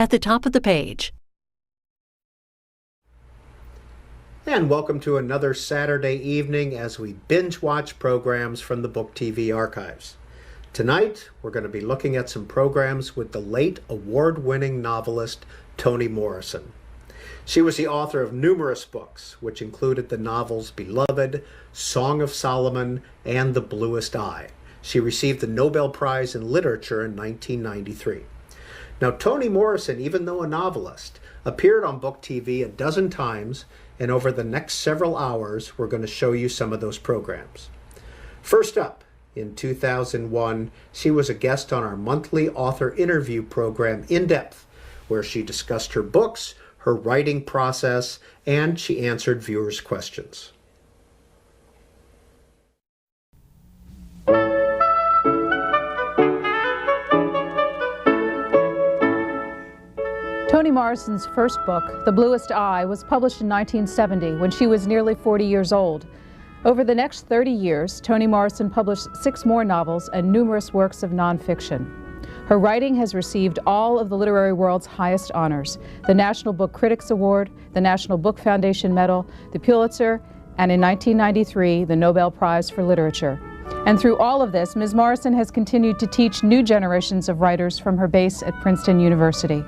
at the top of the page. And welcome to another Saturday evening as we binge watch programs from the Book TV archives. Tonight, we're going to be looking at some programs with the late award-winning novelist Toni Morrison. She was the author of numerous books, which included the novels Beloved, Song of Solomon, and The Bluest Eye. She received the Nobel Prize in Literature in 1993. Now, Toni Morrison, even though a novelist, appeared on Book TV a dozen times, and over the next several hours, we're going to show you some of those programs. First up, in 2001, she was a guest on our monthly author interview program, In Depth, where she discussed her books, her writing process, and she answered viewers' questions. Toni Morrison's first book, The Bluest Eye, was published in 1970 when she was nearly 40 years old. Over the next 30 years, Toni Morrison published 6 more novels and numerous works of nonfiction. Her writing has received all of the literary world's highest honors: the National Book Critics Award, the National Book Foundation Medal, the Pulitzer, and in 1993, the Nobel Prize for Literature. And through all of this, Ms. Morrison has continued to teach new generations of writers from her base at Princeton University.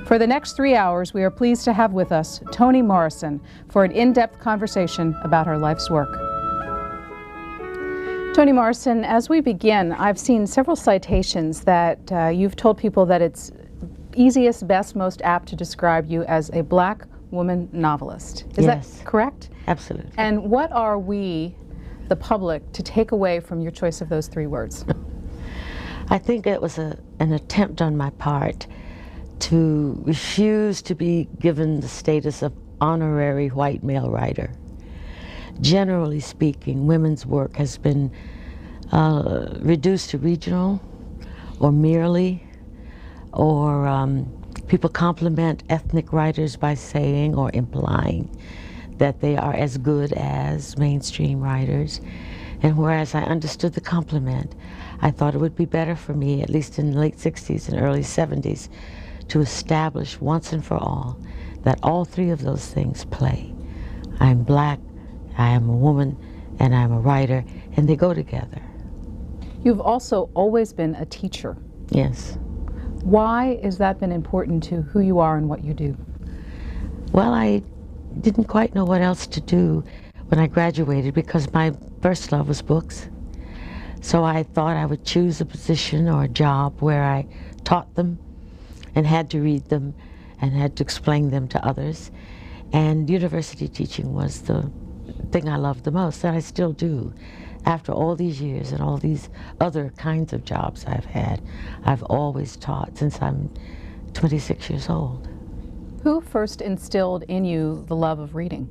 For the next 3 hours, we are pleased to have with us Toni Morrison for an in-depth conversation about her life's work. Toni Morrison, as we begin, I've seen several citations that you've told people that it's easiest, best, most apt to describe you as a black woman novelist. Is that correct? Absolutely. And what are we, the public, to take away from your choice of those 3 words? I think it was an attempt on my part to refuse to be given the status of honorary white male writer. Generally speaking, women's work has been reduced to regional or merely, or people compliment ethnic writers by saying or implying that they are as good as mainstream writers. And whereas I understood the compliment, I thought it would be better for me, at least in the late 60s and early 70s, to establish once and for all that all 3 of those things play. I'm black, I am a woman, and I'm a writer, and they go together. You've also always been a teacher. Yes. Why has that been important to who you are and what you do? Well, I didn't quite know what else to do when I graduated because my first love was books. So I thought I would choose a position or a job where I taught them and had to read them and had to explain them to others. And university teaching was the thing I loved the most, and I still do. After all these years and all these other kinds of jobs I've had, I've always taught since I'm 26 years old. Who first instilled in you the love of reading?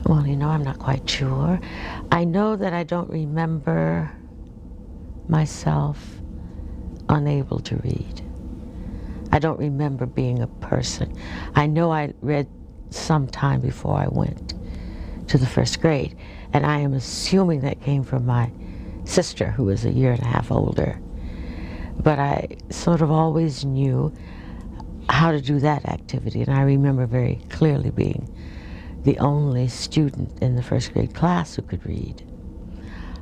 Well, you know, I'm not quite sure. I know that I don't remember myself unable to read. I don't remember being a person. I know I read some time before I went to the 1st grade, and I am assuming that came from my sister, who was a year and a half older. But I sort of always knew how to do that activity, and I remember very clearly being the only student in the 1st grade class who could read.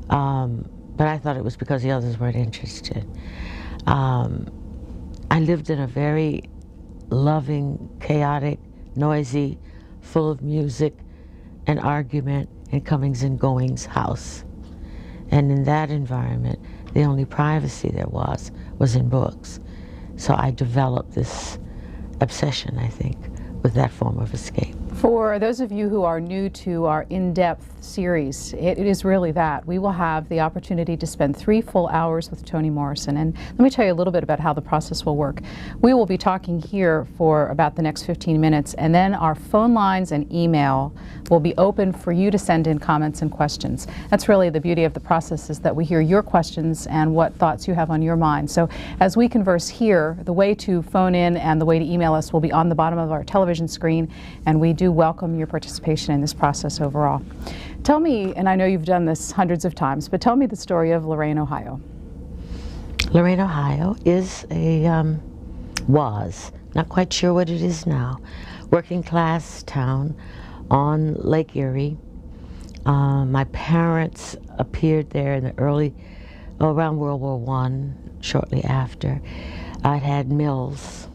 But I thought it was because the others weren't interested. I lived in a very loving, chaotic, noisy, full of music and argument and comings and goings house. And in that environment, the only privacy there was in books. So I developed this obsession, I think, with that form of escape. For those of you who are new to our in-depth series, it is really that. We will have the opportunity to spend 3 full hours with Toni Morrison. And let me tell you a little bit about how the process will work. We will be talking here for about the next 15 minutes, and then our phone lines and email will be open for you to send in comments and questions. That's really the beauty of the process, is that we hear your questions and what thoughts you have on your mind. So as we converse here, the way to phone in and the way to email us will be on the bottom of our television screen, and we do welcome your participation in this process overall. Tell me, and I know you've done this hundreds of times, but tell me the story of Lorain, Ohio. Lorain, Ohio is was, not quite sure what it is now, working class town on Lake Erie. My parents appeared there in the around World War I, shortly after. I'd had mills,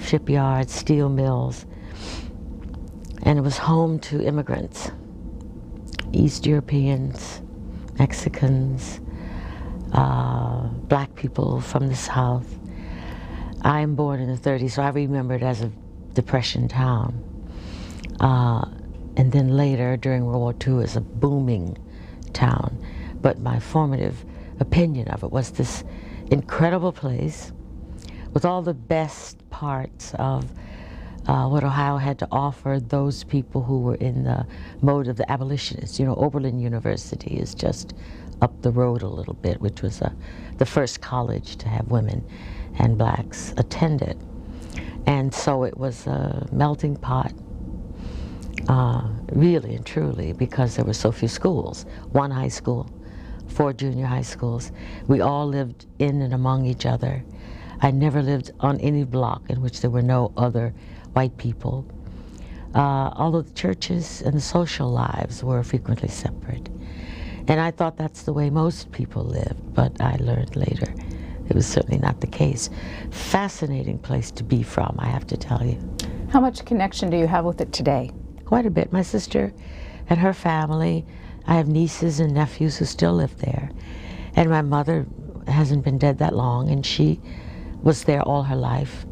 shipyards, steel mills, and it was home to immigrants, East Europeans, Mexicans, black people from the South. I'm born in the 30s, so I remember it as a Depression town. And then later, during World War II, as a booming town. But my formative opinion of it was this incredible place with all the best parts of what Ohio had to offer those people who were in the mode of the abolitionists. You know, Oberlin University is just up the road a little bit, which was the first college to have women and blacks attend it. And so it was a melting pot, really and truly, because there were so few schools. One high school, 4 junior high schools. We all lived in and among each other. I never lived on any block in which there were no other white people, although the churches and the social lives were frequently separate. And I thought that's the way most people lived, but I learned later it was certainly not the case. Fascinating place to be from, I have to tell you. How much connection do you have with it today? Quite a bit. My sister and her family, I have nieces and nephews who still live there. And my mother hasn't been dead that long, and she was there all her life.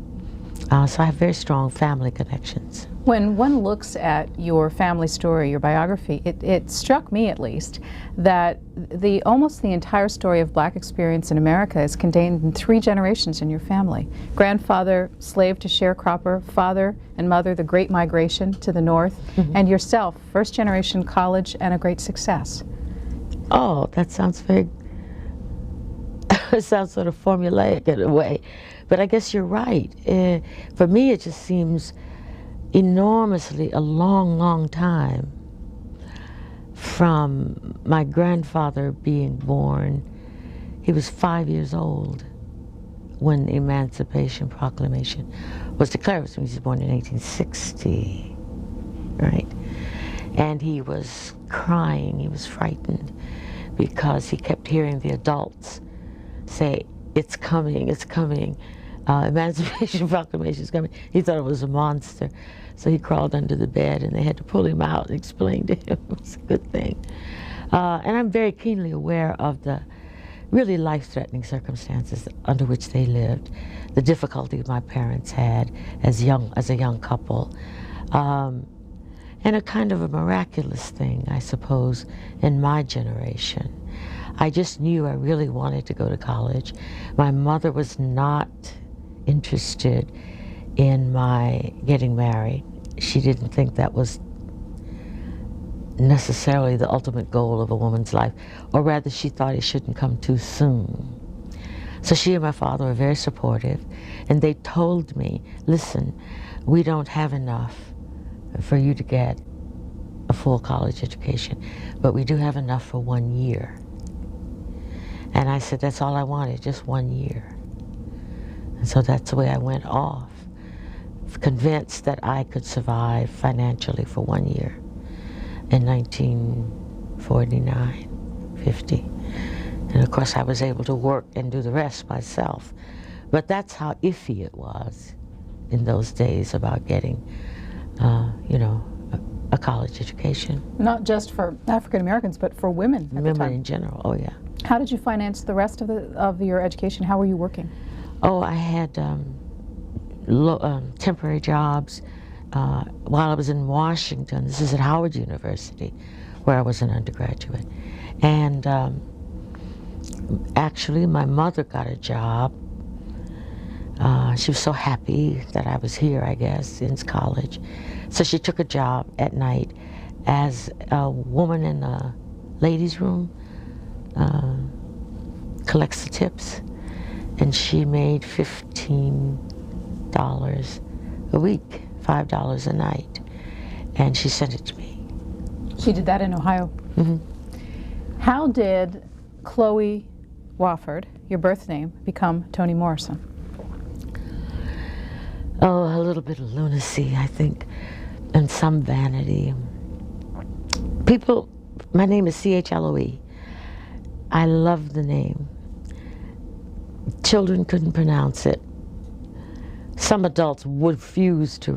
So I have very strong family connections. When one looks at your family story, your biography, it struck me at least that almost the entire story of black experience in America is contained in 3 generations in your family. Grandfather, slave to sharecropper, father and mother, the Great Migration to the North, and yourself, first generation college and a great success. Oh, that sounds very, it sounds sort of formulaic in a way. But I guess you're right. For me, it just seems enormously a long, long time from my grandfather being born. He was 5 years old when the Emancipation Proclamation was declared. He was born in 1860, right? And he was crying, he was frightened, because he kept hearing the adults say, "It's coming, it's coming. Emancipation Proclamation is coming." He thought it was a monster. So he crawled under the bed, and they had to pull him out and explain to him it was a good thing. And I'm very keenly aware of the really life-threatening circumstances under which they lived, the difficulty my parents had as a young couple, and a kind of a miraculous thing, I suppose, in my generation. I just knew I really wanted to go to college. My mother was not interested in my getting married. She didn't think that was necessarily the ultimate goal of a woman's life, or rather she thought it shouldn't come too soon. So she and my father were very supportive, and they told me, "Listen, we don't have enough for you to get a full college education, but we do have enough for 1 year." And I said, that's all I wanted, just 1 year. And so that's the way I went off, convinced that I could survive financially for 1 year in 1949, 50. And of course I was able to work and do the rest myself. But that's how iffy it was in those days about getting, you know, a college education. Not just for African Americans, but for women at the time. Women in general, oh yeah. How did you finance the rest of your education? How were you working? Oh, I had temporary jobs while I was in Washington. This is at Howard University, where I was an undergraduate. And actually, my mother got a job. She was so happy that I was here, I guess, in college. So she took a job at night as a woman in the ladies' room, collects the tips, and she made $15 a week, $5 a night, and she sent it to me. She did that in Ohio? Mm-hmm. How did Chloe Wofford your birth name, become Toni Morrison? Oh, a little bit of lunacy, I think, and some vanity. My name is C-H-L-O-E. I love the name. Children couldn't pronounce it. Some adults would refuse to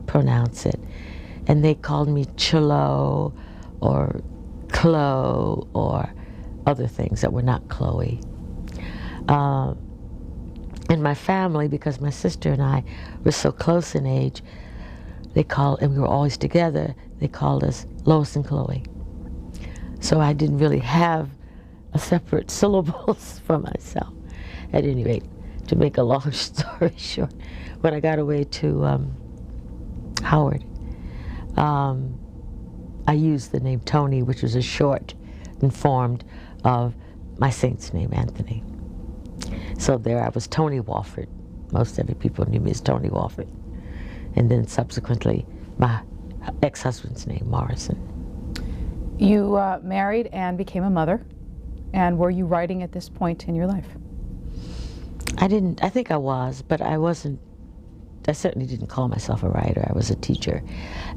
pronounce it, and they called me Chlo or Chloe or other things that were not Chloe. In my family, because my sister and I were so close in age, and we were always together, they called us Lois and Chloe. So I didn't really have a separate syllables for myself. At any rate, to make a long story short, when I got away to Howard, I used the name Toni, which was a short and formed of my saint's name, Anthony. So there I was, Toni Wofford. Most every people knew me as Toni Wofford. And then subsequently, my ex-husband's name, Morrison. You married and became a mother. And were you writing at this point in your life? I think I was, but I certainly didn't call myself a writer. I was a teacher.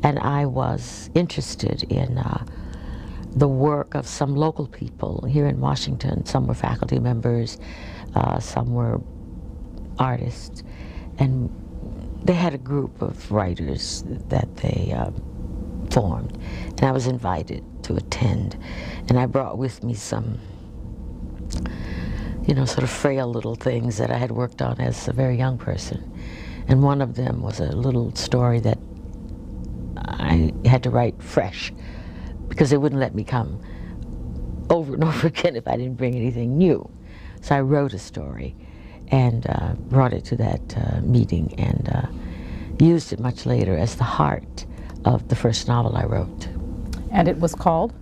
And I was interested in the work of some local people here in Washington. Some were faculty members, some were artists. And they had a group of writers that they formed. And I was invited to attend. And I brought with me some, sort of frail little things that I had worked on as a very young person. And one of them was a little story that I had to write fresh because they wouldn't let me come over and over again if I didn't bring anything new. So I wrote a story and brought it to that meeting and used it much later as the heart of the first novel I wrote. And it was called?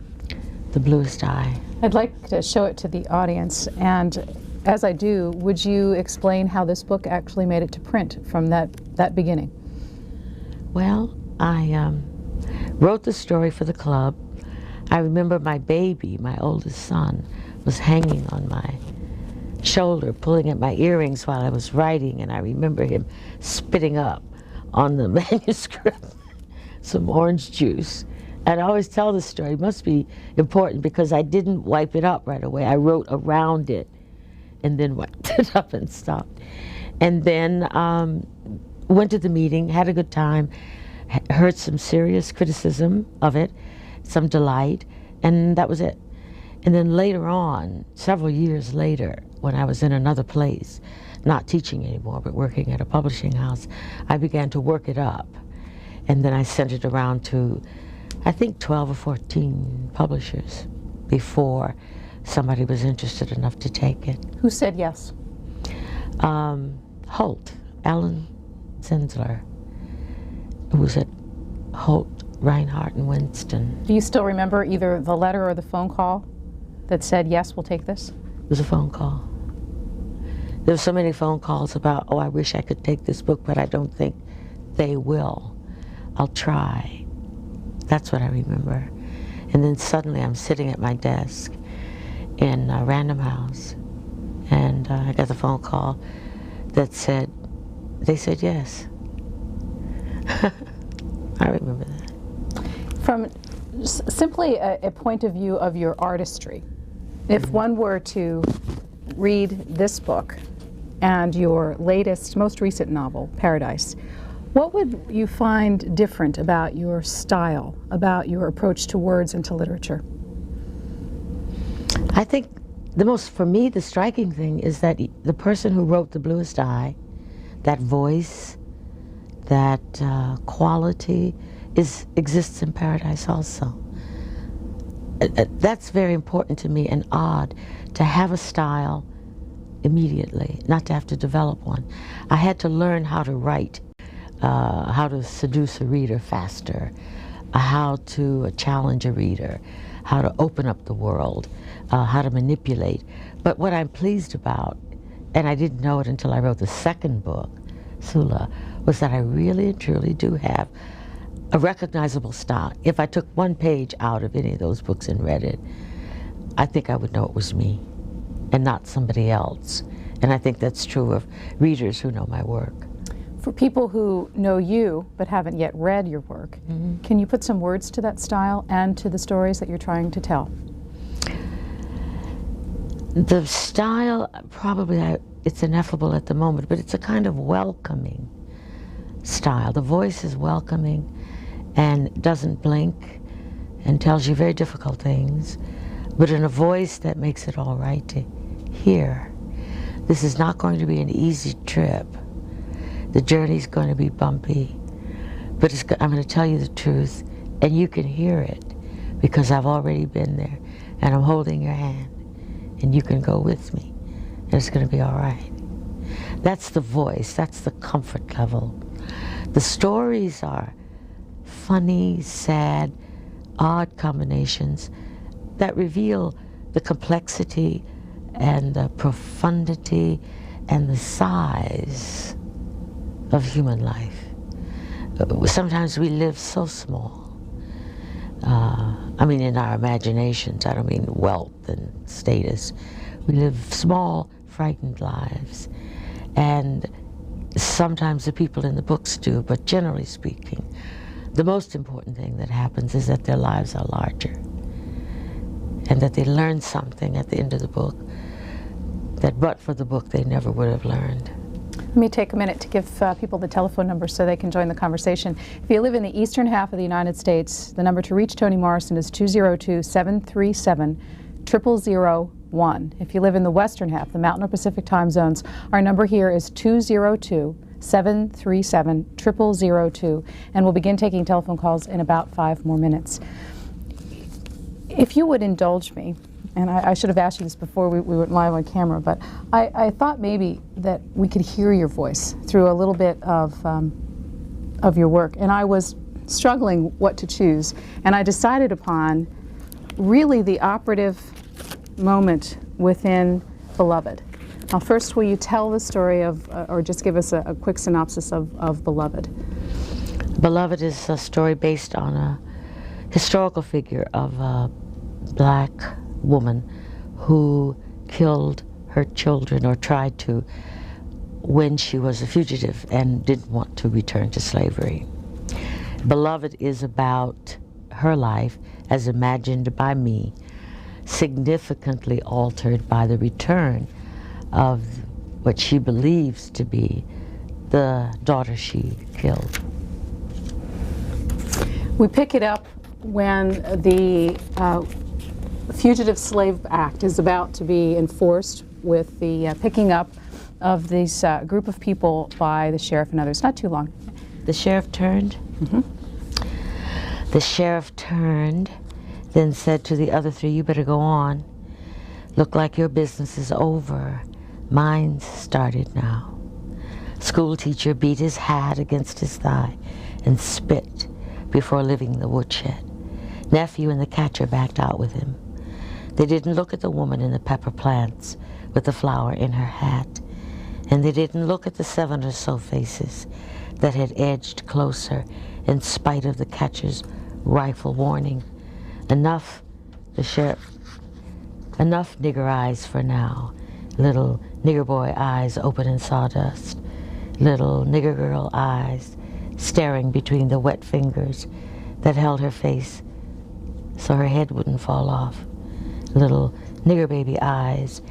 The Bluest Eye. I'd like to show it to the audience, and as I do, would you explain how this book actually made it to print from that beginning? Well, I wrote the story for the club. I remember my baby, my oldest son, was hanging on my shoulder, pulling at my earrings while I was writing, and I remember him spitting up on the manuscript some orange juice. And I always tell this story. It must be important because I didn't wipe it up right away. I wrote around it and then wiped it up and stopped. And then went to the meeting, had a good time, heard some serious criticism of it, some delight, and that was it. And then later on, several years later, when I was in another place, not teaching anymore, but working at a publishing house, I began to work it up. And then I sent it around to, I think, 12 or 14 publishers before somebody was interested enough to take it. Who said yes? Holt, Alan Zinsler, who was at Holt, Reinhardt, and Winston. Do you still remember either the letter or the phone call that said, yes, we'll take this? It was a phone call. There were so many phone calls about, oh, I wish I could take this book, but I don't think they will. I'll try. That's what I remember. And then suddenly I'm sitting at my desk in Random House, and I got the phone call that said, they said yes. I remember that. From simply a point of view of your artistry, if one were to read this book and your latest, most recent novel, Paradise, what would you find different about your style, about your approach to words and to literature? I think for me, the striking thing is that the person who wrote The Bluest Eye, that voice, that quality, exists in Paradise also. That's very important to me and odd, to have a style immediately, not to have to develop one. I had to learn how to write, how to seduce a reader faster, how to challenge a reader, how to open up the world, how to manipulate. But what I'm pleased about, and I didn't know it until I wrote the second book, Sula, was that I really and truly do have a recognizable style. If I took one page out of any of those books and read it, I think I would know it was me. and not somebody else. And I think that's true of readers who know my work. For people who know you but haven't yet read your work, can you put some words to that style and to the stories that you're trying to tell? The style, probably it's ineffable at the moment, but it's a kind of welcoming style. The voice is welcoming and doesn't blink and tells you very difficult things, but in a voice that makes it all right to hear. This is not going to be an easy trip. The journey's going to be bumpy, but I'm going to tell you the truth, and you can hear it because I've already been there, and I'm holding your hand, and you can go with me, and it's going to be all right. That's the voice, that's the comfort level. The stories are funny, sad, odd combinations that reveal the complexity and the profundity and the size of human life. Sometimes we live so small. I mean, in our imaginations, I don't mean wealth and status. We live small, frightened lives. And sometimes the people in the books do, but generally speaking, the most important thing that happens is that their lives are larger and that they learn something at the end of the book that but for the book they never would have learned. Let me take a minute to give people the telephone number so they can join the conversation. If you live in the eastern half of the United States, the number to reach Toni Morrison is 202-737-0001. If you live in the western half, the Mountain or Pacific time zones, our number here is 202-737-0002, and we'll begin taking telephone calls in about 5 more minutes. If you would indulge me, and I should have asked you this before we went live on camera, but I thought maybe that we could hear your voice through a little bit of your work, and I was struggling what to choose, and I decided upon really the operative moment within Beloved. Now, first, will you tell the story of, or just give us a quick synopsis of Beloved? Beloved is a story based on a historical figure of a black woman who killed her children, or tried to, when she was a fugitive and didn't want to return to slavery. Beloved is about her life as imagined by me, significantly altered by the return of what she believes to be the daughter she killed. We pick it up when the Fugitive Slave Act is about to be enforced, with the picking up of this group of people by the sheriff and others. Not too long. The sheriff turned. The sheriff turned, then said to the other 3, "You better go on. Look like your business is over. Mine's started now." School teacher beat his hat against his thigh and spit before leaving the woodshed. Nephew and the catcher backed out with him. They didn't look at the woman in the pepper plants with the flower in her hat, and they didn't look at the 7 or so faces that had edged closer in spite of the catcher's rifle warning. Enough, the sheriff, enough nigger eyes for now. Little nigger boy eyes open in sawdust. Little nigger girl eyes staring between the wet fingers that held her face so her head wouldn't fall off. Little nigger baby eyes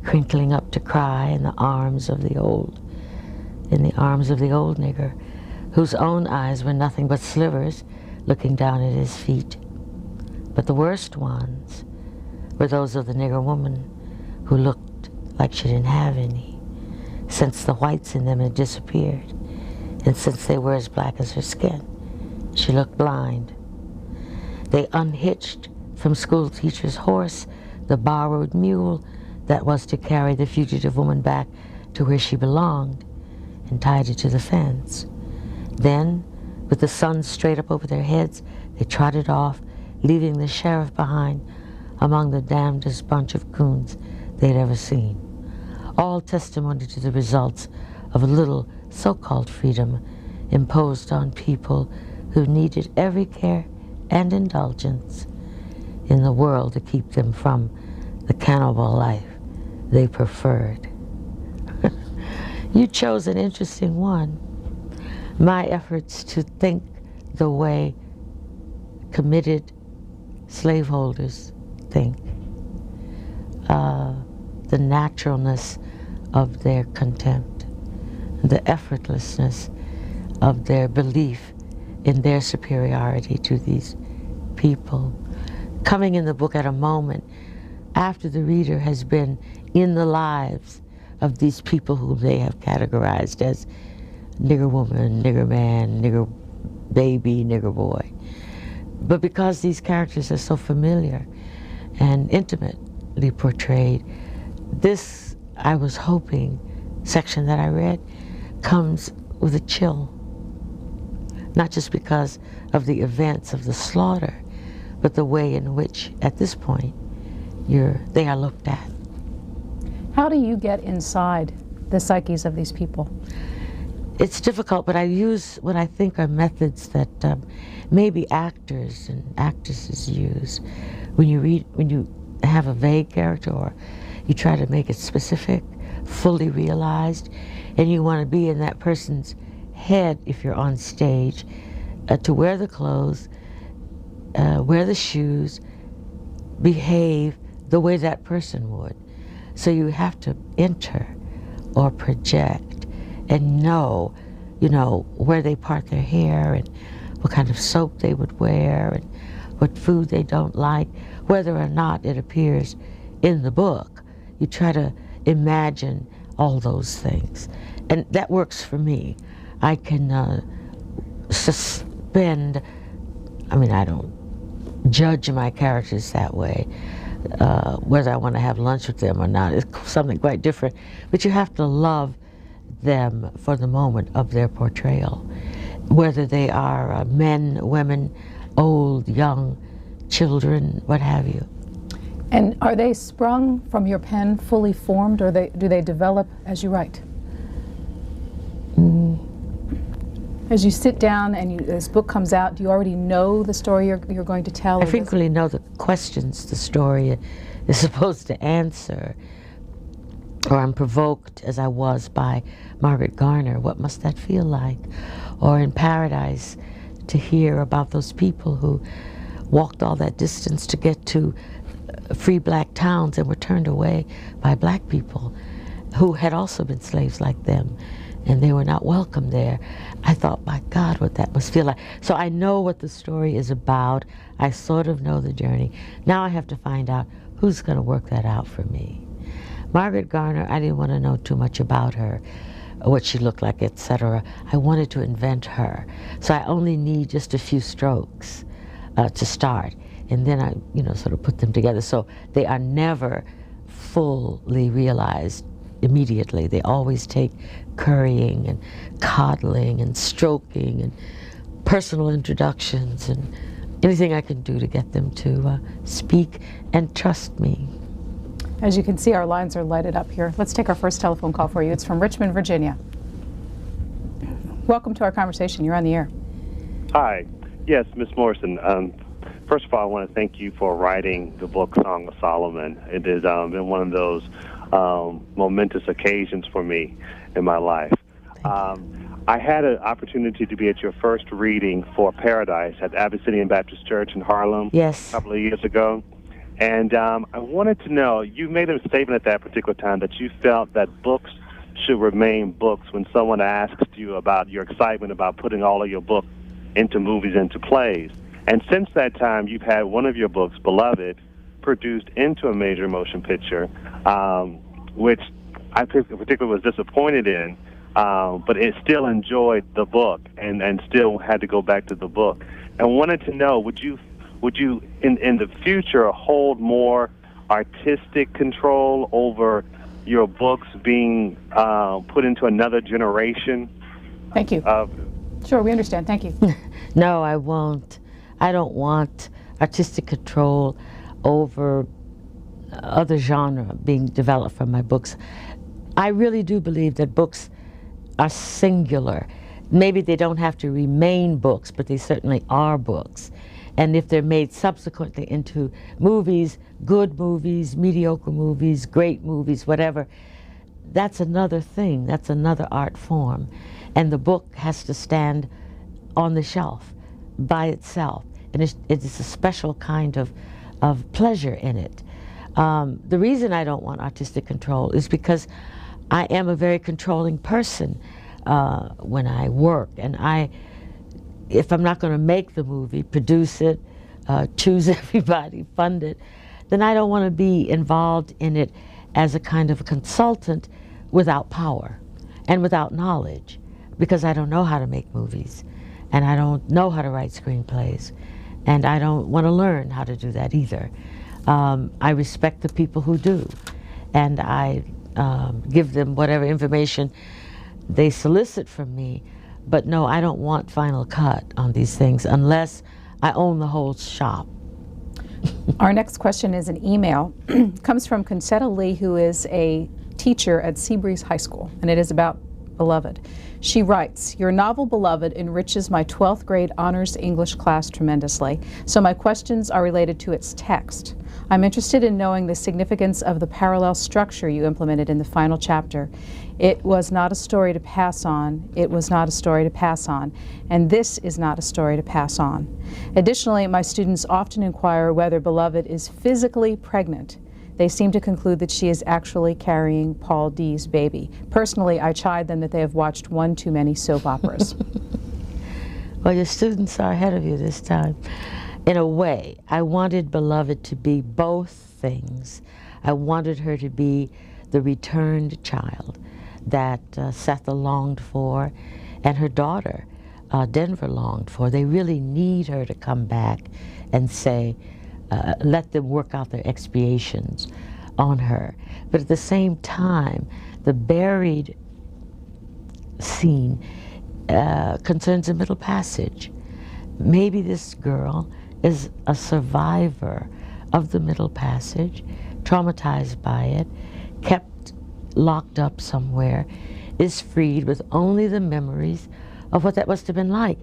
crinkling up to cry in the arms of the old nigger, whose own eyes were nothing but slivers looking down at his feet. But the worst ones were those of the nigger woman, who looked like she didn't have any, since the whites in them had disappeared, and since they were as black as her skin. She looked blind. They unhitched from school teacher's horse the borrowed mule that was to carry the fugitive woman back to where she belonged, and tied it to the fence. Then, with the sun straight up over their heads, they trotted off, leaving the sheriff behind among the damnedest bunch of coons they'd ever seen. All testimony to the results of a little so-called freedom imposed on people who needed every care and indulgence in the world to keep them from the cannibal life they preferred. You chose an interesting one. My efforts to think the way committed slaveholders think. The naturalness of their contempt, the effortlessness of their belief in their superiority to these people. Coming in the book at a moment after the reader has been in the lives of these people whom they have categorized as nigger woman, nigger man, nigger baby, nigger boy. But because these characters are so familiar and intimately portrayed, this, I was hoping, section that I read comes with a chill. Not just because of the events of the slaughter, but the way in which, at this point, they are looked at. How do you get inside the psyches of these people? It's difficult, but I use what I think are methods that maybe actors and actresses use. When you have a vague character, or you try to make it specific, fully realized, and you want to be in that person's head if you're on stage, to wear the clothes, wear the shoes, behave the way that person would. So you have to enter or project and know, where they part their hair and what kind of soap they would wear and what food they don't like, whether or not it appears in the book. You try to imagine all those things. And that works for me. I can suspend, I don't judge my characters that way. Whether I want to have lunch with them or not is something quite different. But you have to love them for the moment of their portrayal. Whether they are men, women, old, young, children, what have you. And are they sprung from your pen fully formed, or do they develop as you write? As you sit down and this book comes out, do you already know the story you're going to tell? I frequently know the questions the story is supposed to answer, or I'm provoked, as I was by Margaret Garner. What must that feel like? Or in Paradise, to hear about those people who walked all that distance to get to free black towns and were turned away by black people who had also been slaves like them, and they were not welcome there. I thought, my God, what that must feel like. So I know what the story is about. I sort of know the journey. Now I have to find out who's going to work that out for me. Margaret Garner, I didn't want to know too much about her, what she looked like, etc. I wanted to invent her. So I only need just a few strokes to start. And then I, sort of put them together. So they are never fully realized immediately. They always take currying and coddling and stroking and personal introductions and anything I can do to get them to speak and trust me. As you can see, our lines are lighted up here. Let's take our first telephone call for you. It's from Richmond, Virginia. Welcome to our conversation. You're on the air. Hi. Yes, Ms. Morrison. First of all, I want to thank you for writing the book Song of Solomon. It has been one of those momentous occasions for me in my life. I had an opportunity to be at your first reading for Paradise at the Abyssinian Baptist Church in Harlem a couple of years ago. And I wanted to know, you made a statement at that particular time that you felt that books should remain books when someone asked you about your excitement about putting all of your books into movies, into plays. And since that time, you've had one of your books, Beloved, produced into a major motion picture, which I particularly was disappointed in, but it still enjoyed the book and still had to go back to the book. And wanted to know, would you in the future hold more artistic control over your books being put into another generation? Thank you. Sure, we understand. Thank you. No, I won't. I don't want artistic control over other genre being developed from my books. I really do believe that books are singular. Maybe they don't have to remain books, but they certainly are books. And if they're made subsequently into movies, good movies, mediocre movies, great movies, whatever, that's another thing, that's another art form. And the book has to stand on the shelf by itself. And it's a special kind of pleasure in it. The reason I don't want artistic control is because I am a very controlling person when I work. And if I'm not going to make the movie, produce it, choose everybody, fund it, then I don't want to be involved in it as a kind of a consultant without power and without knowledge, because I don't know how to make movies, and I don't know how to write screenplays, and I don't want to learn how to do that either. I respect the people who do, and I give them whatever information they solicit from me, but no, I don't want final cut on these things unless I own the whole shop. Our next question is an email. Comes from Concetta Lee, who is a teacher at Seabreeze High School, and it is about Beloved. She writes, "Your novel Beloved enriches my 12th grade honors English class tremendously, so my questions are related to its text. I'm interested in knowing the significance of the parallel structure you implemented in the final chapter. It was not a story to pass on, it was not a story to pass on, and this is not a story to pass on. Additionally, my students often inquire whether Beloved is physically pregnant. They seem to conclude that she is actually carrying Paul D.'s baby. Personally, I chide them that they have watched one too many soap operas." Well, your students are ahead of you this time. In a way, I wanted Beloved to be both things. I wanted her to be the returned child that Setha longed for, and her daughter, Denver, longed for. They really need her to come back and say, let them work out their expiations on her. But at the same time, the buried scene concerns a middle passage. Maybe this girl is a survivor of the Middle Passage, traumatized by it, kept locked up somewhere, is freed with only the memories of what that must have been like.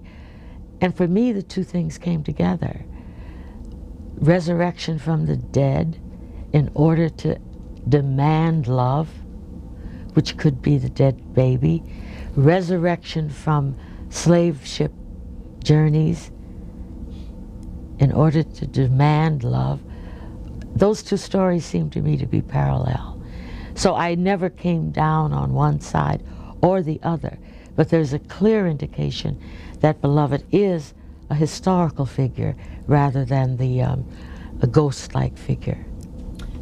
And for me, the two things came together. Resurrection from the dead in order to demand love, which could be the dead baby. Resurrection from slave ship journeys in order to demand love. Those two stories seem to me to be parallel. So I never came down on one side or the other, but there's a clear indication that Beloved is a historical figure rather than a ghost-like figure.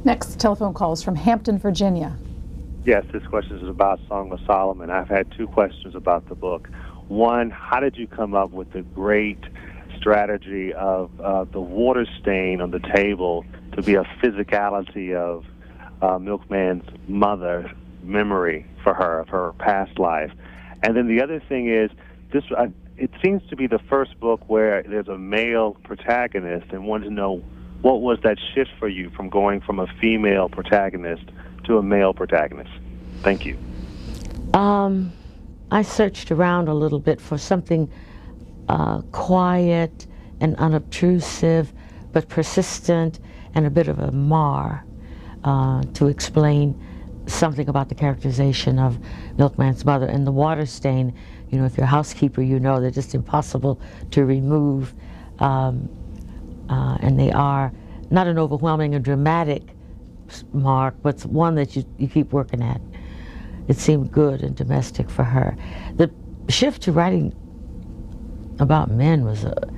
Next telephone call is from Hampton, Virginia. Yes, this question is about Song of Solomon. I've had two questions about the book. One, how did you come up with the great strategy of the water stain on the table to be a physicality of Milkman's mother memory for her, of her past life? And then the other thing is, it seems to be the first book where there's a male protagonist, and wanted to know what was that shift for you from going from a female protagonist to a male protagonist? Thank you. I searched around a little bit for something quiet and unobtrusive, but persistent, and a bit of a mar to explain something about the characterization of Milkman's mother. And the water stain, you know, if you're a housekeeper, you know they're just impossible to remove, and they are not an overwhelming or dramatic mark, but one that you keep working at. It seemed good and domestic for her. The shift to writing about men was a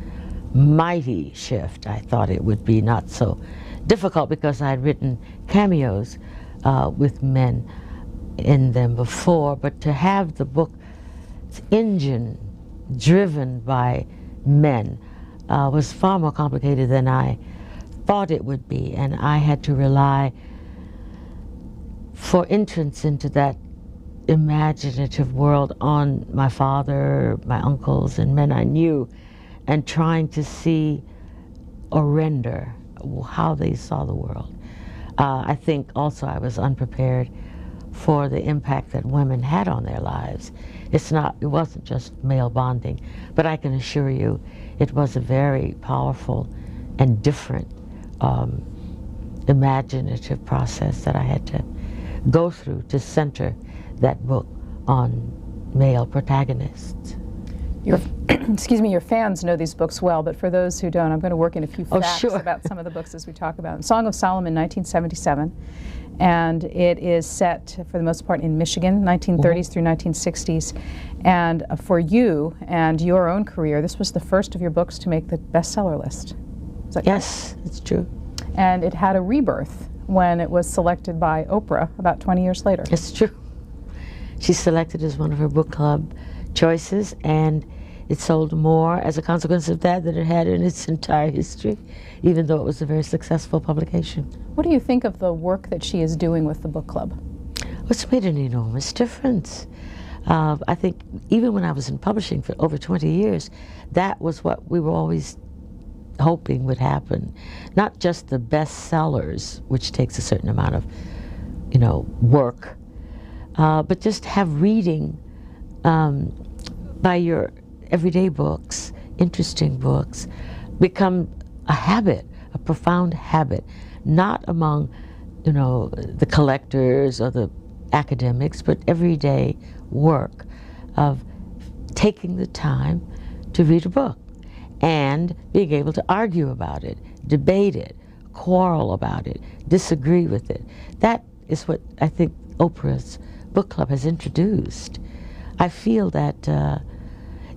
mighty shift. I thought it would be not so difficult because I'd written cameos with men in them before, but to have the book's engine driven by men was far more complicated than I thought it would be, and I had to rely for entrance into that imaginative world on my father, my uncles, and men I knew, and trying to see or render how they saw the world. I think also I was unprepared for the impact that women had on their lives. It wasn't just male bonding, but I can assure you it was a very powerful and different imaginative process that I had to go through to center that book on male protagonists. Your, excuse me, your fans know these books well, but for those who don't, I'm going to work in a few facts about some of the books as we talk about them. Song of Solomon, 1977, and it is set, for the most part, in Michigan, 1930s through 1960s. And for you and your own career, this was the first of your books to make the bestseller list. Is that correct? Yes, it's true. And it had a rebirth when it was selected by Oprah about 20 years later. It's true. She selected as one of her book club choices, and it sold more as a consequence of that than it had in its entire history, even though it was a very successful publication. What do you think of the work that she is doing with the book club? It's made an enormous difference. I think even when I was in publishing for over 20 years, that was what we were always hoping would happen. Not just the bestsellers, which takes a certain amount of, work, but just have reading by your everyday books, interesting books, become a habit, a profound habit, not among, the collectors or the academics, but everyday work of taking the time to read a book and being able to argue about it, debate it, quarrel about it, disagree with it. That is what I think Oprah's book club has introduced. I feel that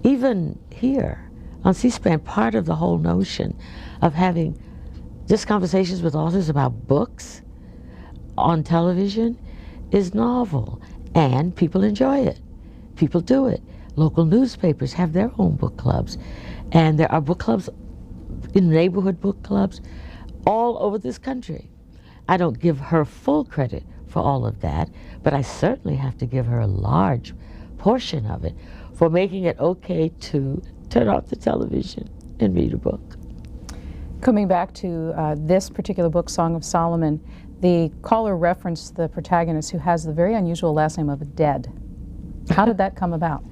even here on C-SPAN, part of the whole notion of having just conversations with authors about books on television is novel, and people enjoy it. People do it. Local newspapers have their own book clubs, and there are book clubs, in neighborhood book clubs, all over this country. I don't give her full credit for all of that, but I certainly have to give her a large portion of it for making it okay to turn off the television and read a book. Coming back to this particular book, Song of Solomon, the caller referenced the protagonist, who has the very unusual last name of Dead. How did that come about?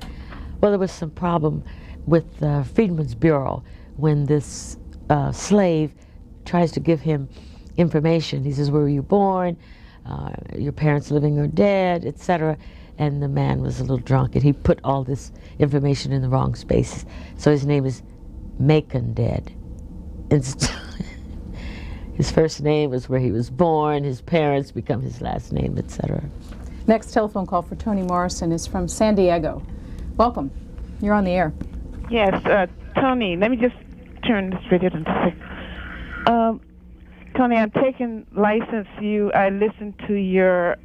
Well, there was some problem with Freedmen's Bureau when this slave tries to give him information. He says, where were you born? Your parents living or dead, etc. And the man was a little drunk, and he put all this information in the wrong spaces. So his name is Macon Dead. His first name was where he was born, his parents become his last name, etc. Next telephone call for Toni Morrison is from San Diego. Welcome. You're on the air. Yes, Toni, let me just turn this radio down a second. Toni, I'm taking license I listened to your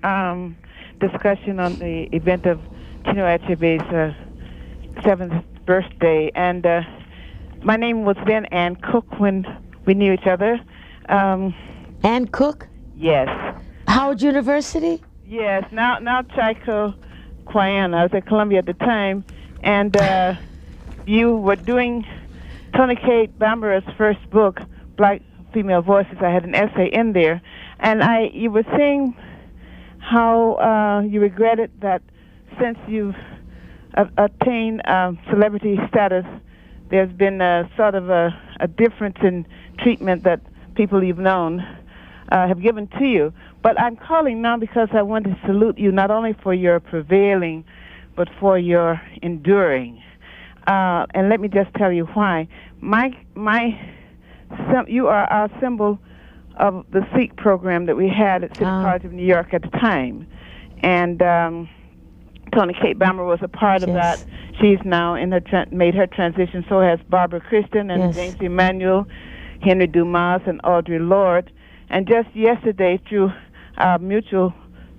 discussion on the event of Chinua Achebe's 7th birthday, and my name was then Ann Cook when we knew each other. Ann Cook? Yes. Howard University? Yes, now Chico Quayan. I was at Columbia at the time, and you were doing Toni Cade Bambara's first book, Black Female Voices. I had an essay in there, and you were saying how you regretted that since you've attained celebrity status, there's been a sort of a difference in treatment that people you've known have given to you. But I'm calling now because I want to salute you not only for your prevailing, but for your enduring. And let me just tell you why. You are our symbol of the Sikh program that we had at City College of New York at the time. And Toni Cade Bambara was a part of that. She's now made her transition. So has Barbara Christian and James Emanuel, Henry Dumas, and Audre Lorde. And just yesterday, through our mutual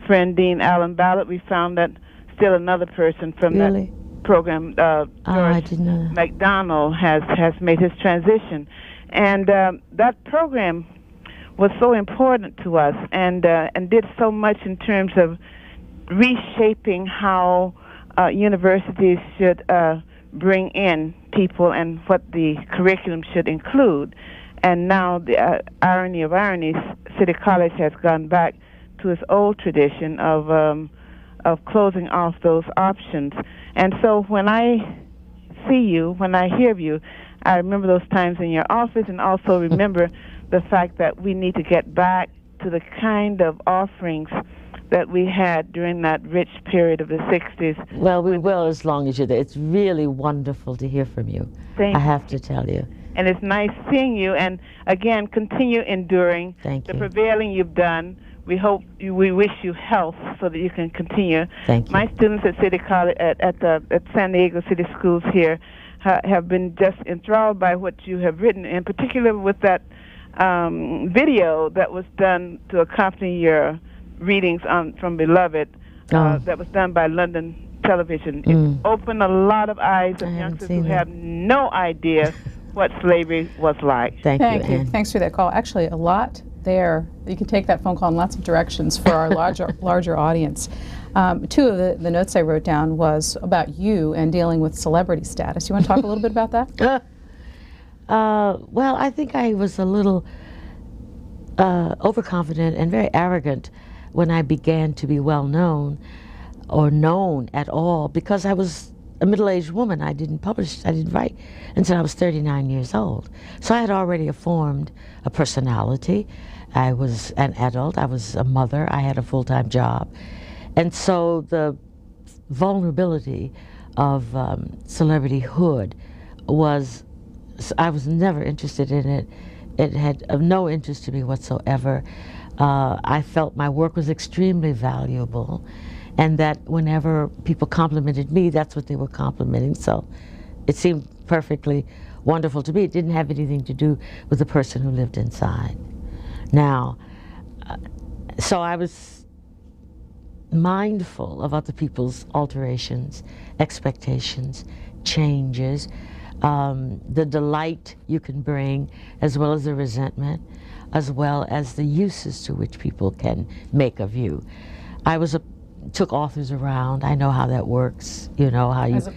friend Dean Allen Ballard, we found that still another person from that program, George McDonald, has made his transition. And that program was so important to us, and did so much in terms of reshaping how universities should bring in people and what the curriculum should include. And now, the irony of ironies, City College has gone back to its old tradition of closing off those options. And so when I see you, when I hear you, I remember those times in your office, and also remember the fact that we need to get back to the kind of offerings that we had during that rich period of the 60s. Well, we will as long as you're there. It's really wonderful to hear from you. Thank I have to tell you. And it's nice seeing you. And again, continue enduring Thank the you. prevailing you've done. We we wish you health so that you can continue. Thank you. My students at City College, at San Diego City Schools here, have been just enthralled by what you have written, in particular with that video that was done to accompany your readings from Beloved, that was done by London Television. It opened a lot of eyes of youngsters who have no idea what slavery was like. Thank you, Ann. Thanks for that call. Actually, a lot there. You can take that phone call in lots of directions for our larger audience. Two of the notes I wrote down was about you and dealing with celebrity status. You want to talk a little bit about that? Well, I think I was a little overconfident and very arrogant when I began to be well known or known at all, because I was a middle-aged woman. I didn't publish, I didn't write until I was 39 years old. So I had already formed a personality. I was an adult, I was a mother, I had a full-time job. And so the vulnerability of celebrityhood was, I was never interested in it. It had of no interest to me whatsoever. I felt my work was extremely valuable, and that whenever people complimented me, that's what they were complimenting. So it seemed perfectly wonderful to me. It didn't have anything to do with the person who lived inside. Now, so I was mindful of other people's alterations, expectations, changes, the delight you can bring, as well as the resentment, as well as the uses to which people can make of you. I took authors around. I know how that works. You know how you, as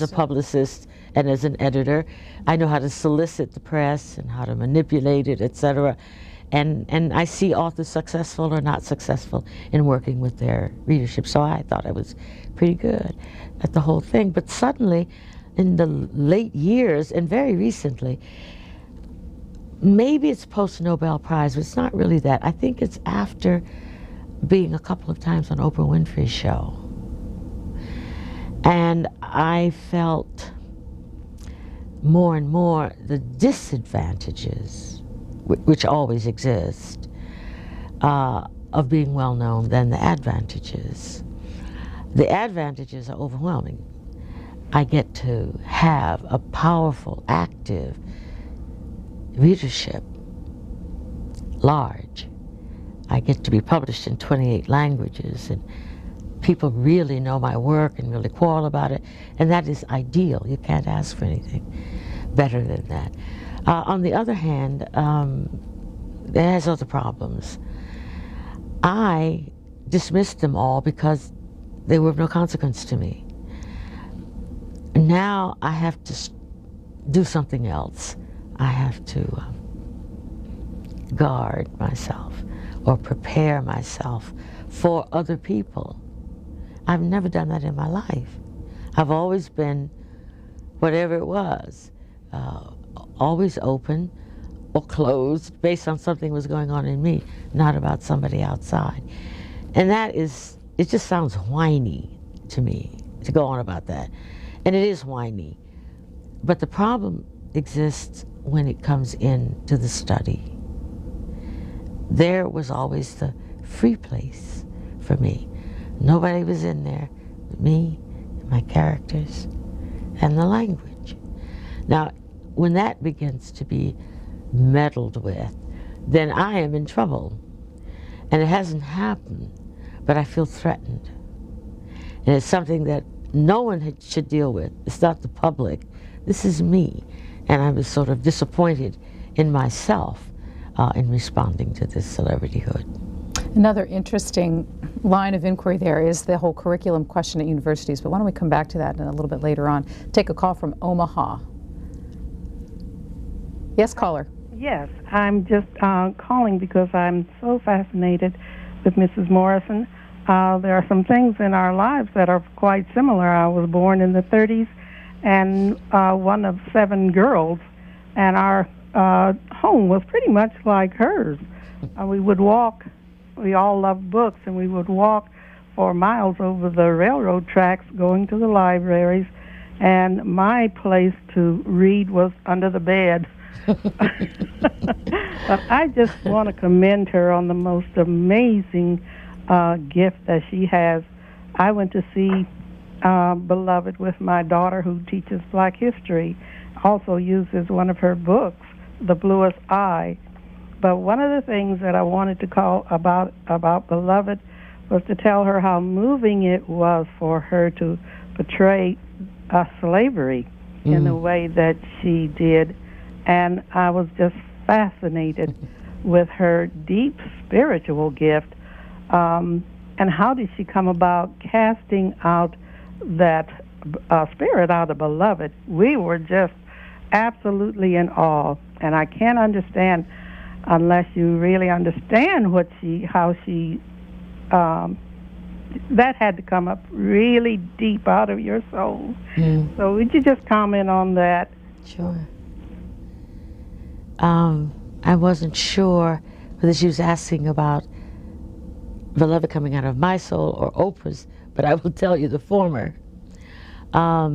a publicist and as an editor, I know how to solicit the press and how to manipulate it, etc. And I see authors successful or not successful in working with their readership. So I thought I was pretty good at the whole thing. But suddenly, in the late years, and very recently, maybe it's post-Nobel Prize, but it's not really that. I think it's after being a couple of times on Oprah Winfrey's show. And I felt more and more the disadvantages, which always exist, of being well known than the advantages. The advantages are overwhelming. I get to have a powerful, active readership, large. I get to be published in 28 languages, and people really know my work and really quarrel about it, and that is ideal. You can't ask for anything better than that. On the other hand, it has other problems. I dismissed them all because they were of no consequence to me. Now I have to do something else. I have to guard myself or prepare myself for other people. I've never done that in my life. I've always been, whatever it was, always open or closed based on something that was going on in me, not about somebody outside. And that is, it just sounds whiny to me to go on about that. And it is whiny. But the problem exists when it comes into the study. There was always the free place for me. Nobody was in there but me, and my characters, and the language. Now, when that begins to be meddled with, then I am in trouble. And it hasn't happened, but I feel threatened. And it's something that no one should deal with. It's not the public. This is me. And I was sort of disappointed in myself in responding to this celebrityhood. Another interesting line of inquiry there is the whole curriculum question at universities, but why don't we come back to that a little bit later on. Take a call from Omaha. Yes, caller. Yes, I'm just calling because I'm so fascinated with Mrs. Morrison. There are some things in our lives that are quite similar. I was born in the 30s and one of 7 girls, and our home was pretty much like hers. We would walk, we all loved books, and we would walk for miles over the railroad tracks going to the libraries, and my place to read was under the bed. But I just want to commend her on the most amazing gift that she has. I went to see Beloved with my daughter, who teaches Black history, also uses one of her books, The Bluest Eye. But one of the things that I wanted to call about Beloved was to tell her how moving it was for her to portray slavery in the way that she did. And I was just fascinated with her deep spiritual gift. And how did she come about casting out that spirit out of Beloved? We were just absolutely in awe. And I can't understand, unless you really understand how she that had to come up really deep out of your soul. So would you just comment on that? Sure. I wasn't sure whether she was asking about Beloved coming out of my soul or Oprah's, but I will tell you the former. I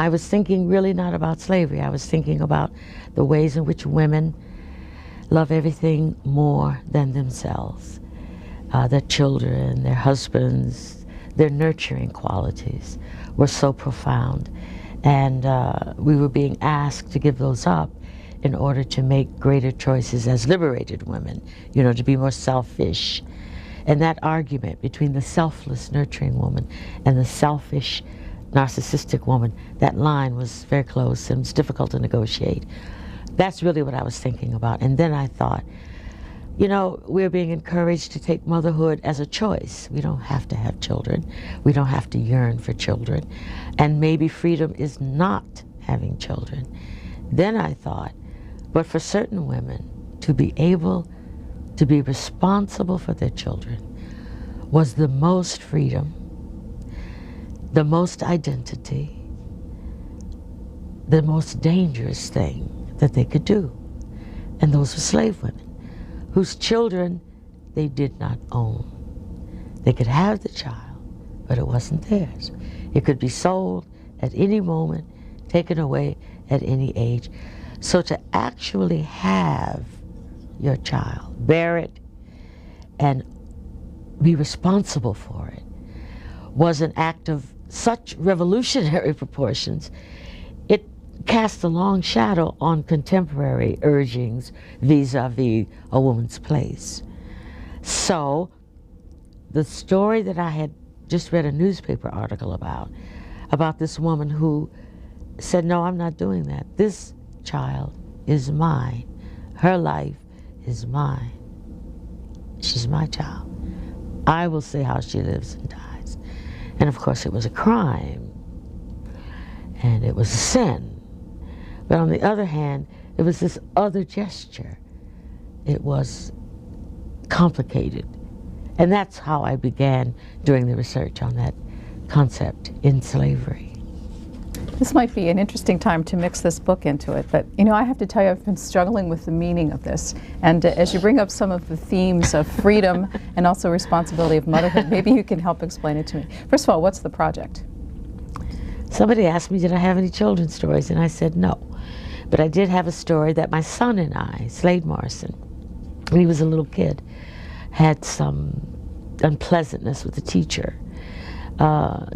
was thinking really not about slavery. I was thinking about the ways in which women love everything more than themselves. Their children, their husbands, their nurturing qualities were so profound. And we were being asked to give those up in order to make greater choices as liberated women, you know, to be more selfish. And that argument between the selfless, nurturing woman and the selfish, narcissistic woman, that line was very close and it's difficult to negotiate. That's really what I was thinking about. And then I thought, you know, we're being encouraged to take motherhood as a choice. We don't have to have children. We don't have to yearn for children. And maybe freedom is not having children. Then I thought, but for certain women, to be able to be responsible for their children was the most freedom, the most identity, the most dangerous thing that they could do. And those were slave women, whose children they did not own. They could have the child, but it wasn't theirs. It could be sold at any moment, taken away at any age. So to actually have your child, bear it, and be responsible for it was an act of such revolutionary proportions. It cast a long shadow on contemporary urgings vis-a-vis a woman's place. So the story that I had just read a newspaper article about this woman who said, no, I'm not doing that. This child is mine. Her life is mine. She's my child. I will say how she lives and dies. And of course it was a crime and it was a sin. But on the other hand, it was this other gesture. It was complicated. And that's how I began doing the research on that concept in slavery. This might be an interesting time to mix this book into it, but you know, I have to tell you, I've been struggling with the meaning of this. And as you bring up some of the themes of freedom and also responsibility of motherhood, maybe you can help explain it to me. First of all, what's the project? Somebody asked me, did I have any children's stories? And I said no. But I did have a story that my son and I, Slade Morrison, when he was a little kid, had some unpleasantness with the teacher,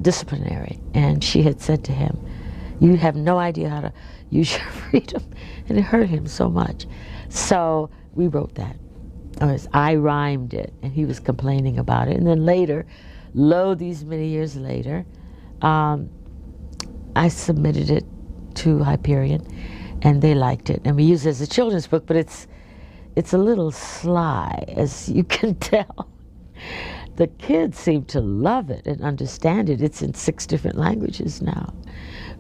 disciplinary, and she had said to him, you have no idea how to use your freedom, and it hurt him so much. So we wrote that. I rhymed it, and he was complaining about it. And then later, these many years later, I submitted it to Hyperion, and they liked it. And we used it as a children's book, but it's a little sly, as you can tell. The kids seem to love it and understand it. It's in 6 different languages now.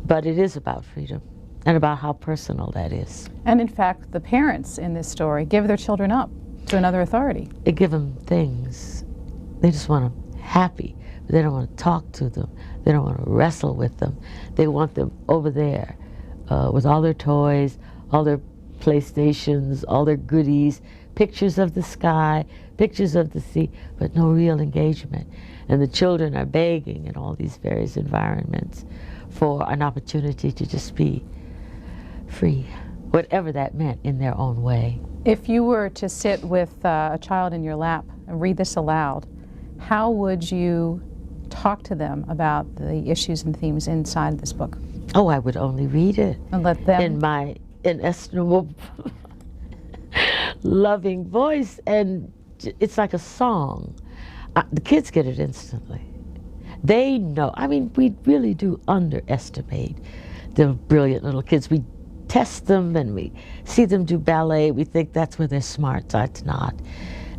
But it is about freedom and about how personal that is. And in fact, the parents in this story give their children up. to another authority. They give them things. They just want them happy. But they don't want to talk to them. They don't want to wrestle with them. They want them over there with all their toys, all their PlayStations, all their goodies, pictures of the sky, pictures of the sea, but no real engagement. And the children are begging in all these various environments for an opportunity to just be free, whatever that meant in their own way. If you were to sit with a child in your lap and read this aloud, how would you talk to them about the issues and themes inside this book? Oh, I would only read it. And let them... in my inestimable, loving voice, and it's like a song. The kids get it instantly. They know. I mean, we really do underestimate the brilliant little kids. We test them and we see them do ballet. We think that's where they're smart. It's not.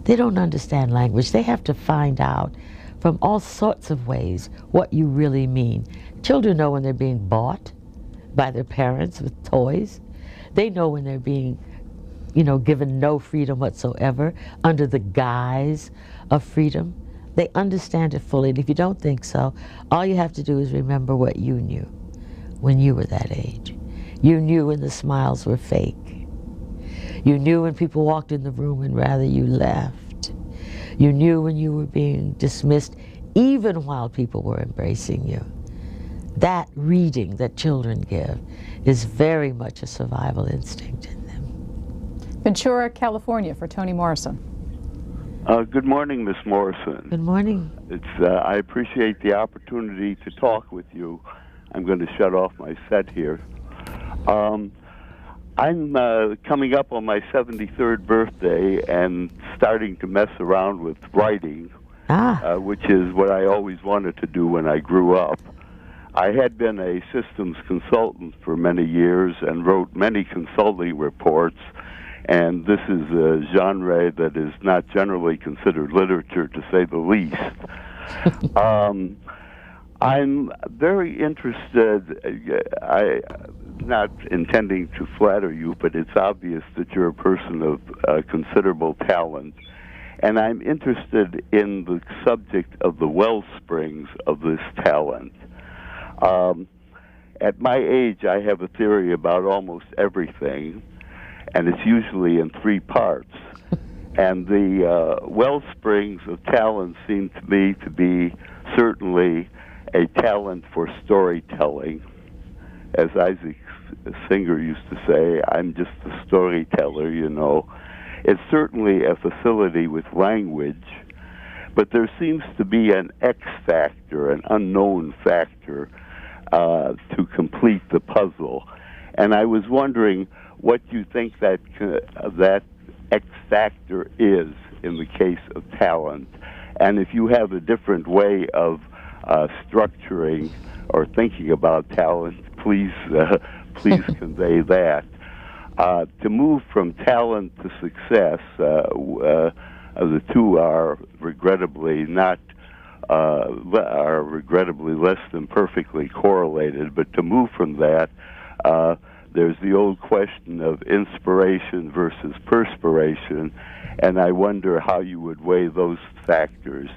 They don't understand language. They have to find out from all sorts of ways what you really mean. Children know when they're being bought by their parents with toys. They know when they're being, given no freedom whatsoever under the guise of freedom. They understand it fully, and if you don't think so, all you have to do is remember what you knew when you were that age. You knew when the smiles were fake. You knew when people walked in the room and rather you left. You knew when you were being dismissed, even while people were embracing you. That reading that children give is very much a survival instinct in them. Ventura, California, for Toni Morrison. Good morning, Miss Morrison. Good morning. I appreciate the opportunity to talk with you. I'm going to shut off my set here. I'm coming up on my 73rd birthday and starting to mess around with writing, which is what I always wanted to do when I grew up. I had been a systems consultant for many years and wrote many consulting reports, and this is a genre that is not generally considered literature, to say the least. I'm very interested. I'm not intending to flatter you, but it's obvious that you're a person of considerable talent. And I'm interested in the subject of the wellsprings of this talent. At my age, I have a theory about almost everything, and it's usually in three parts. And the wellsprings of talent seem to me to be certainly a talent for storytelling. As Isaac Singer used to say, I'm just a storyteller, It's certainly a facility with language, but there seems to be an X factor, an unknown factor, to complete the puzzle. And I was wondering what you think that X factor is in the case of talent, and if you have a different way of structuring or thinking about talent, please convey that. To move from talent to success, the two are regrettably less than perfectly correlated. But to move from that, there's the old question of inspiration versus perspiration, and I wonder how you would weigh those factors.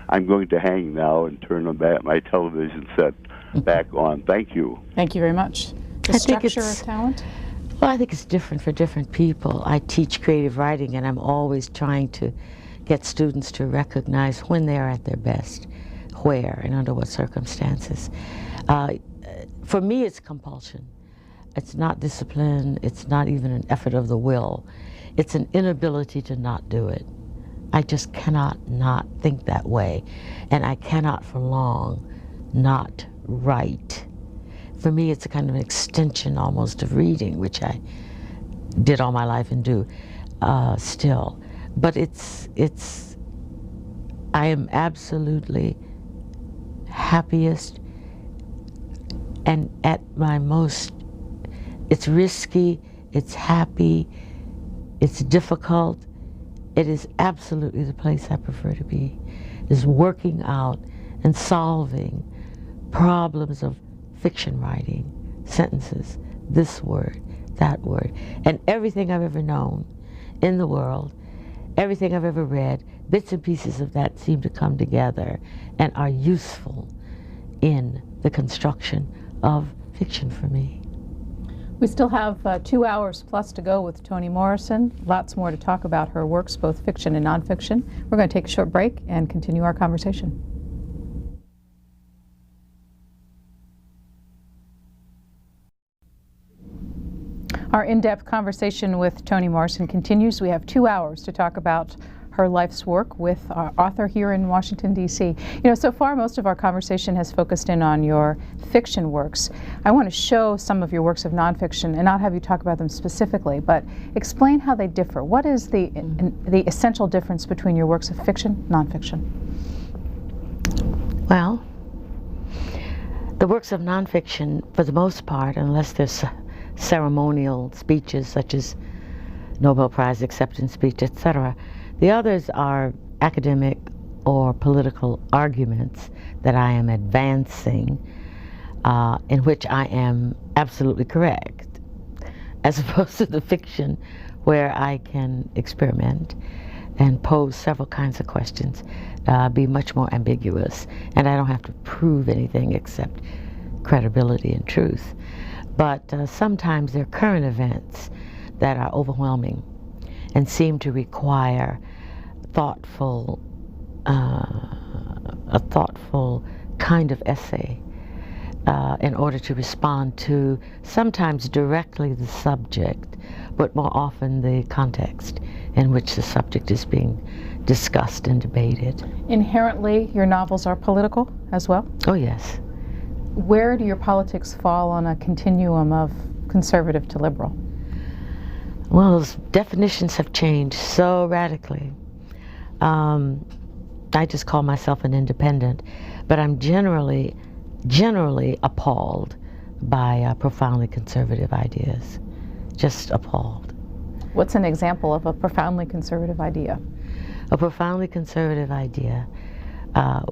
I'm going to hang now and turn on my television set back on. Thank you. Thank you very much. The structure of talent? Well, I think it's different for different people. I teach creative writing, and I'm always trying to get students to recognize when they are at their best, where and under what circumstances. For me, it's compulsion. It's not discipline. It's not even an effort of the will. It's an inability to not do it. I just cannot not think that way, and I cannot for long not write. For me, it's a kind of an extension almost of reading, which I did all my life and do still. But I am absolutely happiest and at my most, it's risky, it's happy, it's difficult. It is absolutely the place I prefer to be, is working out and solving problems of fiction writing, sentences, this word, that word, and everything I've ever known in the world, everything I've ever read, bits and pieces of that seem to come together and are useful in the construction of fiction for me. We still have 2 hours plus to go with Toni Morrison. Lots more to talk about her works, both fiction and nonfiction. We're going to take a short break and continue our conversation. Our in-depth conversation with Toni Morrison continues. We have 2 hours to talk about her life's work with our author here in Washington, D.C. You know, so far most of our conversation has focused in on your fiction works. I want to show some of your works of nonfiction and not have you talk about them specifically, but explain how they differ. What is the essential difference between your works of fiction, nonfiction? Well, the works of nonfiction, for the most part, unless there's ceremonial speeches such as Nobel Prize acceptance speech, etc., the others are academic or political arguments that I am advancing, in which I am absolutely correct, as opposed to the fiction where I can experiment and pose several kinds of questions, be much more ambiguous, and I don't have to prove anything except credibility and truth. But sometimes there are current events that are overwhelming and seem to require a thoughtful kind of essay in order to respond to sometimes directly the subject, but more often the context in which the subject is being discussed and debated. Inherently, your novels are political as well? Oh, yes. Where do your politics fall on a continuum of conservative to liberal? Well, those definitions have changed so radically. I just call myself an independent, but I'm generally appalled by profoundly conservative ideas. Just appalled. What's an example of a profoundly conservative idea? A profoundly conservative idea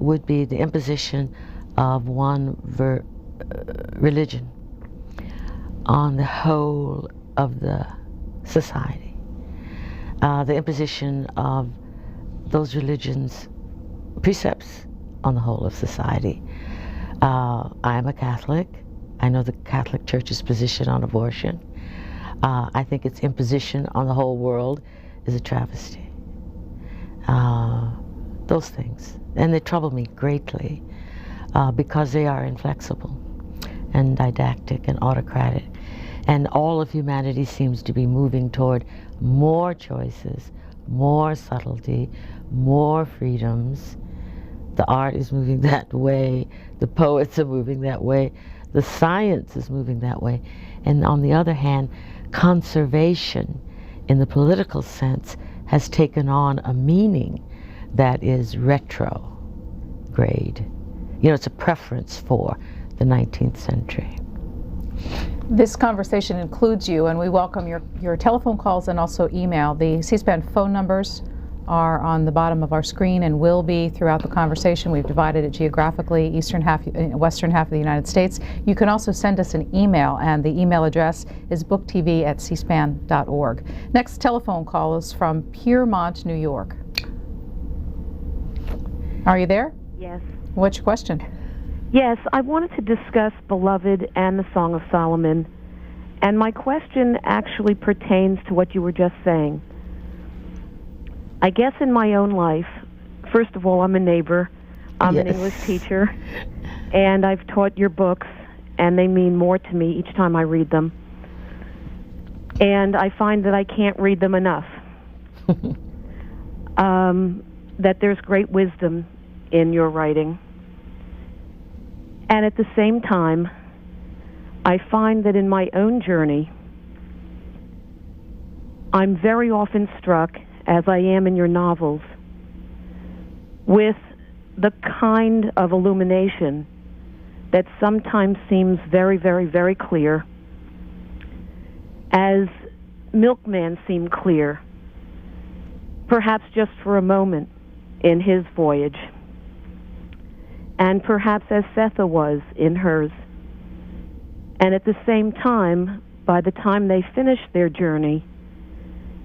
would be the imposition of one religion on the whole of the society. The imposition of those religions' precepts on the whole of society. I am a Catholic. I know the Catholic Church's position on abortion. I think its imposition on the whole world is a travesty. Those things. And they trouble me greatly because they are inflexible and didactic and autocratic. And all of humanity seems to be moving toward more choices, more subtlety, more freedoms. The art is moving that way, the poets are moving that way, the science is moving that way. And on the other hand, conservation in the political sense has taken on a meaning that is retrograde. You know, it's a preference for the 19th century. This conversation includes you, and we welcome your telephone calls and also email. The C-SPAN phone numbers are on the bottom of our screen and will be throughout the conversation. We've divided it geographically, eastern half, western half of the United States. You can also send us an email, and the email address is booktv@cspan.org. Next telephone call is from Piermont, New York. Are you there? Yes. What's your question? Yes, I wanted to discuss Beloved and the Song of Solomon, and my question actually pertains to what you were just saying. I guess in my own life, first of all, I'm a neighbor, I'm an English teacher, and I've taught your books, and they mean more to me each time I read them. And I find that I can't read them enough. That there's great wisdom in your writing. And at the same time, I find that in my own journey, I'm very often struck, as I am in your novels, with the kind of illumination that sometimes seems very, very, very clear, as Milkman seemed clear, perhaps just for a moment in his voyage, and perhaps as Setha was in hers. And at the same time, by the time they finish their journey,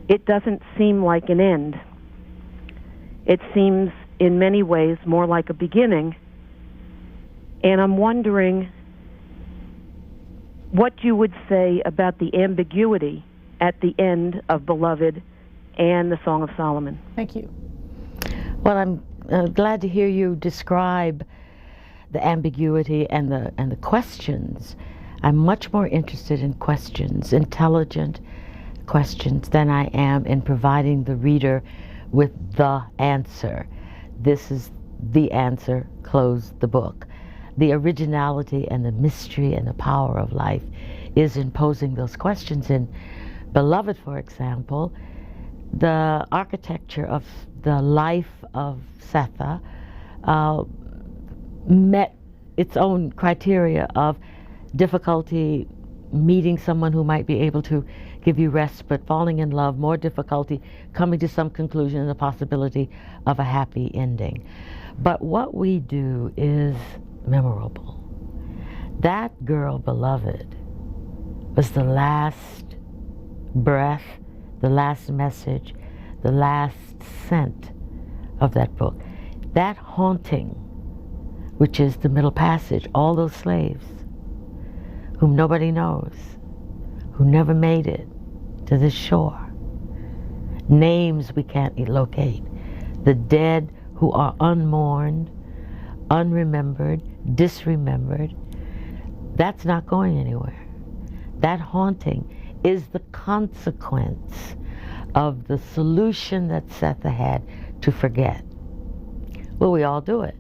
it doesn't seem like an end. it seems in many ways more like a beginning. And I'm wondering what you would say about the ambiguity at the end of Beloved and the Song of Solomon. Thank you. Well, I'm glad to hear you describe the ambiguity and the questions. I'm much more interested in questions, intelligent questions, than I am in providing the reader with the answer. This is the answer, close the book. The originality and the mystery and the power of life is in posing those questions. In Beloved, for example, the architecture of the life of Setha met its own criteria of difficulty, meeting someone who might be able to give you respite, falling in love, more difficulty, coming to some conclusion, and the possibility of a happy ending. But what we do is memorable. That girl, Beloved, was the last breath, the last message, the last scent of that book. That haunting, which is the middle passage, all those slaves whom nobody knows, who never made it to this shore, names we can't locate, the dead who are unmourned, unremembered, disremembered. That's not going anywhere. That haunting is the consequence of the solution that Setha had to forget. Well, we all do it.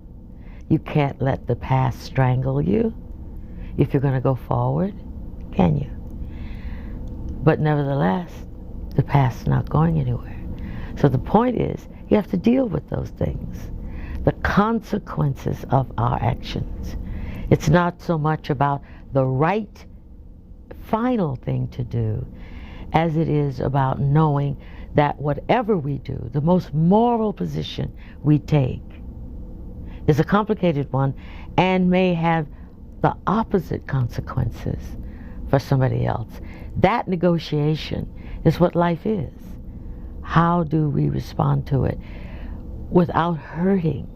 You can't let the past strangle you if you're going to go forward, can you? But nevertheless, the past's not going anywhere. So the point is, you have to deal with those things, the consequences of our actions. It's not so much about the right final thing to do as it is about knowing that whatever we do, the most moral position we take is a complicated one and may have the opposite consequences for somebody else. That negotiation is what life is. How do we respond to it without hurting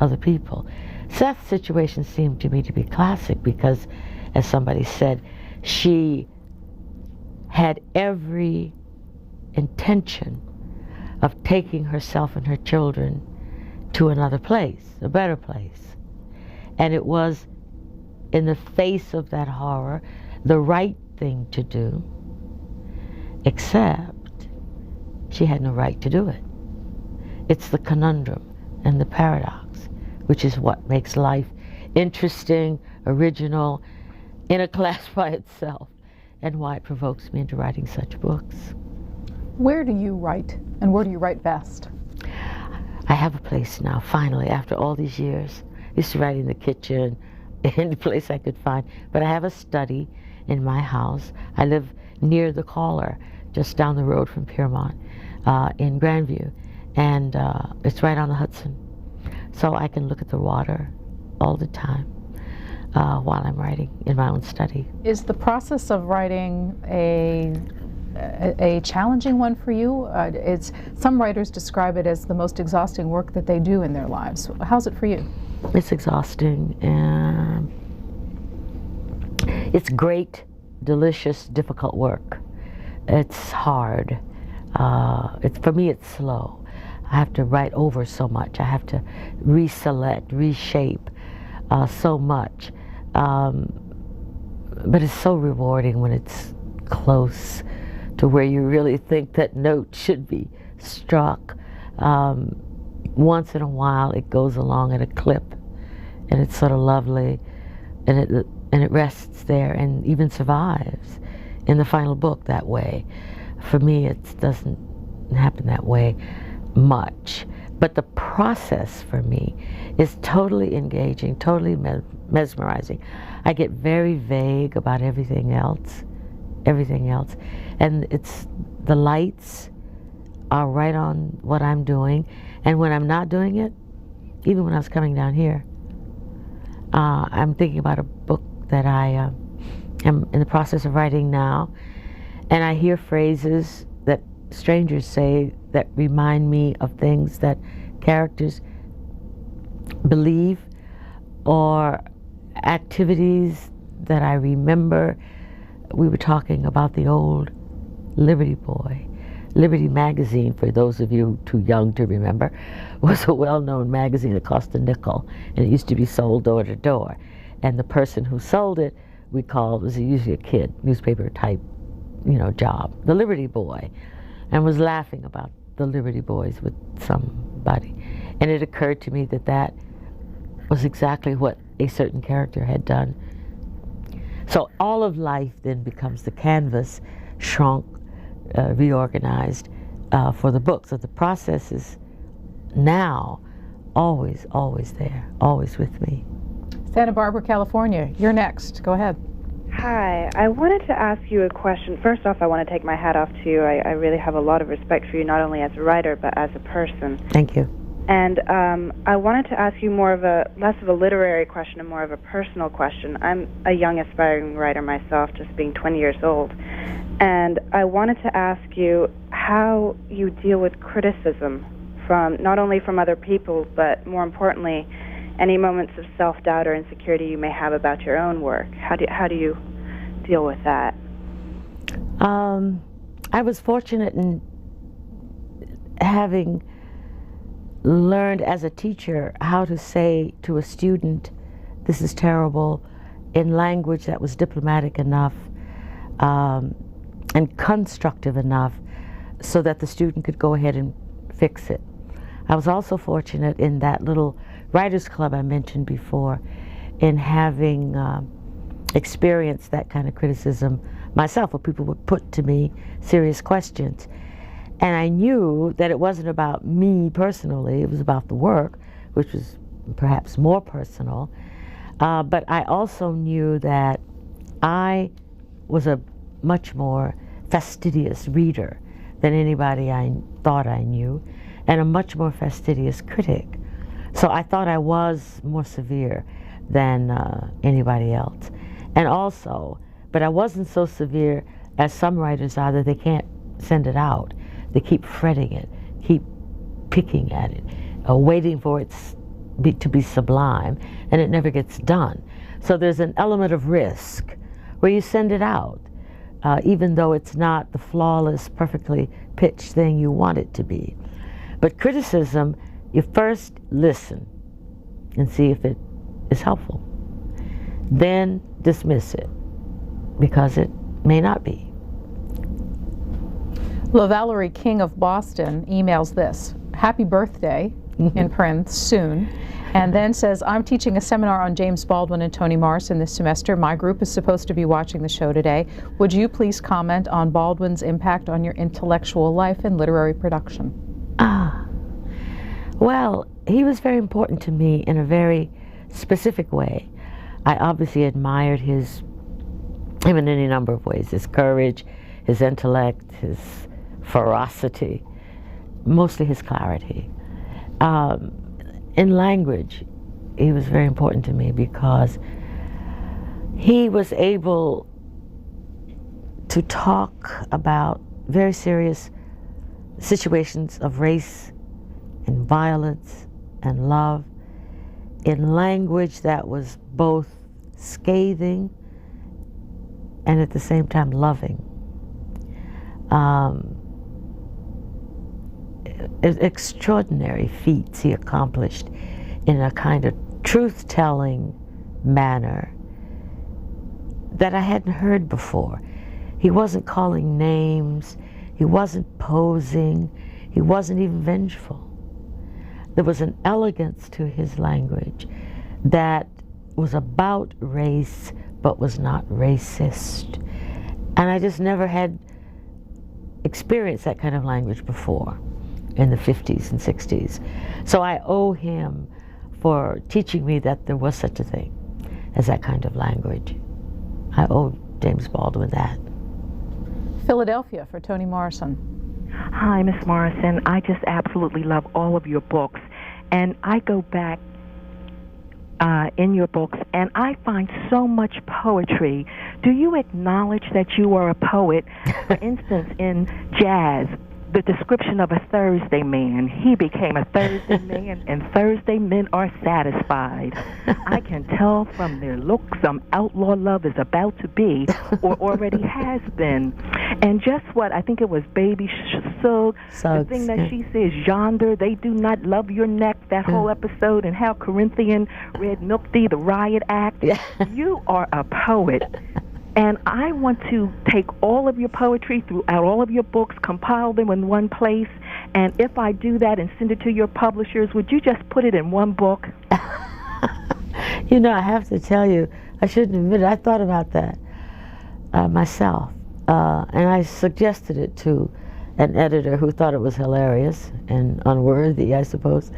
other people? Seth's situation seemed to me to be classic because, as somebody said, she had every intention of taking herself and her children to another place, a better place. And it was, in the face of that horror, the right thing to do, except she had no right to do it. It's the conundrum and the paradox, which is what makes life interesting, original, in a class by itself, and why it provokes me into writing such books. Where do you write, and where do you write best? I have a place now, finally, after all these years. I used to write in the kitchen, any place I could find, but I have a study in my house. I live near the Caller, just down the road from Piermont, in Grandview, and it's right on the Hudson. So I can look at the water all the time while I'm writing in my own study. Is the process of writing a challenging one for you? Some writers describe it as the most exhausting work that they do in their lives. How's it for you? It's exhausting. It's great, delicious, difficult work. It's hard. For me, it's slow. I have to write over so much. I have to reselect, reshape so much. But it's so rewarding when it's close to where you really think that note should be struck. Once in a while it goes along at a clip, and it's sort of lovely, and it rests there and even survives in the final book that way. For me, it doesn't happen that way much, but the process for me is totally engaging, totally mesmerizing. I get very vague about everything else, and it's the lights are right on what I'm doing, and when I'm not doing it, even when I was coming down here, I'm thinking about a book that I am in the process of writing now, and I hear phrases that strangers say that remind me of things that characters believe, or activities that I remember. We were talking about the old Liberty Boy. Liberty magazine, for those of you too young to remember, was a well-known magazine that cost a nickel, and it used to be sold door to door. And the person who sold it, we called, was usually a kid, newspaper type, job, the Liberty Boy, and was laughing about the Liberty Boys with somebody. And it occurred to me that that was exactly what a certain character had done. So all of life then becomes the canvas, shrunk, reorganized for the book. So the process is now always there, always with me. Santa Barbara, California, you're next. Go ahead. Hi, I wanted to ask you a question. First off, I want to take my hat off to you. I really have a lot of respect for you, not only as a writer, but as a person. Thank you. And I wanted to ask you less of a literary question and more of a personal question. I'm a young aspiring writer myself, just being 20 years old. And I wanted to ask you how you deal with criticism not only from other people, but more importantly, any moments of self-doubt or insecurity you may have about your own work. How do you deal with that? I was fortunate in having learned as a teacher how to say to a student, "This is terrible," in language that was diplomatic enough and constructive enough so that the student could go ahead and fix it. I was also fortunate in that little writers club I mentioned before, in having experienced that kind of criticism myself, where people would put to me serious questions. And I knew that it wasn't about me personally, it was about the work, which was perhaps more personal. But I also knew that I was a much more fastidious reader than anybody I thought I knew, and a much more fastidious critic. So I thought I was more severe than anybody else. And also, but I wasn't so severe as some writers are, that they can't send it out. They keep fretting it, keep picking at it, waiting for it to be sublime, and it never gets done. So there's an element of risk where you send it out, even though it's not the flawless, perfectly pitched thing you want it to be. But criticism, you first listen and see if it is helpful. Then dismiss it, because it may not be. LaValerie King of Boston emails this: "Happy birthday," in parentheses, soon, and then says, "I'm teaching a seminar on James Baldwin and Toni Morrison this semester. My group is supposed to be watching the show today. Would you please comment on Baldwin's impact on your intellectual life and literary production?" Well, he was very important to me in a very specific way. I obviously admired him in any number of ways: his courage, his intellect, his ferocity, mostly his clarity. In language, he was very important to me because he was able to talk about very serious situations of race and violence and love in language that was both scathing and at the same time loving. Extraordinary feats he accomplished in a kind of truth-telling manner that I hadn't heard before. He wasn't calling names, he wasn't posing, he wasn't even vengeful. There was an elegance to his language that was about race but was not racist. And I just never had experienced that kind of language before in the 50s and 60s. So I owe him for teaching me that there was such a thing as that kind of language. I owe James Baldwin that. Philadelphia for Toni Morrison. Hi, Miss Morrison. I just absolutely love all of your books. And I go back in your books, and I find so much poetry. Do you acknowledge that you are a poet? For instance, in jazz, the description of a Thursday man. He became a Thursday man, and Thursday men are satisfied. I can tell from their look some outlaw love is about to be, or already has been. And just what, I think it was Baby Suggs, the thing that she says, yonder, they do not love your neck, that whole episode, and how Corinthian read Milk Tea, the Riot Act. You are a poet. And I want to take all of your poetry throughout all of your books, compile them in one place, and if I do that and send it to your publishers, would you just put it in one book? You know, I have to tell you, I shouldn't admit it, I thought about that myself. And I suggested it to an editor who thought it was hilarious and unworthy, I suppose.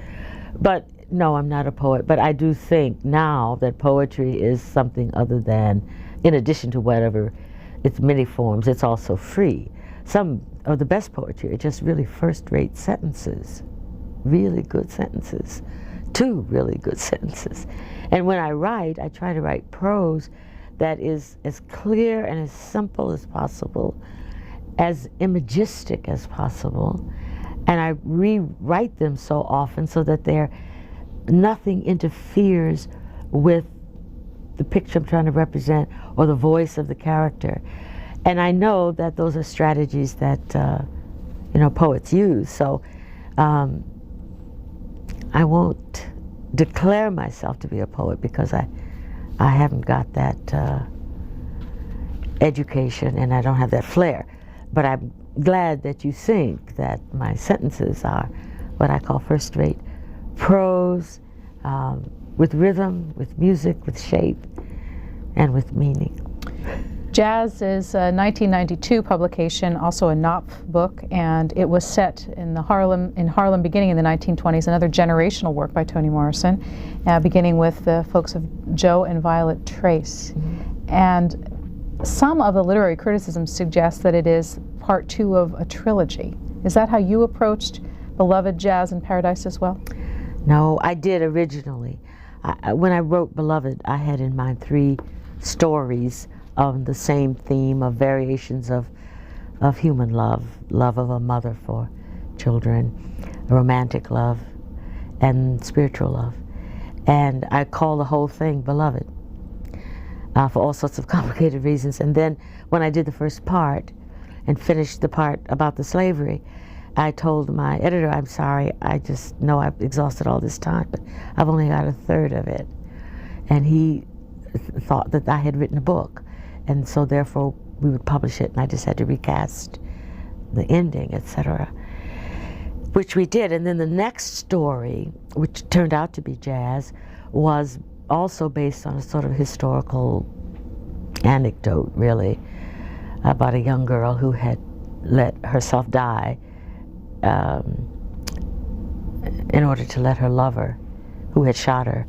But no, I'm not a poet. But I do think now that poetry is something other than, in addition to whatever its many forms, it's also free. Some of the best poetry are just really first-rate sentences, really good sentences, 2 really good sentences. And when I write, I try to write prose that is as clear and as simple as possible, as imagistic as possible. And I rewrite them so often so that nothing interferes with the picture I'm trying to represent or the voice of the character. And I know that those are strategies that poets use. So I won't declare myself to be a poet because I haven't got that education and I don't have that flair. But I'm glad that you think that my sentences are what I call first-rate prose, with rhythm, with music, with shape, and with meaning. Jazz is a 1992 publication, also a Knopf book, and it was set in Harlem beginning in the 1920s, another generational work by Toni Morrison, beginning with the folks of Joe and Violet Trace. Mm-hmm. And some of the literary criticism suggests that it is part 2 of a trilogy. Is that how you approached Beloved, Jazz, and Paradise as well? No, I did originally. When I wrote Beloved, I had in mind 3 stories of the same theme, of variations of human love, love of a mother for children, romantic love, and spiritual love. And I call the whole thing Beloved for all sorts of complicated reasons. And then when I did the first part and finished the part about the slavery, I told my editor, I'm sorry, I just know I've exhausted all this time, but I've only got 1/3 of it. And he thought that I had written a book, and so therefore we would publish it, and I just had to recast the ending, etc., which we did. And then the next story, which turned out to be Jazz, was also based on a sort of historical anecdote, really, about a young girl who had let herself die in order to let her lover, who had shot her,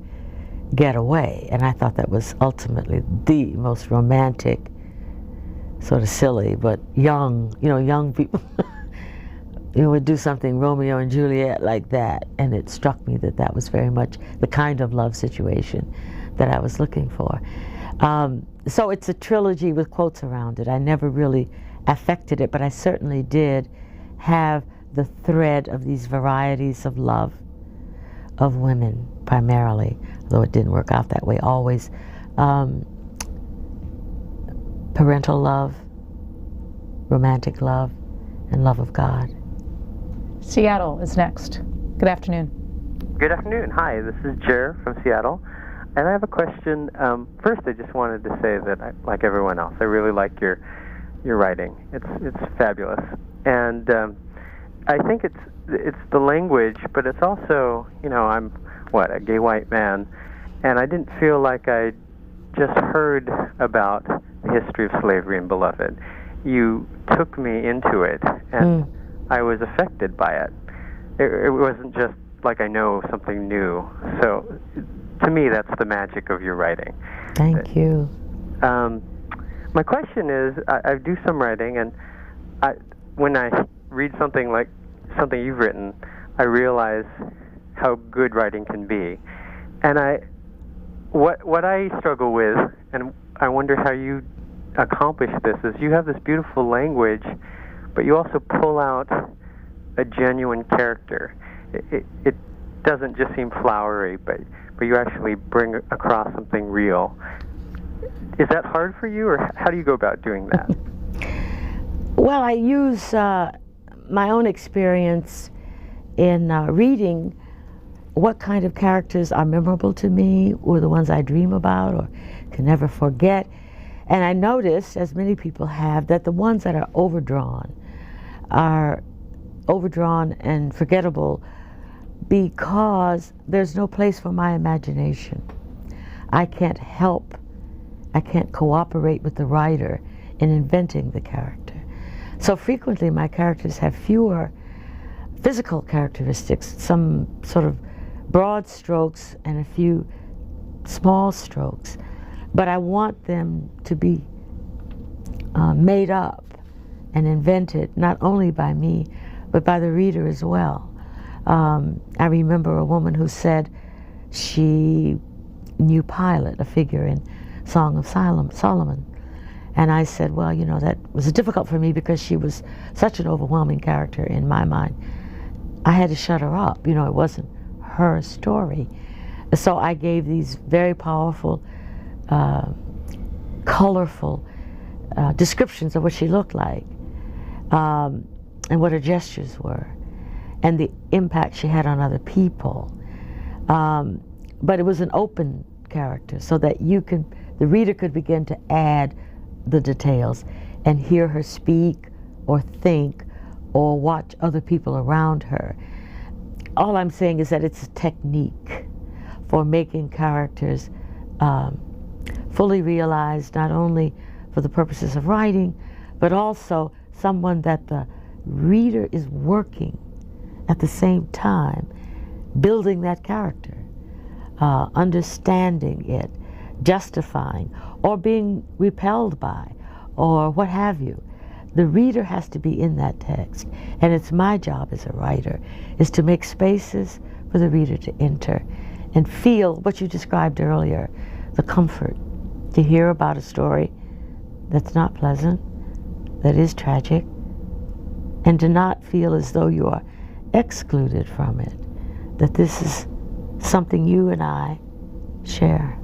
get away. And I thought that was ultimately the most romantic, sort of silly, but young people would do something Romeo and Juliet like that. And it struck me that that was very much the kind of love situation that I was looking for. So it's a trilogy with quotes around it. I never really affected it, but I certainly did have the thread of these varieties of love of women primarily, though it didn't work out that way always. Parental love, romantic love, and love of God. Seattle is next. Good afternoon. Good afternoon. Hi, this is Jer from Seattle. And I have a question. First, I just wanted to say that, like everyone else, I really like your writing. It's fabulous. And I think it's the language, but it's also, I'm a gay white man, and I didn't feel like I just heard about the history of slavery in Beloved. You took me into it, and I was affected by it. It wasn't just like I know something new. So to me, that's the magic of your writing. Thank you. My question is, I do some writing, and when I read something like something you've written, I realize how good writing can be. And what I struggle with, and I wonder how you accomplish this, is you have this beautiful language, but you also pull out a genuine character. It doesn't just seem flowery, but you actually bring across something real. Is that hard for you, or how do you go about doing that? Well, I use my own experience in reading what kind of characters are memorable to me, or the ones I dream about or can never forget. And I noticed, as many people have, that the ones that are overdrawn and forgettable because there's no place for my imagination. I can't cooperate with the writer in inventing the character. So frequently my characters have fewer physical characteristics, some sort of broad strokes and a few small strokes, but I want them to be made up and invented not only by me but by the reader as well. I remember a woman who said she knew Pilate, a figure in Song of Solomon, and I said, well, you know, that was difficult for me because she was such an overwhelming character in my mind. I had to shut her up, you know, it wasn't her story. So I gave these very powerful, colorful descriptions of what she looked like, and what her gestures were, and the impact she had on other people. But it was an open character, so that the reader could begin to add the details and hear her speak or think or watch other people around her. All I'm saying is that it's a technique for making characters fully realized, not only for the purposes of writing, but also someone that the reader is working at the same time, building that character, understanding it, justifying, or being repelled by, or what have you. The reader has to be in that text, and it's my job as a writer is to make spaces for the reader to enter and feel what you described earlier, the comfort to hear about a story that's not pleasant, that is tragic, and to not feel as though you are excluded from it, that this is something you and I share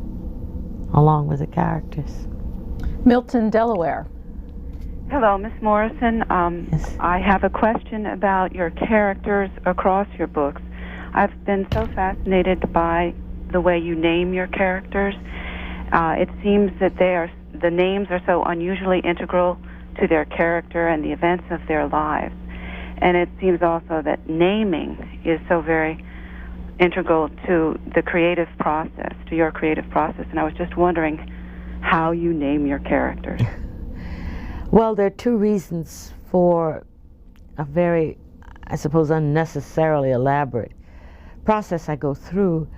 along with the characters. Milton, Delaware. Hello, Miss Morrison. Yes. I have a question about your characters across your books. I've been so fascinated by the way you name your characters. It seems that the names are so unusually integral to their character and the events of their lives. And it seems also that naming is so very integral to the creative process, to your creative process. And I was just wondering how you name your characters. Well, there are two reasons for a very, I suppose, unnecessarily elaborate process I go through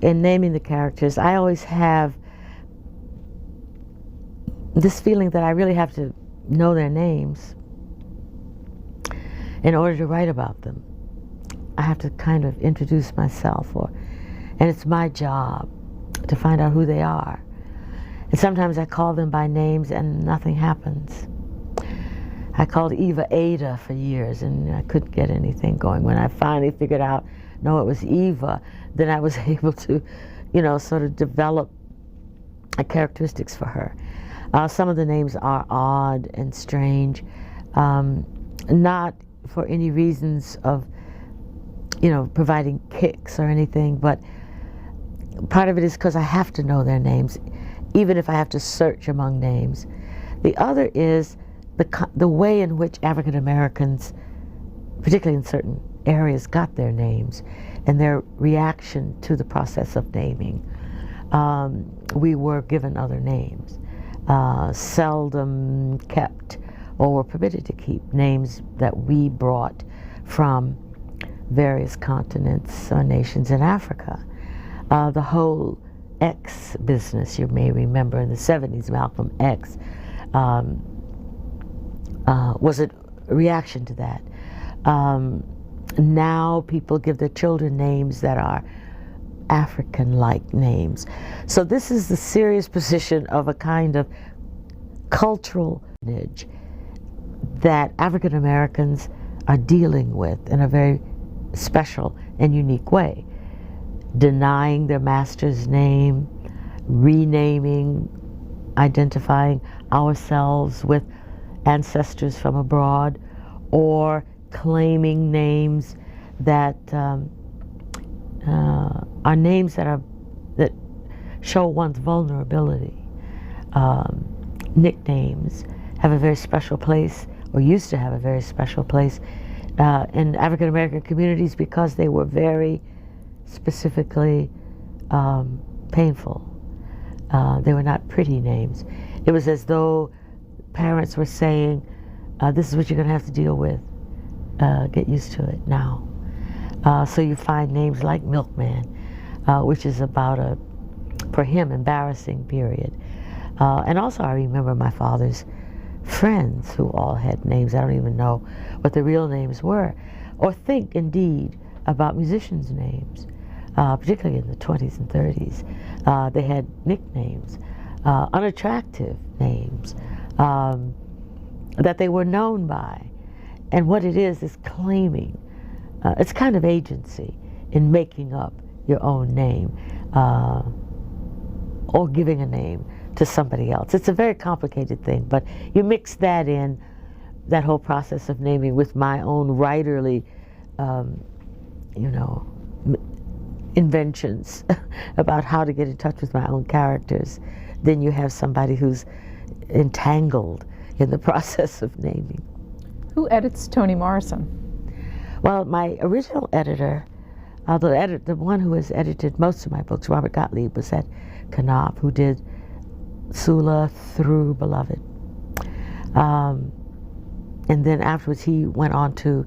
in naming the characters. I always have this feeling that I really have to know their names in order to write about them. I have to kind of introduce myself, and it's my job to find out who they are. And sometimes I call them by names and nothing happens. I called Eva Ada for years and I couldn't get anything going. When I finally figured out, no, it was Eva, then I was able to, you know, sort of develop characteristics for her. Some of the names are odd and strange, not for any reasons of, you know, providing kicks or anything, but part of it is because I have to know their names, even if I have to search among names. The other is the way in which African Americans, particularly in certain areas, got their names and their reaction to the process of naming. We were given other names, seldom kept or were permitted to keep names that we brought from various continents or nations in Africa. The whole X business, you may remember in the 70s, Malcolm X, was a reaction to that. Now people give their children names that are African-like names. So this is the serious position of a kind of cultural image that African Americans are dealing with in a very special and unique way. Denying their master's name, renaming, identifying ourselves with ancestors from abroad, or claiming names that are names that show one's vulnerability. Nicknames have a very special place, or used to have a very special place in African American communities, because they were very specifically painful. They were not pretty names. It was as though parents were saying, this is what you're going to have to deal with. Get used to it now. So you find names like Milkman, which is about a, for him, embarrassing period. And also I remember my father's friends who all had names. I don't even know what the real names were. Or think, indeed, about musicians' names, particularly in the 20s and 30s. They had nicknames, unattractive names that they were known by. And what it is claiming. It's kind of agency in making up your own name or giving a name to somebody else. It's a very complicated thing, but you mix that in, that whole process of naming, with my own writerly, inventions about how to get in touch with my own characters, then you have somebody who's entangled in the process of naming. Who edits Toni Morrison? Well, my original editor, the one who has edited most of my books, Robert Gottlieb, was at Knopf, who did Sula through Beloved. And then afterwards he went on to,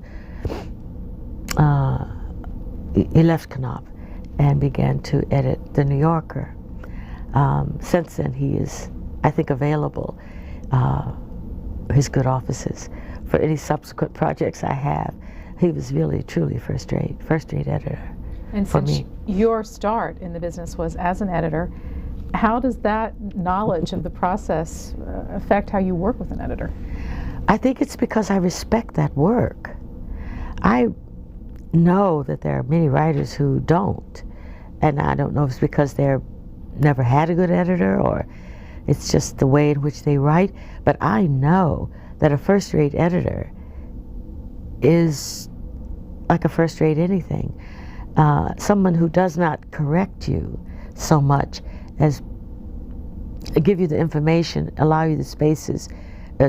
he left Knopf and began to edit The New Yorker. Since then he is, I think, available, his good offices, for any subsequent projects I have. He was really, truly first-rate editor. And since your start in the business was as an editor, how does that knowledge of the process affect how you work with an editor? I think it's because I respect that work. I know that there are many writers who don't, and I don't know if it's because they've never had a good editor or it's just the way in which they write, but I know that a first-rate editor is like a first-rate anything. Someone who does not correct you so much as give you the information, allow you the spaces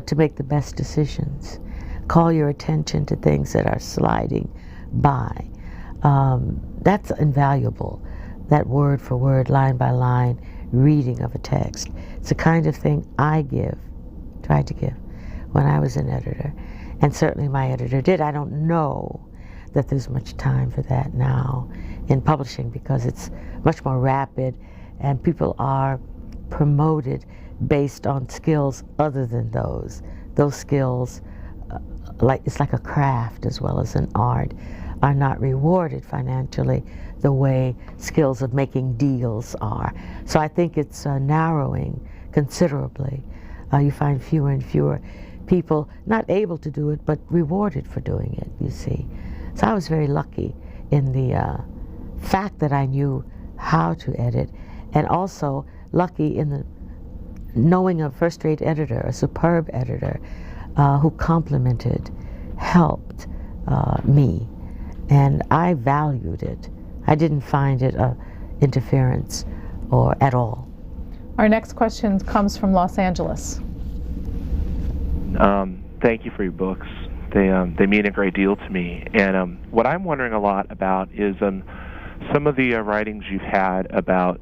to make the best decisions, call your attention to things that are sliding by. That's invaluable, that word for word, line by line reading of a text. It's the kind of thing I tried to give when I was an editor, and certainly my editor did. I don't know that there's much time for that now in publishing, because it's much more rapid and people are promoted based on skills other than those. Those skills, it's like a craft as well as an art, are not rewarded financially the way skills of making deals are. So I think it's narrowing considerably. You find fewer and fewer people not able to do it, but rewarded for doing it, you see. So I was very lucky in the fact that I knew how to edit, and also lucky in the knowing a first-rate editor, a superb editor, who complimented, helped me, and I valued it. I didn't find it interference or at all. Our next question comes from Los Angeles. Thank you for your books. They mean a great deal to me. And what I'm wondering a lot about is some of the writings you've had about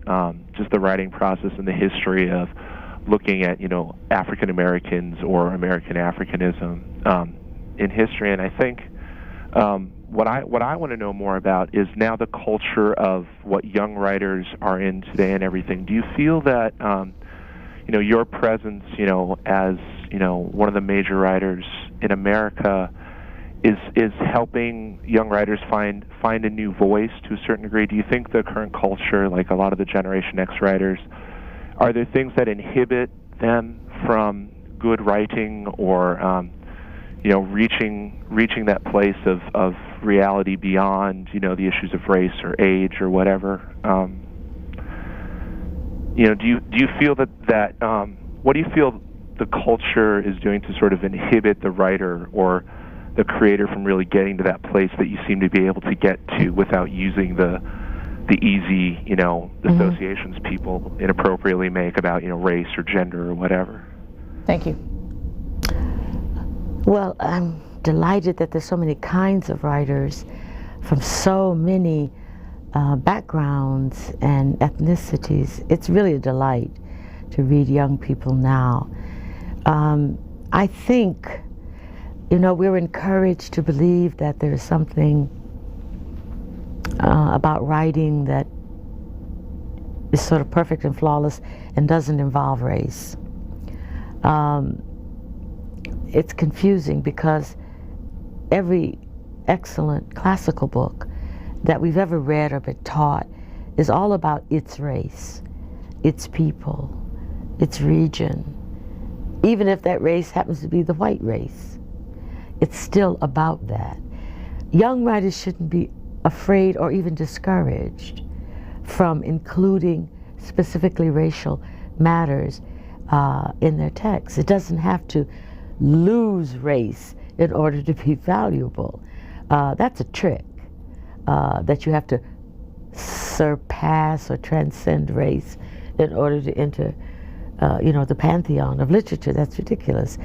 just the writing process and the history of looking at, African Americans or American Africanism in history. And I think what I want to know more about is now the culture of what young writers are in today and everything. Do you feel that your presence, as one of the major writers in America, is helping young writers find a new voice to a certain degree? Do you think the current culture, like a lot of the Generation X writers, are there things that inhibit them from good writing, or reaching that place of reality beyond, the issues of race or age or whatever. Do you feel that what do you feel the culture is doing to sort of inhibit the writer or the creator from really getting to that place that you seem to be able to get to without using the easy, associations people inappropriately make about, race or gender or whatever? Thank you. Well, I'm delighted that there's so many kinds of writers from so many backgrounds and ethnicities. It's really a delight to read young people now. I think, we're encouraged to believe that there's something about writing that is sort of perfect and flawless and doesn't involve race. It's confusing because every excellent classical book that we've ever read or been taught is all about its race, its people, its region. Even if that race happens to be the white race, it's still about that. Young writers shouldn't be afraid or even discouraged from including specifically racial matters in their texts. It doesn't have to lose race in order to be valuable. That's a trick, that you have to surpass or transcend race in order to enter the pantheon of literature. That's ridiculous.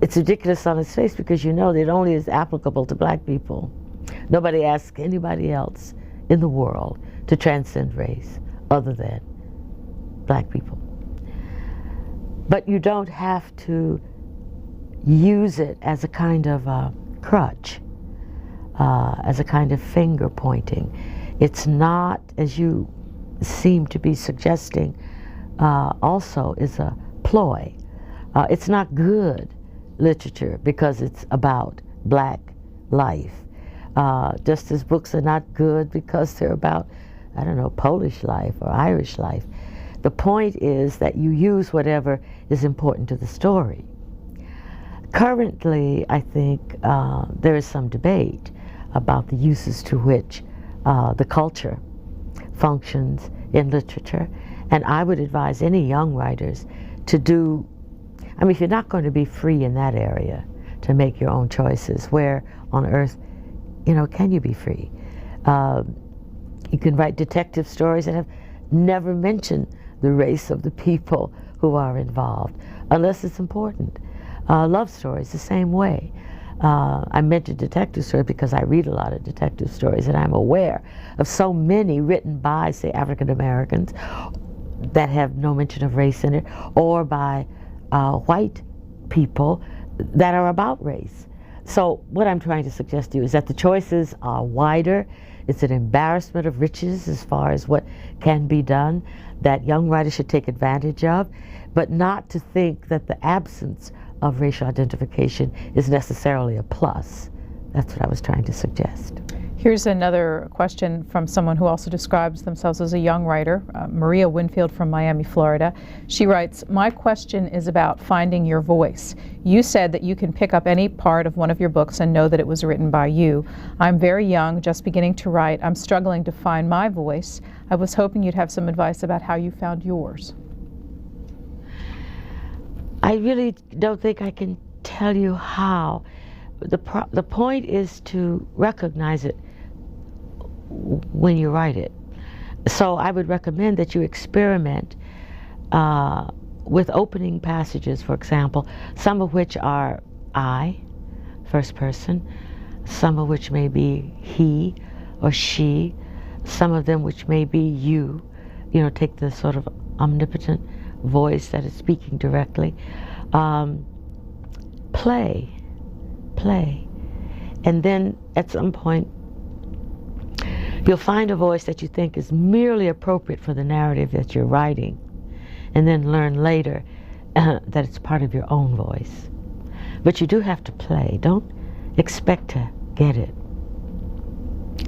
It's ridiculous on its face because that it only is applicable to black people. Nobody asks anybody else in the world to transcend race other than black people. But you don't have to use it as a kind of crutch, as a kind of finger pointing. It's not, as you seem to be suggesting, also is a ploy. It's not good literature because it's about black life. Just as books are not good because they're about, Polish life or Irish life. The point is that you use whatever is important to the story. Currently, I think there is some debate about the uses to which the culture functions in literature. And I would advise any young writers to do, if you're not going to be free in that area to make your own choices, where on earth, can you be free? You can write detective stories that have never mentioned the race of the people who are involved, unless it's important. Love stories, the same way. I mentioned detective stories because I read a lot of detective stories, and I'm aware of so many written by, say, African Americans that have no mention of race in it, or by white people that are about race. So what I'm trying to suggest to you is that the choices are wider. It's an embarrassment of riches as far as what can be done that young writers should take advantage of, but not to think that the absence of racial identification is necessarily a plus. That's what I was trying to suggest. Here's another question from someone who also describes themselves as a young writer, Maria Winfield from Miami, Florida. She writes, "My question is about finding your voice. You said that you can pick up any part of one of your books and know that it was written by you. I'm very young, just beginning to write. I'm struggling to find my voice. I was hoping you'd have some advice about how you found yours." I really don't think I can tell you how. The point is to recognize it when you write it. So I would recommend that you experiment with opening passages, for example, some of which are I, first person, some of which may be he or she, some of them which may be you. Take the sort of omnipotent voice that is speaking directly. Play. And then at some point, you'll find a voice that you think is merely appropriate for the narrative that you're writing, and then learn later that it's part of your own voice. But you do have to play. Don't expect to get it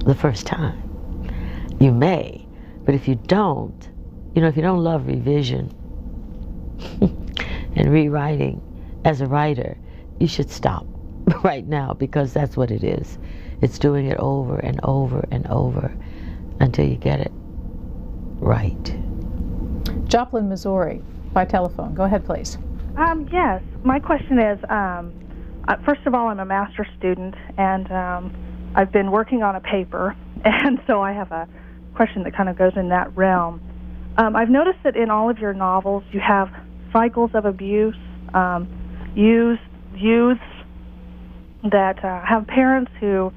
the first time. You may, but if you don't, if you don't love revision and rewriting as a writer, you should stop right now, because that's what it is. It's doing it over and over and over until you get it right. Joplin, Missouri, by telephone. Go ahead, please. Yes. My question is, first of all, I'm a master's student, and I've been working on a paper, and so I have a question that kind of goes in that realm. I've noticed that in all of your novels, you have cycles of abuse, youths that have parents who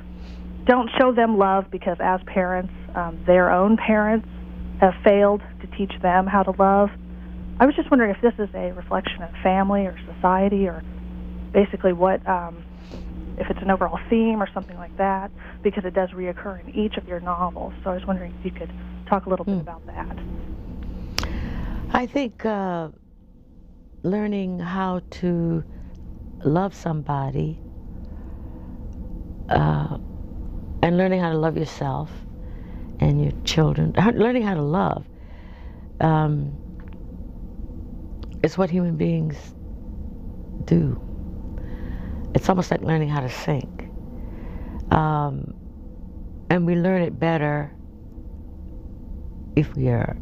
don't show them love because, as parents, their own parents have failed to teach them how to love. I was just wondering if this is a reflection of family or society, or basically what, if it's an overall theme or something like that, because it does reoccur in each of your novels. So I was wondering if you could talk a little bit about that. I think learning how to love somebody and learning how to love yourself and your children, learning how to love, is what human beings do. It's almost like learning how to sink. And we learn it better if we are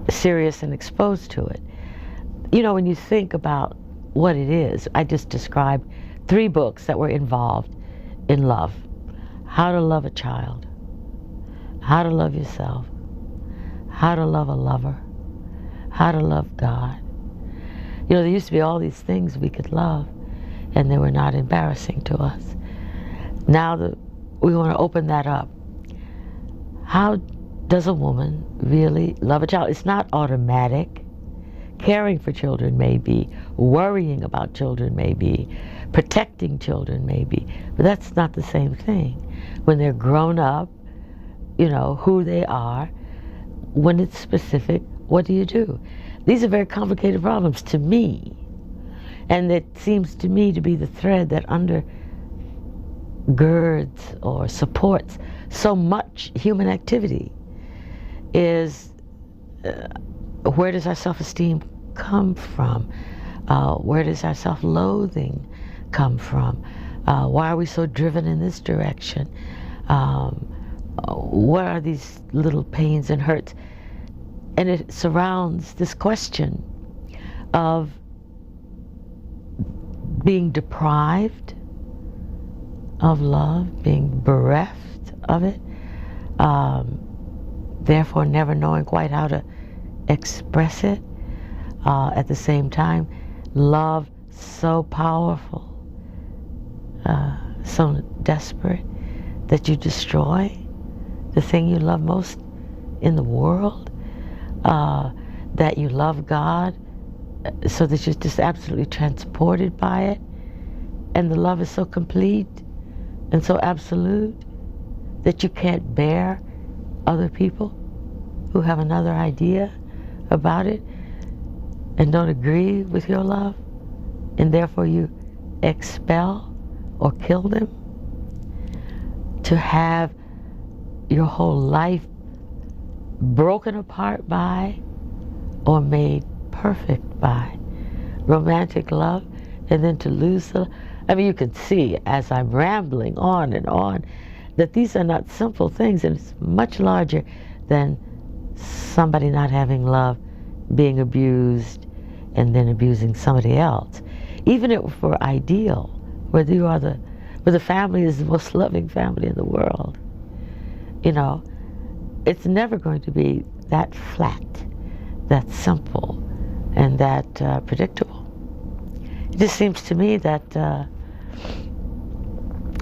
serious and exposed to it. You know, when you think about what it is, I just described 3 books that were involved in love. How to love a child, how to love yourself, how to love a lover, how to love God. You know, there used to be all these things we could love, and they were not embarrassing to us. Now that we want to open that up. How does a woman really love a child? It's not automatic. Caring for children may be, worrying about children may be, protecting children may be, but that's not the same thing. When they're grown up, you know, who they are, when it's specific, what do? These are very complicated problems to me. And it seems to me to be the thread that undergirds or supports so much human activity is where does our self-esteem come from? Where does our self-loathing come from? Why are we so driven in this direction? What are these little pains and hurts? And it surrounds this question of being deprived of love, being bereft of it, therefore never knowing quite how to express it. At the same time, love so powerful, so desperate that you destroy the thing you love most in the world, that you love God so that you're just absolutely transported by it, and the love is so complete and so absolute that you can't bear other people who have another idea about it and don't agree with your love, and therefore you expel or kill them. To have your whole life broken apart by or made perfect by romantic love, and then to lose the, I mean, you can see as I'm rambling on and on that these are not simple things, and it's much larger than somebody not having love, being abused, and then abusing somebody else. Even if it were ideal, where the family is the most loving family in the world, you know, it's never going to be that flat, that simple, and that predictable. It just seems to me that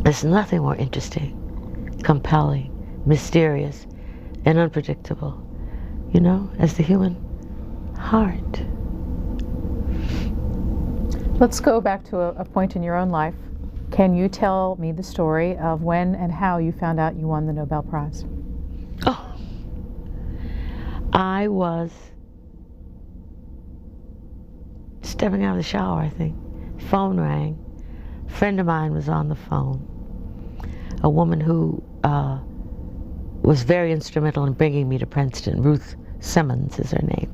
there's nothing more interesting, compelling, mysterious, and unpredictable, you know, as the human heart. Let's go back to a point in your own life. Can you tell me the story of when and how you found out you won the Nobel Prize? Oh, I was stepping out of the shower, I think. Phone rang. A friend of mine was on the phone. A woman who was very instrumental in bringing me to Princeton. Ruth Simmons is her name.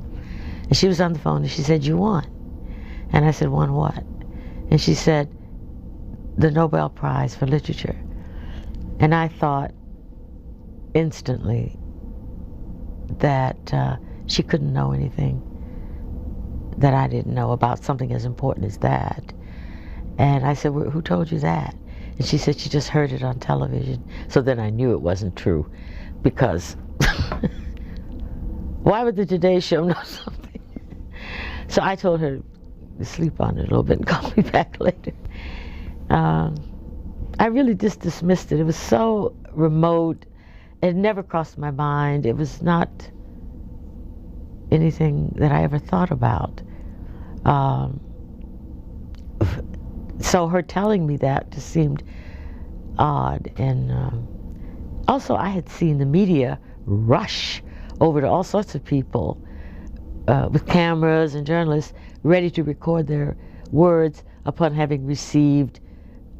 And she was on the phone and she said, "You won." And I said, "Won what?" And she said, the Nobel Prize for Literature. And I thought instantly that she couldn't know anything that I didn't know about something as important as that. And I said, well, who told you that? And she said she just heard it on television. So then I knew it wasn't true, because why would the Today Show know something? So I told her to sleep on it a little bit and call me back later. I really just dismissed it. It was so remote. It never crossed my mind. It was not anything that I ever thought about. So her telling me that just seemed odd. And also I had seen the media rush over to all sorts of people with cameras and journalists ready to record their words upon having received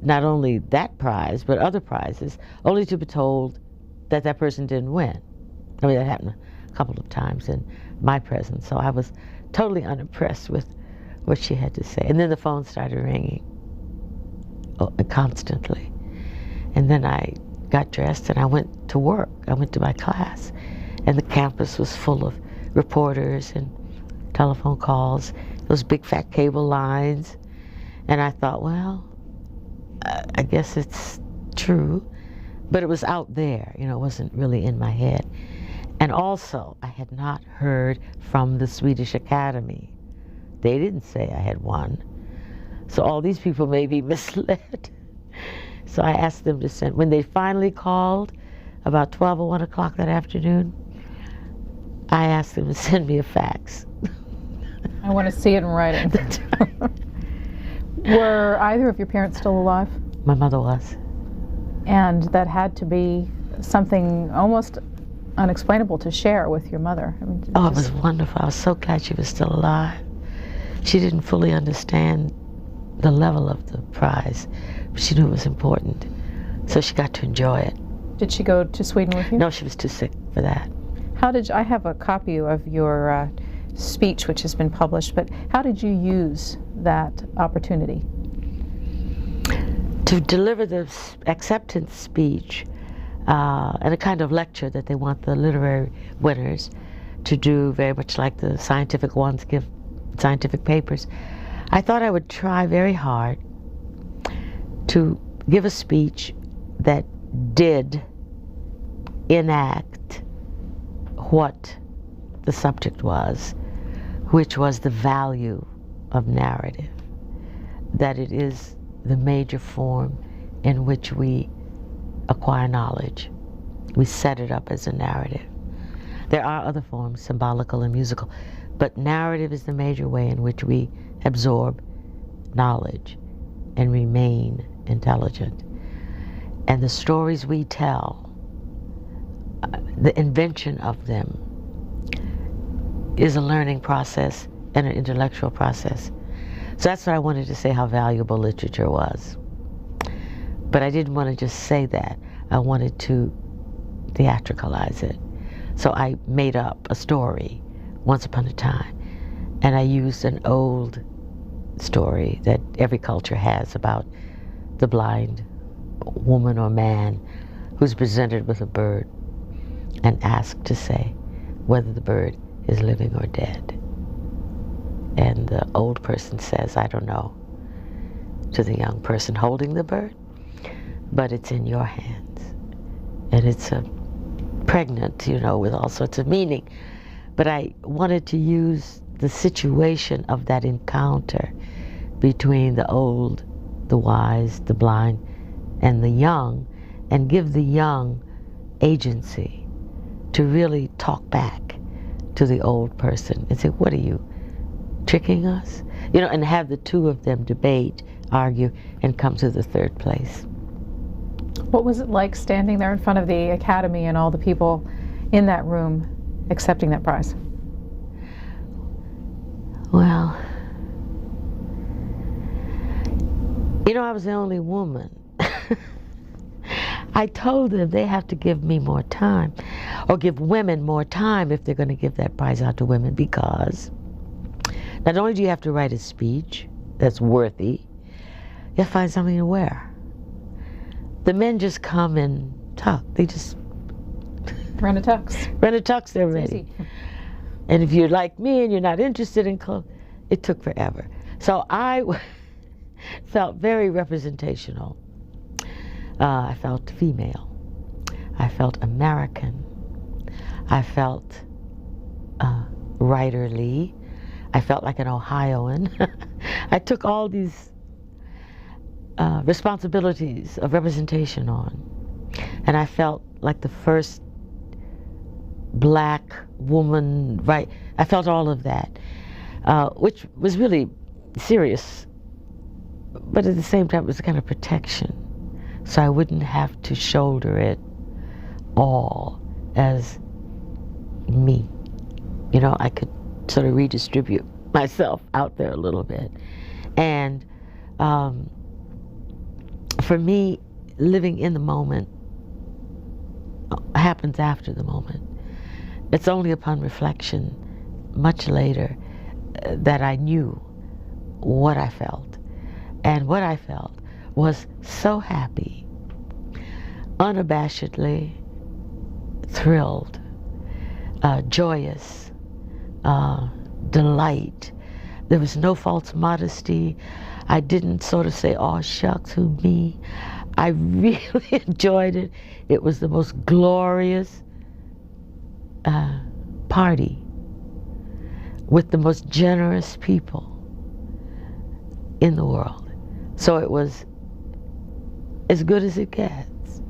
not only that prize, but other prizes, only to be told that that person didn't win. I mean, that happened a couple of times in my presence, so I was totally unimpressed with what she had to say. And then the phone started ringing constantly. And then I got dressed and I went to work. I went to my class, and the campus was full of reporters and telephone calls, those big fat cable lines. And I thought, well, I guess it's true, but it was out there, you know, it wasn't really in my head. And also, I had not heard from the Swedish Academy. They didn't say I had won. So all these people may be misled. So I asked them to send, when they finally called, about 12 or 1 o'clock that afternoon, I asked them to send me a fax. I want to see it in writing. Were either of your parents still alive? My mother was. And that had to be something almost unexplainable to share with your mother. I mean, it was wonderful. I was so glad she was still alive. She didn't fully understand the level of the prize, but she knew it was important. So she got to enjoy it. Did she go to Sweden with you? No, she was too sick for that. How did you, I have a copy of your speech, which has been published, but how did you use that opportunity? To deliver the acceptance speech and a kind of lecture that they want the literary winners to do, very much like the scientific ones give scientific papers. I thought I would try very hard to give a speech that did enact what the subject was, which was the value of narrative, that it is the major form in which we acquire knowledge. We set it up as a narrative. There are other forms, symbolical and musical, but narrative is the major way in which we absorb knowledge and remain intelligent. And the stories we tell, the invention of them, is a learning process and an intellectual process. So that's what I wanted to say, how valuable literature was. But I didn't want to just say that. I wanted to theatricalize it. So I made up a story, once upon a time, and I used an old story that every culture has about the blind woman or man who's presented with a bird and asked to say whether the bird is living or dead. And the old person says, I don't know, to the young person holding the bird, but it's in your hands. And it's pregnant, you know, with all sorts of meaning. But I wanted to use the situation of that encounter between the old, the wise, the blind, and the young, and give the young agency to really talk back to the old person and say, what are you, tricking us? You know, and have the two of them debate, argue, and come to the third place. What was it like standing there in front of the Academy and all the people in that room accepting that prize? Well, you know, I was the only woman. I told them they have to give me more time, or give women more time if they're going to give that prize out to women, because not only do you have to write a speech that's worthy, you have to find something to wear. the men just come and talk. They just rent a tux. Rent a tux, they're It's ready. easy. And if you're like me and you're not interested in clothes, it took forever. So I felt very representational. I felt female. I felt American. I felt writerly. I felt like an Ohioan. I took all these responsibilities of representation on. And I felt like the first black woman, right? I felt all of that, which was really serious. But at the same time, it was a kind of protection. So I wouldn't have to shoulder it all as me. You know, I could sort of redistribute myself out there a little bit. And for me, living in the moment happens after the moment. It's only upon reflection, much later, that I knew what I felt. And what I felt was so happy, unabashedly thrilled, joyous, delight. There was no false modesty. I didn't sort of say, oh, shucks, who me? I really enjoyed it. It was the most glorious party with the most generous people in the world. So it was as good as it gets.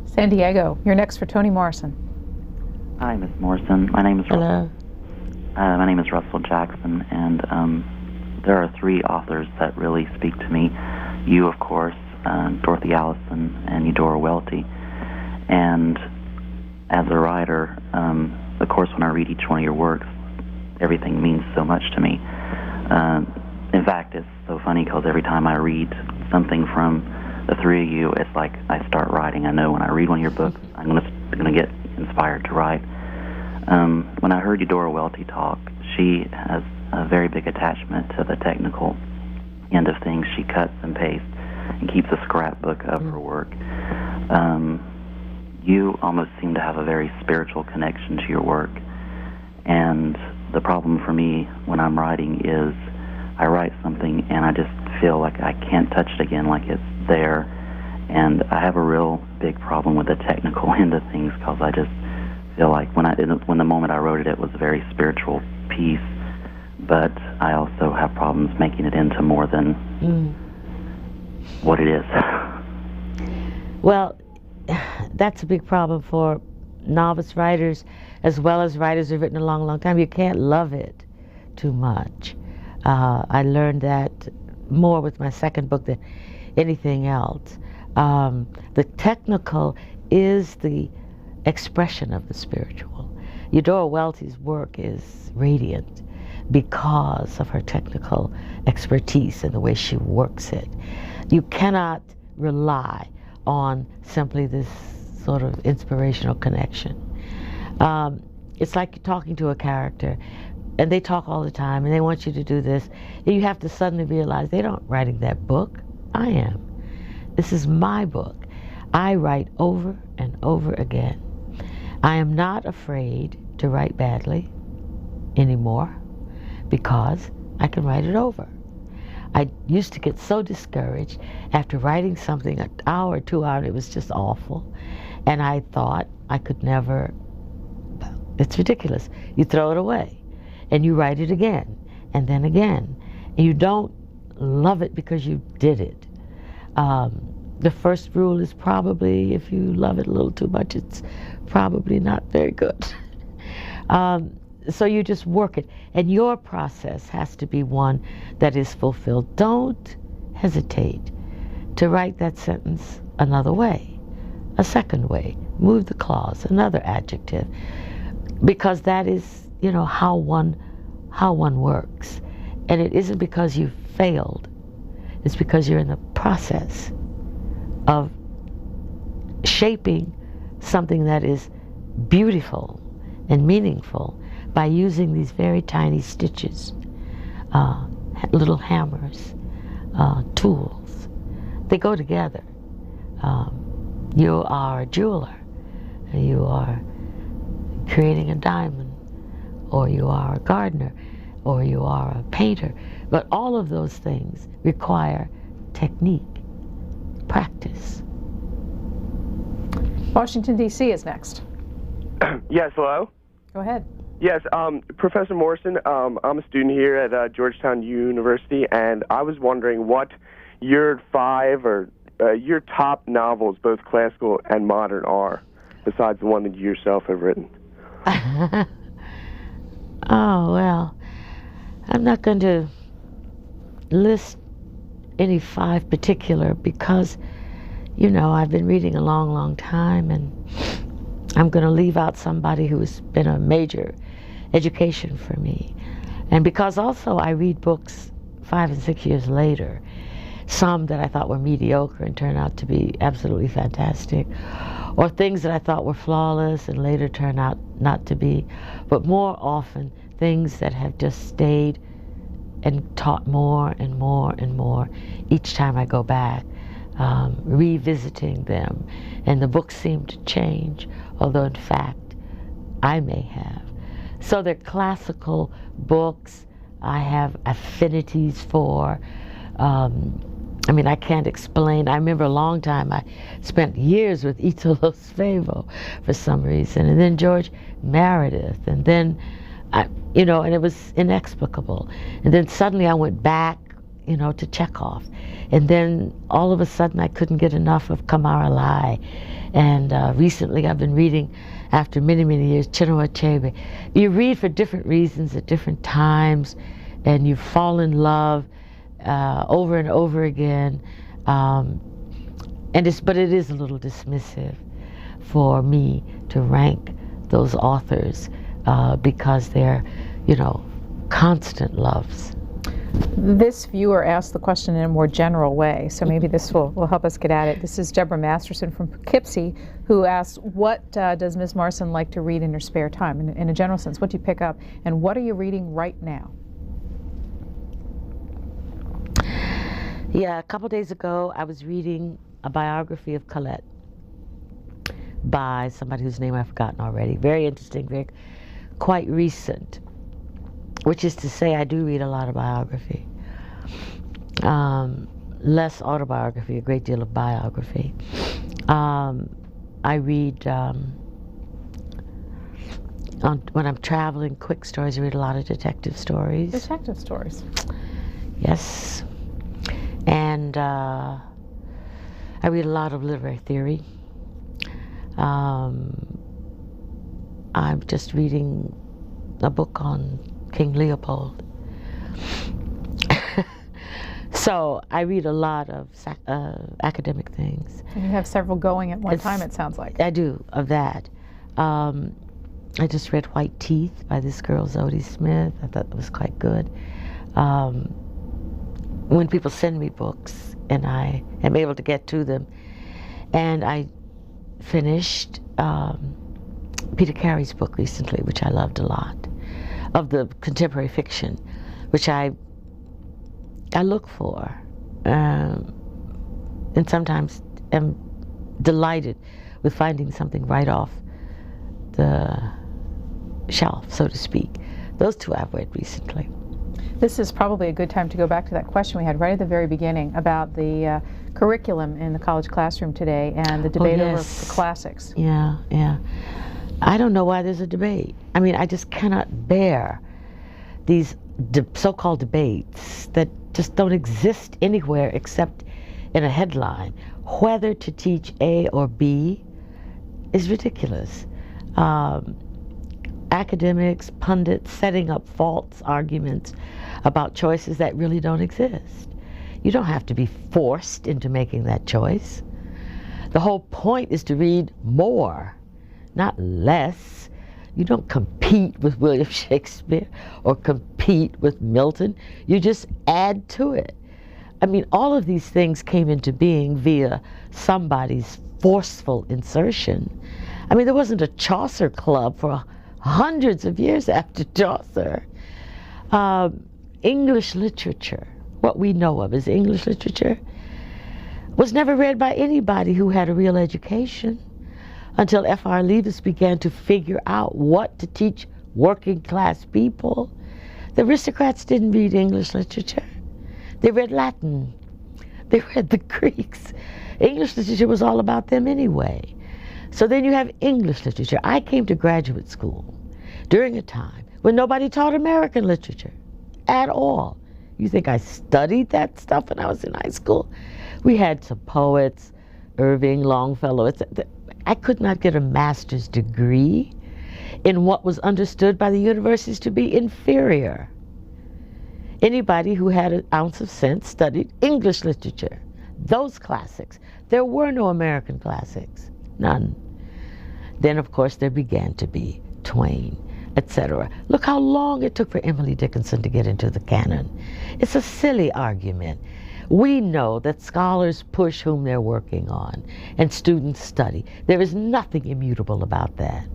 San Diego, you're next for Toni Morrison. Hi, Miss Morrison. My name is Hello. My name is Russell Jackson, and there are three authors that really speak to me. You, of course, Dorothy Allison, and Eudora Welty. And as a writer, of course, when I read each one of your works, everything means so much to me. In fact, it's so funny because every time I read something from the three of you, it's like I start writing. I know when I read one of your books, I'm gonna get inspired to write. When I heard Eudora Welty talk, she has a very big attachment to the technical end of things. She cuts and pastes and keeps a scrapbook of her work. You almost seem to have a very spiritual connection to your work. And the problem for me when I'm writing is I write something and I just feel like I can't touch it again, like it's there. And I have a real big problem with the technical end of things because I just feel like when the moment I wrote it, it was a very spiritual piece. But I also have problems making it into more than what it is. Well, that's a big problem for novice writers as well as writers who've written a long, long time. You can't love it too much. I learned that more with my second book than anything else. The technical is the expression of the spiritual. Eudora Welty's work is radiant because of her technical expertise and the way she works it. You cannot rely on simply this sort of inspirational connection. It's like talking to a character and they talk all the time and they want you to do this, and you have to suddenly realize they're not writing that book. I am. This is my book. I write over and over again. I am not afraid to write badly anymore because I can write it over. I used to get so discouraged after writing something an hour or 2 hours, it was just awful. And I thought I could never, it's ridiculous. You throw it away and you write it again and then again. And you don't love it because you did it. The first rule is probably if you love it a little too much, it's probably not very good. So you just work it. And your process has to be one that is fulfilled. Don't hesitate to write that sentence another way, a second way. Move the clause, another adjective. Because that is, you know, how one works. And it isn't because you failed. It's because you're in the process of shaping something that is beautiful and meaningful by using these very tiny stitches, little hammers, tools. They go together. You are a jeweler, you are creating a diamond, or you are a gardener, or you are a painter. But all of those things require technique, practice. Washington, D.C. is next. Yes, hello? Go ahead. Yes, Professor Morrison, I'm a student here at Georgetown University, and I was wondering what your 5 or your top novels, both classical and modern, are, besides the one that you yourself have written. Oh, well, I'm not going to list any 5 particular because, you know, I've been reading a long, long time, and I'm going to leave out somebody who's been a major education for me. And because also I read books 5 and 6 years later, some that I thought were mediocre and turned out to be absolutely fantastic, or things that I thought were flawless and later turn out not to be, but more often things that have just stayed and taught more and more and more each time I go back, revisiting them. And the books seem to change, although in fact I may have. So they're classical books I have affinities for. I mean, I can't explain. I remember a long time, I spent years with Italo Svevo for some reason, and then George Meredith, and then, you know, and it was inexplicable. And then suddenly I went back, you know, to Chekhov. And then all of a sudden I couldn't get enough of Kamara Lai. And recently I've been reading, after many, many years, Chinua Achebe. You read for different reasons at different times, and you fall in love over and over again. But it is a little dismissive for me to rank those authors because they're, you know, constant loves. This viewer asked the question in a more general way, so maybe this will help us get at it. This is Deborah Masterson from Poughkeepsie, who asks, what does Ms. Morrison like to read in her spare time? In a general sense, what do you pick up, and what are you reading right now? Yeah, a couple days ago, I was reading a biography of Colette by somebody whose name I've forgotten already. Very interesting, quite recent. Which is to say, I do read a lot of biography. Less autobiography, a great deal of biography. I read, when I'm traveling, quick stories. I read a lot of detective stories. Detective stories. Yes. And I read a lot of literary theory. I'm just reading a book on King Leopold. So I read a lot of academic things. And you have several going at one time, it sounds like. I do, of that. I just read White Teeth by this girl, Zodi Smith. I thought that was quite good. When people send me books and I am able to get to them, and I finished Peter Carey's book recently, which I loved a lot, of the contemporary fiction, which I look for, and sometimes am delighted with finding something right off the shelf, so to speak. Those two I've read recently. This is probably a good time to go back to that question we had right at the very beginning about the curriculum in the college classroom today and the debate over the classics. Yeah, yeah. I don't know why there's a debate. I mean, I just cannot bear these so-called debates that just don't exist anywhere except in a headline. Whether to teach A or B is ridiculous. Academics, pundits setting up false arguments about choices that really don't exist. You don't have to be forced into making that choice. The whole point is to read more, not less. You don't compete with William Shakespeare or compete with Milton. You just add to it. I mean, all of these things came into being via somebody's forceful insertion. I mean, there wasn't a Chaucer Club for hundreds of years after Chaucer. English literature, what we know of as English literature, was never read by anybody who had a real education until F.R. Leavis began to figure out what to teach working class people. The aristocrats didn't read English literature. They read Latin. They read the Greeks. English literature was all about them anyway. So then you have English literature. I came to graduate school during a time when nobody taught American literature at all. You think I studied that stuff when I was in high school? We had some poets, Irving, Longfellow. I could not get a master's degree in what was understood by the universities to be inferior. Anybody who had an ounce of sense studied English literature, those classics. There were no American classics, none. Then, of course, there began to be Twain, etc. Look how long it took for Emily Dickinson to get into the canon. It's a silly argument. We know that scholars push whom they're working on, and students study. There is nothing immutable about that.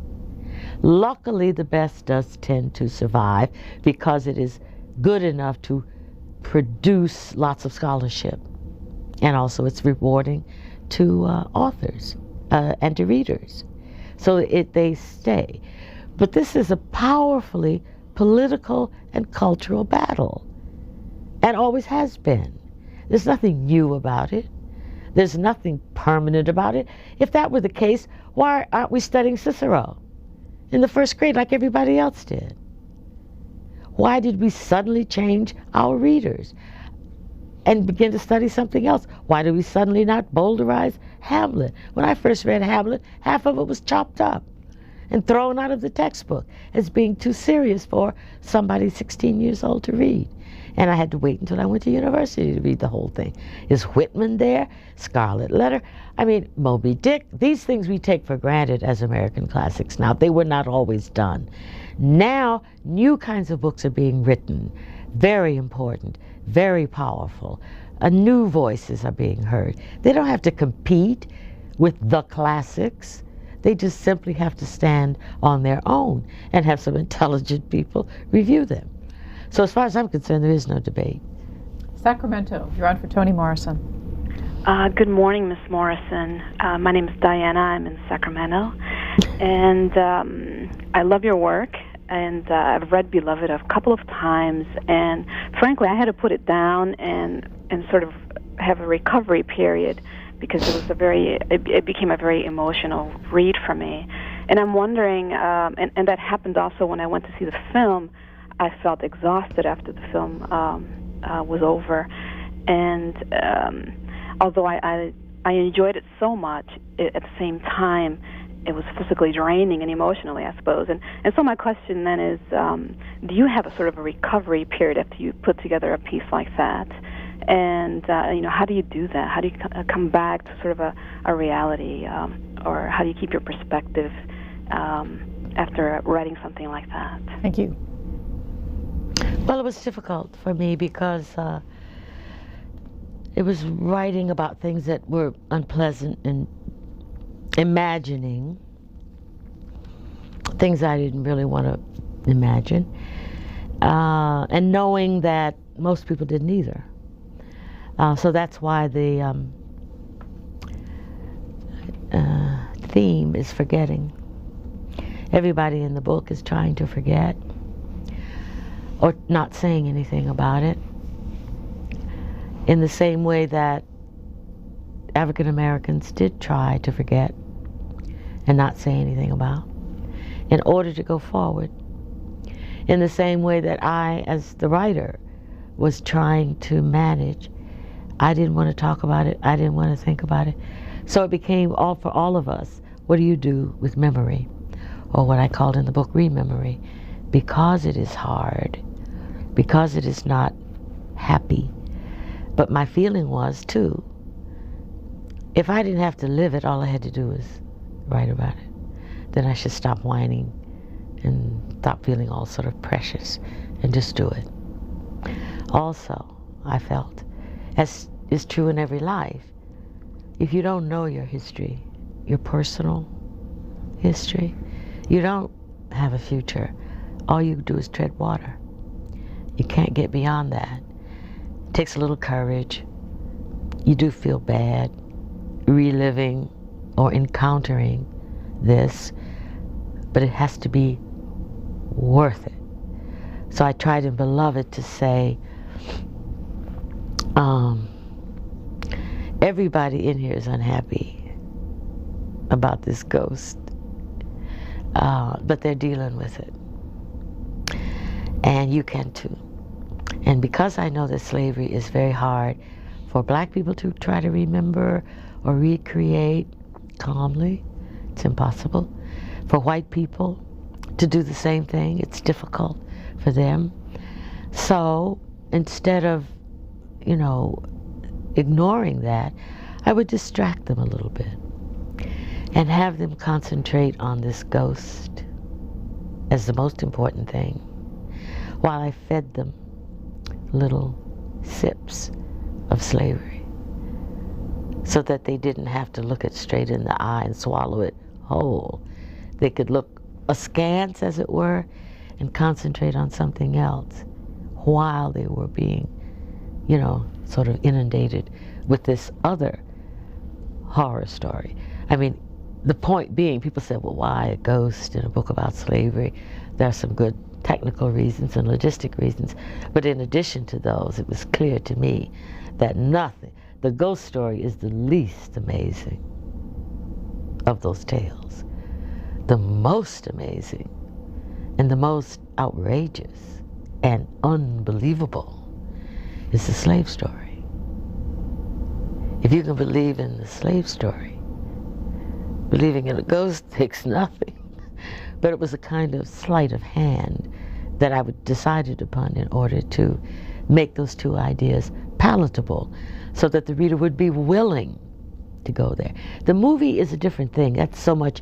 Luckily, the best does tend to survive because it is good enough to produce lots of scholarship. And also it's rewarding to authors and to readers. So they stay. But this is a powerfully political and cultural battle, and always has been. There's nothing new about it. There's nothing permanent about it. If that were the case, why aren't we studying Cicero in the first grade like everybody else did? Why did we suddenly change our readers and begin to study something else? Why did we suddenly not boulderize Hamlet? When I first read Hamlet, half of it was chopped up and thrown out of the textbook as being too serious for somebody 16 years old to read. And I had to wait until I went to university to read the whole thing. Is Whitman there? Scarlet Letter? I mean, Moby Dick? These things we take for granted as American classics now. They were not always done. Now, new kinds of books are being written. Very important, very powerful. New voices are being heard. They don't have to compete with the classics. They just simply have to stand on their own and have some intelligent people review them. So as far as I'm concerned, there is no debate. Sacramento, you're on for Toni Morrison. Good morning, Miss Morrison. My name is Diana. I'm in Sacramento. And I love your work. And I've read Beloved a couple of times. And frankly, I had to put it down and sort of have a recovery period because it was it became a very emotional read for me. And I'm wondering, and that happened also when I went to see the film. I felt exhausted after the film was over, and although I enjoyed it so much, at the same time, it was physically draining and emotionally, I suppose. And so my question then is, do you have a sort of a recovery period after you put together a piece like that? And how do you do that? How do you come back to sort of a reality, or how do you keep your perspective after writing something like that? Thank you. Well, it was difficult for me because it was writing about things that were unpleasant and imagining things I didn't really want to imagine, and knowing that most people didn't either. So that's why the theme is forgetting. Everybody in the book is trying to forget, or not saying anything about it, in the same way that African Americans did try to forget and not say anything about in order to go forward. In the same way that I, as the writer, was trying to manage. I didn't want to talk about it. I didn't want to think about it. So it became for all of us, what do you do with memory? Or what I called in the book, rememory. Because it is hard, because it is not happy. But my feeling was, too, if I didn't have to live it, all I had to do was write about it. Then I should stop whining and stop feeling all sort of precious and just do it. Also, I felt, as is true in every life, if you don't know your history, your personal history, you don't have a future. All you do is tread water. You can't get beyond that. It takes a little courage. you do feel bad reliving or encountering this, but it has to be worth it. So I tried in Beloved to say, everybody in here is unhappy about this ghost, but they're dealing with it. And you can too. And because I know that slavery is very hard for black people to try to remember or recreate calmly, it's impossible. For white people to do the same thing, it's difficult for them. So instead of, ignoring that, I would distract them a little bit and have them concentrate on this ghost as the most important thing, while I fed them little sips of slavery so that they didn't have to look it straight in the eye and swallow it whole. They could look askance, as it were, and concentrate on something else while they were being, sort of inundated with this other horror story. I mean, the point being, people said, well, why a ghost in a book about slavery? There are some good technical reasons and logistic reasons, but in addition to those, it was clear to me that the ghost story is the least amazing of those tales. The most amazing and the most outrageous and unbelievable is the slave story. If you can believe in the slave story, believing in a ghost takes nothing. But it was a kind of sleight of hand that I decided upon in order to make those two ideas palatable so that the reader would be willing to go there. The movie is a different thing. That's so much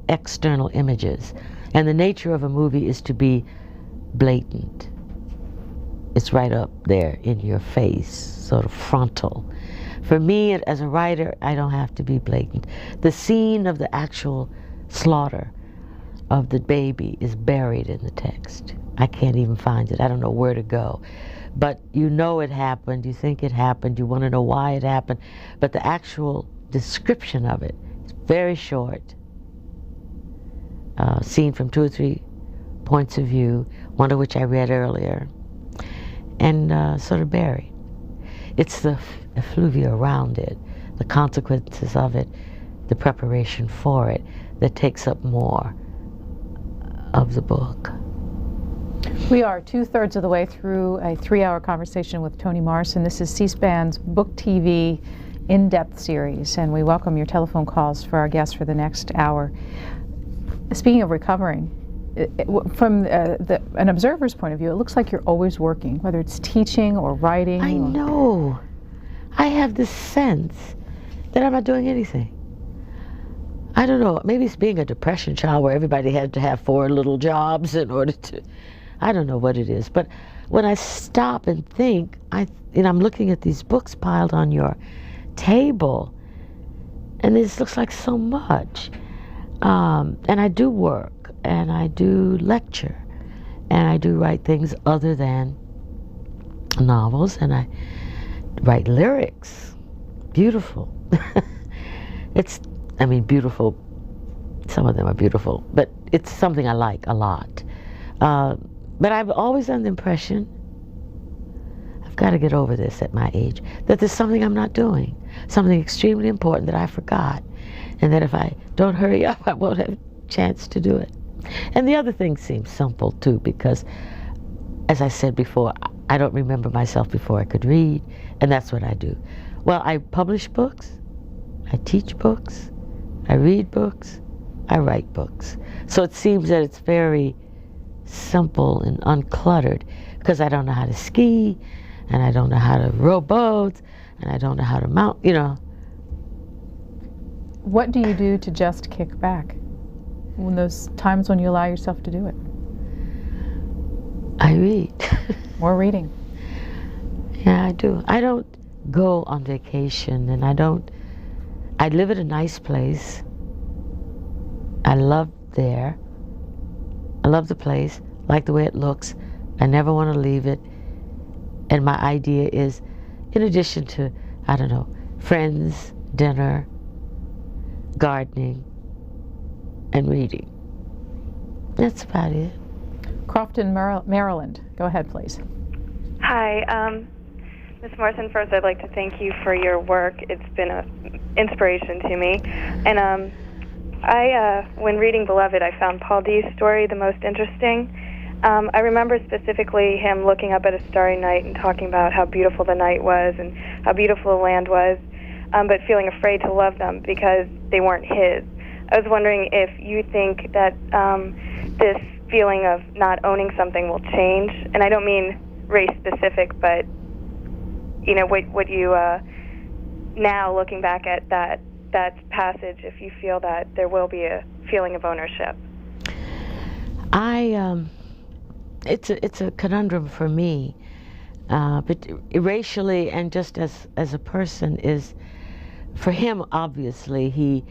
external images. And the nature of a movie is to be blatant. It's right up there in your face, sort of frontal. For me, as a writer, I don't have to be blatant. The scene of the actual slaughter of the baby is buried in the text. I can't even find it. I don't know where to go. But you know it happened, you think it happened, you want to know why it happened, but the actual description of it is very short, seen from 2 or 3 points of view, one of which I read earlier, and sort of buried. It's the effluvia around it, the consequences of it, the preparation for it, that takes up more of the book. We are 2/3 of the way through a 3-hour conversation with Toni Morrison. This is C-SPAN's Book TV in-depth series, and we welcome your telephone calls for our guests for the next hour. Speaking of recovering, from an observer's point of view, it looks like you're always working, whether it's teaching or writing. I know. I have this sense that I'm not doing anything. I don't know. Maybe it's being a depression child where everybody had to have 4 little jobs in order to... I don't know what it is. But when I stop and think, I'm looking at these books piled on your table, and this looks like so much. And I do work, and I do lecture, and I do write things other than novels, and I write lyrics. Beautiful. Beautiful. Some of them are beautiful, but it's something I like a lot. But I've always had the impression, I've got to get over this at my age, that there's something I'm not doing, something extremely important that I forgot, and that if I don't hurry up, I won't have a chance to do it. And the other thing seems simple, too, because, as I said before, I don't remember myself before I could read, and that's what I do. Well, I publish books, I teach books, I read books, I write books. So it seems that it's very simple and uncluttered, because I don't know how to ski, and I don't know how to row boats, and I don't know how to mount, What do you do to just kick back when those times when you allow yourself to do it? I read. More reading. Yeah, I do. I don't go on vacation, and I live at a nice place. I love there. I love the place, like the way it looks. I never want to leave it. And my idea is, in addition to I don't know, friends, dinner, gardening, and reading. That's about it. Crofton, Maryland. Go ahead, please. Hi, Ms. Morrison. First, I'd like to thank you for your work. It's been an inspiration to me. And when reading Beloved, I found Paul D's story the most interesting. I remember specifically him looking up at a starry night and talking about how beautiful the night was and how beautiful the land was, but feeling afraid to love them because they weren't his. I was wondering if you think that this feeling of not owning something will change, and I don't mean race-specific, but you know, what you now looking back at that passage, if you feel that there will be a feeling of ownership. It's a conundrum for me, but racially and just as a person is, for him obviously he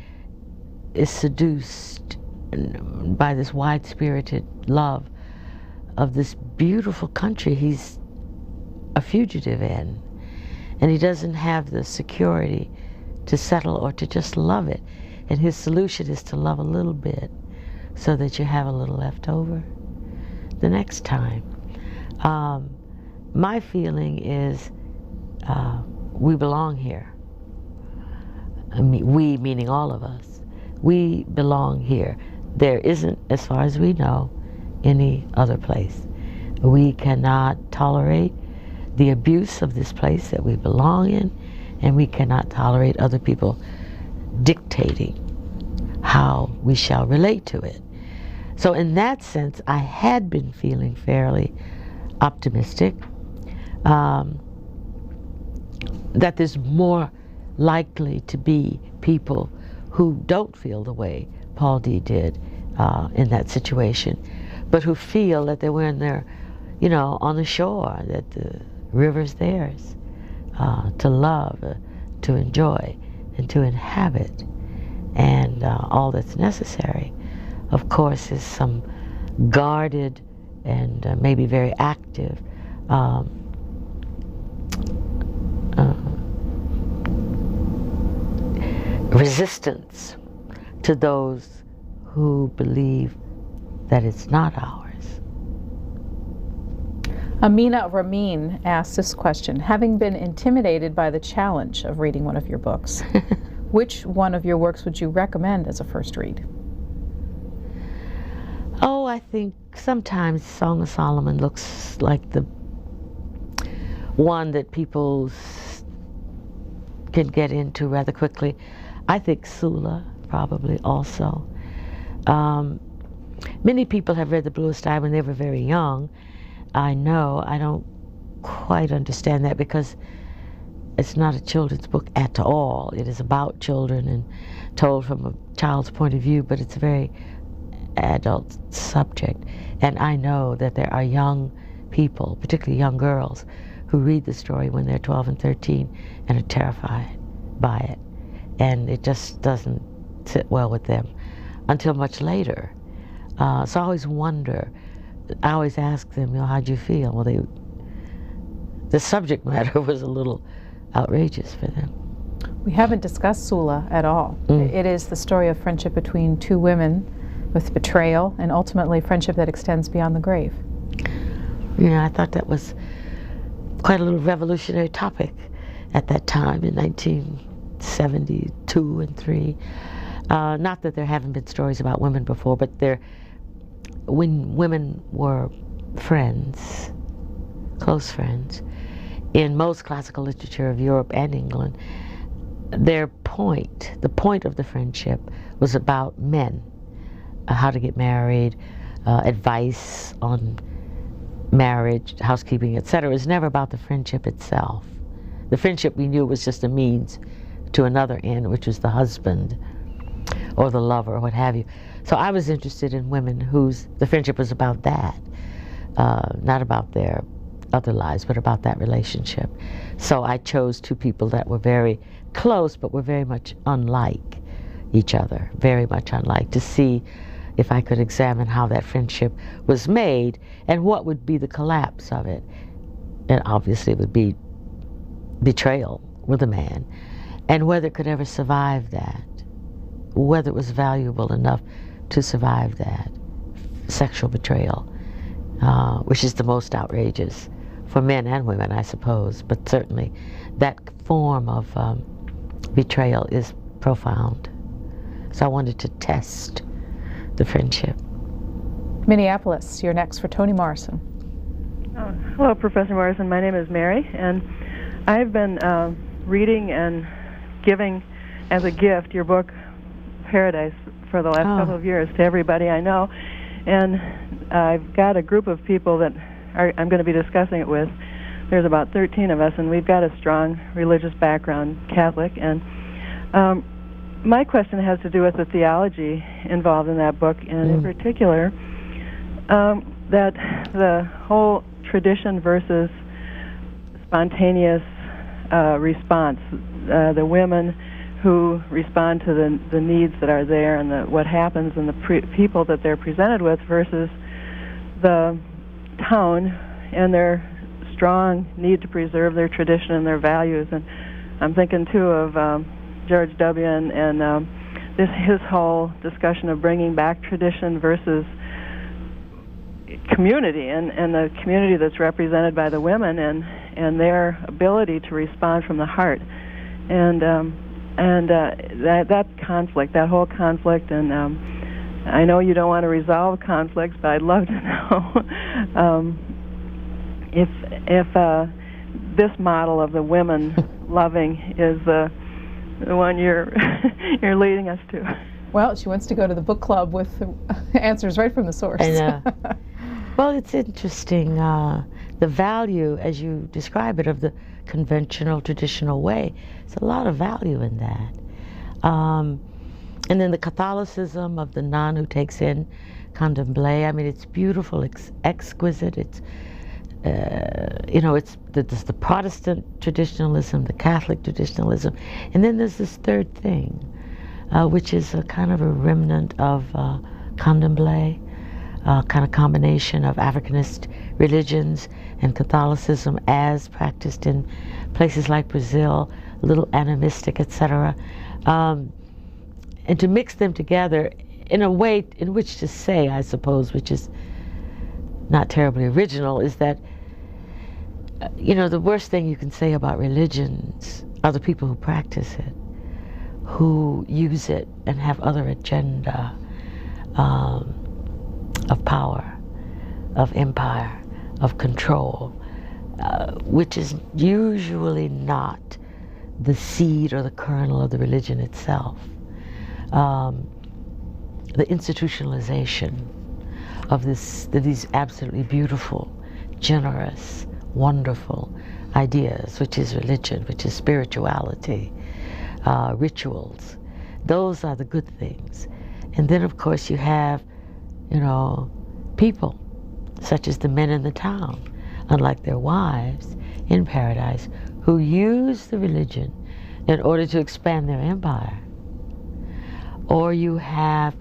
is seduced by this wide-spirited love of this beautiful country he's a fugitive in, and he doesn't have the security to settle or to just love it, and his solution is to love a little bit so that you have a little left over the next time. My feeling is we belong here. I mean, we meaning all of us. We belong here. There isn't, as far as we know, any other place. We cannot tolerate the abuse of this place that we belong in, and we cannot tolerate other people dictating how we shall relate to it. So in that sense, I had been feeling fairly optimistic that there's more likely to be people who don't feel the way Paul D did in that situation, but who feel that they were in their, you know, on the shore, that the river's theirs to love, to enjoy, and to inhabit. And all that's necessary, of course, is some guarded and maybe very active resistance to those who believe that it's not ours. Amina Ramin asks this question: having been intimidated by the challenge of reading one of your books, which one of your works would you recommend as a first read? Oh, I think sometimes Song of Solomon looks like the one that people can get into rather quickly. I think Sula probably also. Many people have read The Bluest Eye when they were very young. I know, I don't quite understand that because it's not a children's book at all. It is about children and told from a child's point of view, but it's a very adult subject. And I know that there are young people, particularly young girls, who read the story when they're 12 and 13 and are terrified by it. And it just doesn't sit well with them until much later. So I always wonder, I always ask them, you know, how'd you feel? Well, the subject matter was a little outrageous for them. We haven't discussed Sula at all. It is the story of friendship between two women with betrayal and ultimately friendship that extends beyond the grave. Yeah, I thought that was quite a little revolutionary topic at that time in 1972 and 3. Not that there haven't been stories about women before, but when women were friends, close friends, in most classical literature of Europe and England, the point of the friendship was about men, how to get married, advice on marriage, housekeeping, etc. It was never about the friendship itself. The friendship we knew was just a means to another end, which was the husband or the lover or what have you. So I was interested in women the friendship was about that, not about their other lives, but about that relationship. So I chose two people that were very close, but were very much unlike each other, very much unlike, to see if I could examine how that friendship was made and what would be the collapse of it. And obviously it would be betrayal with a man, and whether it could ever survive that, whether it was valuable enough to survive that sexual betrayal, which is the most outrageous for men and women, I suppose, but certainly that form of betrayal is profound. So I wanted to test the friendship. Minneapolis, you're next for Toni Morrison. Hello, Professor Morrison. My name is Mary, and I've been reading and giving as a gift your book, Paradise, for the last couple of years to everybody I know. And I've got a group of people that I'm going to be discussing it with. There's about 13 of us, and we've got a strong religious background, Catholic. And my question has to do with the theology involved in that book, and in particular, that the whole tradition versus spontaneous response, the women who respond to the needs that are there and what happens and the people that they're presented with versus the town and their strong need to preserve their tradition and their values. And I'm thinking too of George W. and his whole discussion of bringing back tradition versus community, and the community that's represented by the women and their ability to respond from the heart, and that conflict, that whole conflict, and I know you don't want to resolve conflicts, but I'd love to know if this model of the women loving is the one you're leading us to. Well, she wants to go to the book club with answers right from the source. Well, it's interesting, the value, as you describe it, of the conventional, traditional way. There's a lot of value in that. And then the Catholicism of the nun who takes in candomblé, I mean, it's beautiful, it's exquisite, it's, it's the Protestant traditionalism, the Catholic traditionalism, and then there's this third thing, which is a kind of a remnant of candomblé, kind of combination of Africanist religions and Catholicism as practiced in places like Brazil, a little animistic, etc. And to mix them together in a way in which to say, I suppose, which is not terribly original, is that, the worst thing you can say about religions are the people who practice it, who use it and have other agenda of power, of empire, of control, which is usually not the seed or the kernel of the religion itself. The institutionalization of these absolutely beautiful, generous, wonderful ideas, which is religion, which is spirituality, rituals. Those are the good things. And then, of course, you have, people, such as the men in the town, unlike their wives in paradise, who use the religion in order to expand their empire. Or you have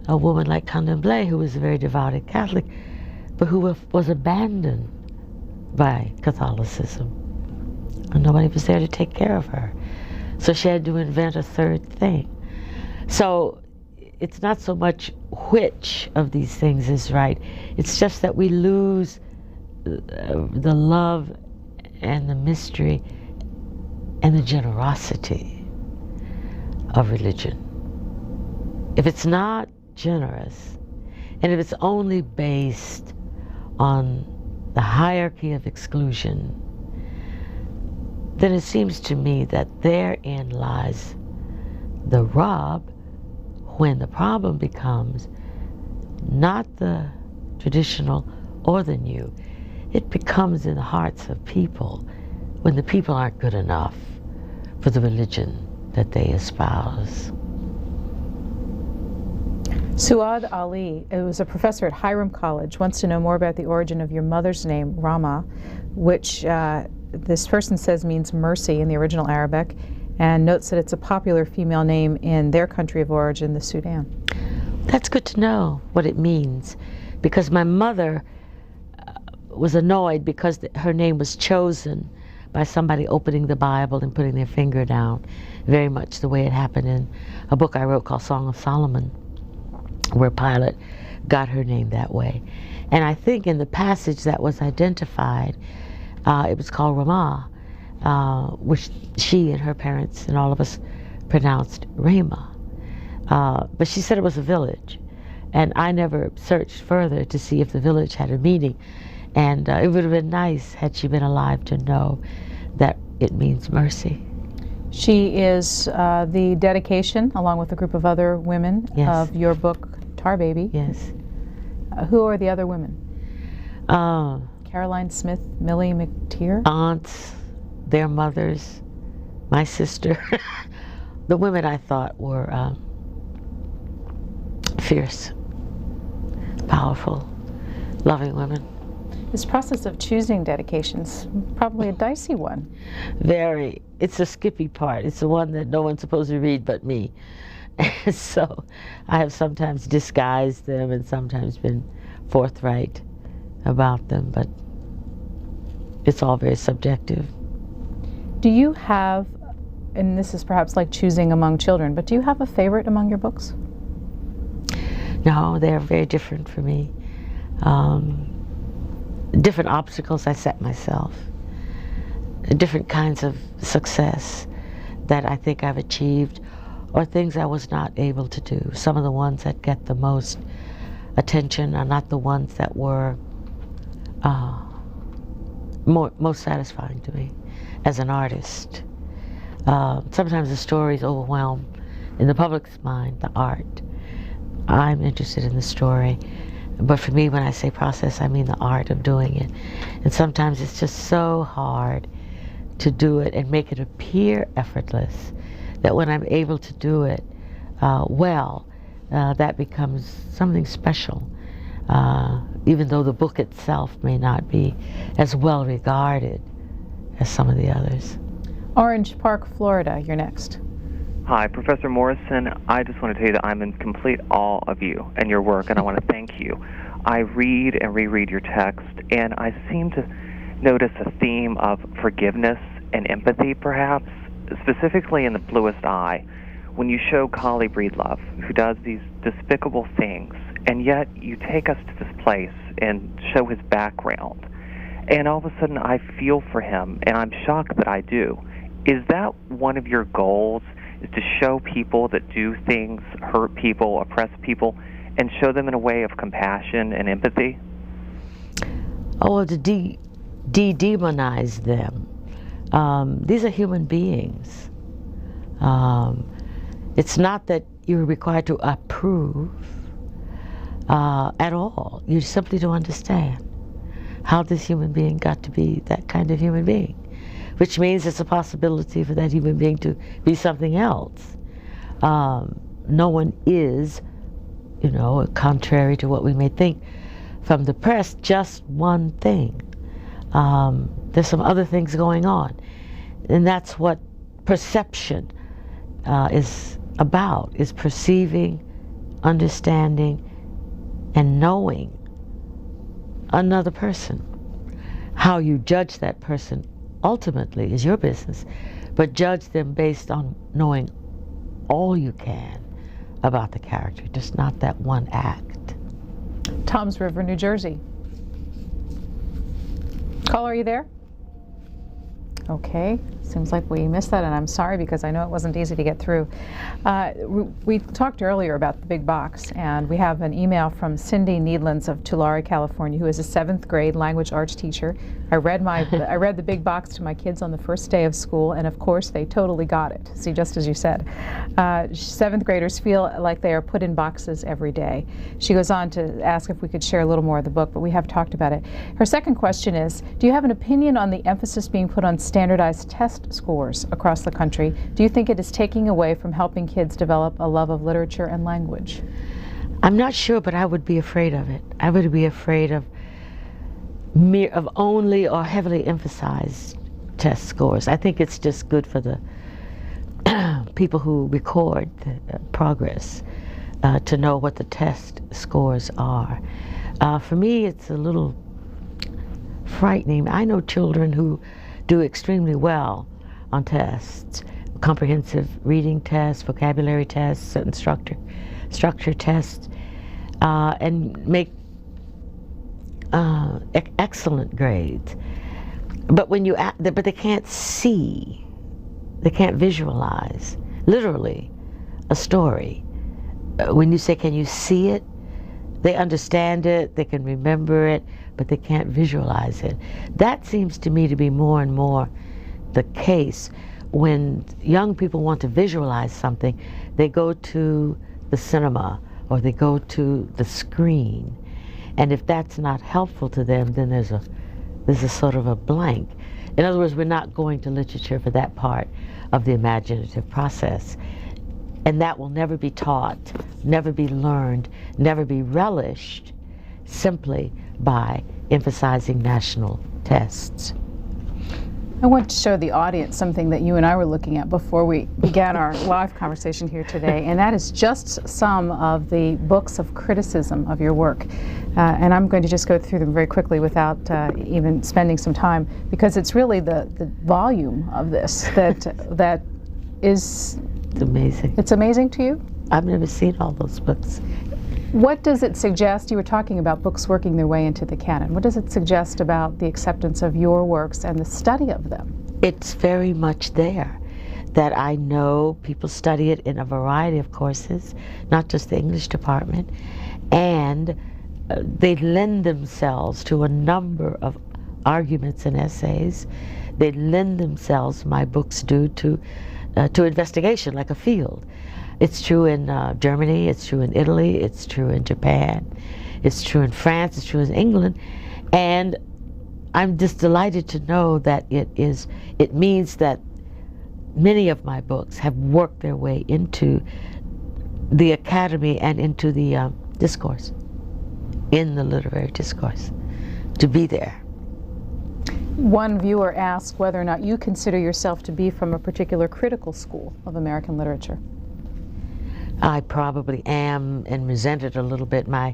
a woman like Candomblé, who was a very devoted Catholic, but who was abandoned by Catholicism. And nobody was there to take care of her. So she had to invent a third thing. So it's not so much which of these things is right. It's just that we lose the love and the mystery and the generosity of religion. If it's not generous, and if it's only based on the hierarchy of exclusion, then it seems to me that therein lies the rub, when the problem becomes not the traditional or the new. It becomes in the hearts of people when the people aren't good enough for the religion that they espouse. Suad Ali, who was a professor at Hiram College, wants to know more about the origin of your mother's name, Rama, which this person says means mercy in the original Arabic, and notes that it's a popular female name in their country of origin, the Sudan. That's good to know what it means, because my mother was annoyed because her name was chosen by somebody opening the Bible and putting their finger down, very much the way it happened in a book I wrote called Song of Solomon, where Pilate got her name that way. And I think in the passage that was identified, it was called Ramah, which she and her parents and all of us pronounced Ramah. But she said it was a village. And I never searched further to see if the village had a meaning. And it would have been nice, had she been alive, to know that it means mercy. She is the dedication, along with a group of other women, Yes. of your book, Tar Baby. Yes. Who are the other women? Caroline Smith, Millie McTeer? Aunts, their mothers, my sister. The women I thought were fierce, powerful, loving women. This process of choosing dedications, probably a dicey one. Very. It's the skippy part. It's the one that no one's supposed to read but me. So I have sometimes disguised them and sometimes been forthright about them, but it's all very subjective. Do you have, and this is perhaps like choosing among children, but do you have a favorite among your books? No, they're very different for me. Different obstacles I set myself, different kinds of success that I think I've achieved, or things I was not able to do. Some of the ones that get the most attention are not the ones that were most satisfying to me as an artist. Sometimes the stories overwhelm, in the public's mind, the art. I'm interested in the story. But for me, when I say process, I mean the art of doing it. And sometimes it's just so hard to do it and make it appear effortless that when I'm able to do it well, that becomes something special. Even though the book itself may not be as well regarded as some of the others. Orange Park, Florida, you're next. Hi, Professor Morrison. I just want to tell you that I'm in complete awe of you and your work, and I want to thank you. I read and reread your text, and I seem to notice a theme of forgiveness and empathy, perhaps, specifically in The Bluest Eye, when you show Collie Breedlove, who does these despicable things, and yet you take us to this place and show his background. And all of a sudden I feel for him, and I'm shocked that I do. Is that one of your goals, is to show people that do things, hurt people, oppress people, and show them in a way of compassion and empathy? Oh, to demonize them. These are human beings. It's not that you're required to approve at all. You simply don't understand how this human being got to be that kind of human being, which means it's a possibility for that human being to be something else. No one is, contrary to what we may think from the press, just one thing. There's some other things going on. And that's what perception is about, is perceiving, understanding, and knowing another person. How you judge that person ultimately is your business, but judge them based on knowing all you can about the character, just not that one act. Toms River, New Jersey. Caller, are you there? Okay, seems like we missed that, and I'm sorry because I know it wasn't easy to get through. We talked earlier about the big box, and we have an email from Cindy Needlands of Tulare, California, who is a 7th grade language arts teacher. I read the big box to my kids on the first day of school, and of course they totally got it. See, just as you said. 7th graders feel like they are put in boxes every day. She goes on to ask if we could share a little more of the book, but we have talked about it. Her second question is, do you have an opinion on the emphasis being put on standardized test scores across the country? Do you think it is taking away from helping kids develop a love of literature and language? I'm not sure, but I would be afraid of it. I would be afraid of only or heavily emphasized test scores. I think it's just good for the people who record the progress to know what the test scores are. For me, it's a little frightening. I know children who do extremely well on tests, comprehensive reading tests, vocabulary tests, certain structure tests, and make excellent grades. But when but they can't see, they can't visualize, literally, a story. When you say, can you see it? They understand it, they can remember it, but they can't visualize it. That seems to me to be more and more the case. When young people want to visualize something, they go to the cinema or they go to the screen. And if that's not helpful to them, then there's a sort of a blank. In other words, we're not going to literature for that part of the imaginative process. And that will never be taught, never be learned, never be relished simply by emphasizing national tests. I want to show the audience something that you and I were looking at before we began our live conversation here today, and that is just some of the books of criticism of your work. And I'm going to just go through them very quickly without even spending some time, because it's really the volume of this that is... It's amazing. It's amazing to you? I've never seen all those books. What does it suggest? You were talking about books working their way into the canon. What does it suggest about the acceptance of your works and the study of them? It's very much there. That I know people study it in a variety of courses, not just the English department, and they lend themselves to a number of arguments and essays. They lend themselves, my books do, to investigation, like a field. It's true in Germany, it's true in Italy, it's true in Japan, it's true in France, it's true in England, and I'm just delighted to know that it means that many of my books have worked their way into the academy and into the discourse, in the literary discourse, to be there. One viewer asked whether or not you consider yourself to be from a particular critical school of American literature. I probably am, and resent it a little bit. My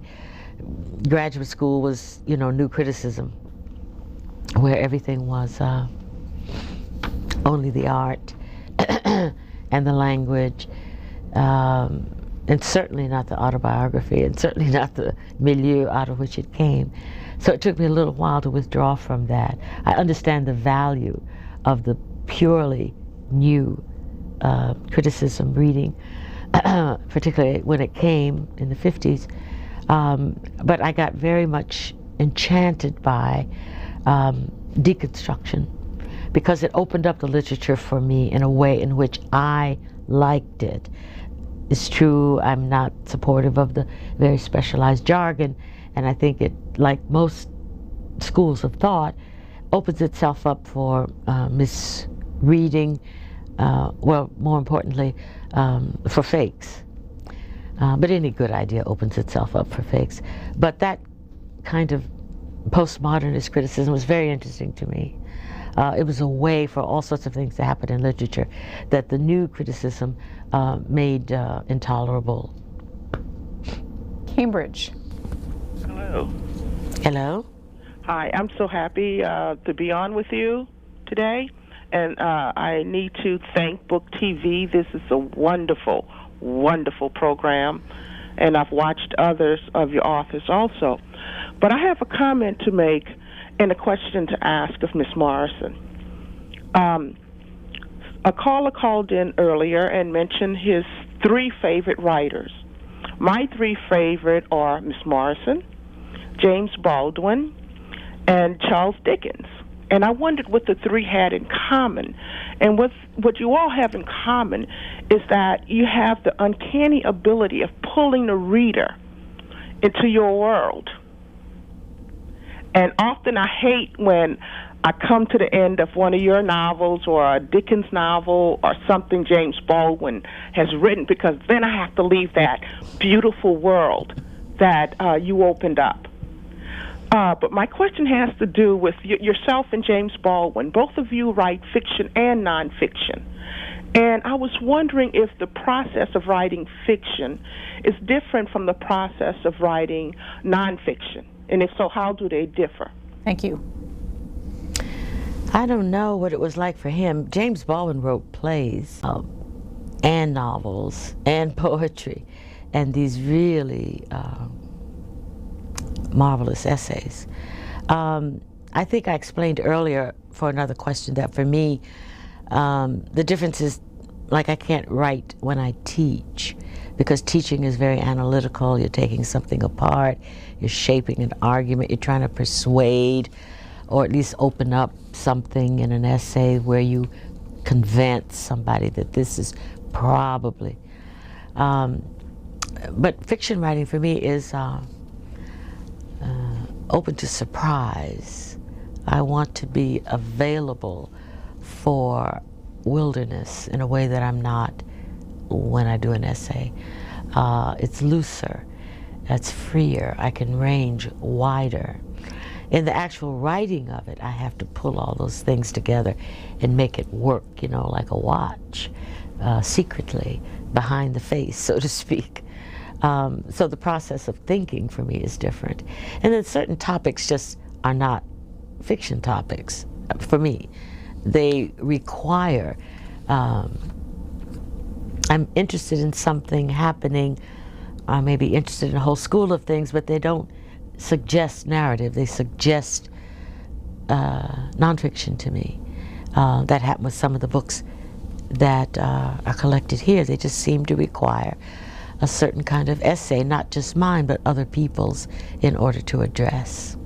graduate school was, new criticism, where everything was only the art and the language, and certainly not the autobiography, and certainly not the milieu out of which it came. So it took me a little while to withdraw from that. I understand the value of the purely new criticism reading, particularly when it came in the 50s. But I got very much enchanted by deconstruction, because it opened up the literature for me in a way in which I liked it. It's true, I'm not supportive of the very specialized jargon, and I think it, like most schools of thought, opens itself up for misreading, well, more importantly, for fakes. But any good idea opens itself up for fakes. But that kind of postmodernist criticism was very interesting to me. It was a way for all sorts of things to happen in literature that the new criticism made intolerable. Cambridge. Hello. Hello. Hi, I'm so happy to be on with you today. And I need to thank Book TV. This is a wonderful, wonderful program. And I've watched others of your authors also. But I have a comment to make and a question to ask of Miss Morrison. A caller called in earlier and mentioned his 3 favorite writers. My 3 favorite are Miss Morrison, James Baldwin, and Charles Dickens. And I wondered what the 3 had in common. And what you all have in common is that you have the uncanny ability of pulling the reader into your world. And often I hate when I come to the end of one of your novels or a Dickens novel or something James Baldwin has written, because then I have to leave that beautiful world that you opened up. But my question has to do with yourself and James Baldwin. Both of you write fiction and nonfiction. And I was wondering if the process of writing fiction is different from the process of writing nonfiction. And if so, how do they differ? Thank you. I don't know what it was like for him. James Baldwin wrote plays and novels and poetry and these really marvelous essays. I think I explained earlier for another question that for me, the difference is, like, I can't write when I teach, because teaching is very analytical. You're taking something apart, you're shaping an argument, you're trying to persuade or at least open up something in an essay where you convince somebody that this is probably. But fiction writing for me is open to surprise. I want to be available for wilderness in a way that I'm not when I do an essay. It's looser, it's freer, I can range wider. In the actual writing of it, I have to pull all those things together and make it work, you know, like a watch, secretly, behind the face, so to speak. So the process of thinking for me is different. And then certain topics just are not fiction topics for me. They require, I'm interested in something happening, I may be interested in a whole school of things, but they don't suggest narrative, they suggest nonfiction to me. That happened with some of the books that are collected here. They just seem to require a certain kind of essay, not just mine, but other people's, in order to address.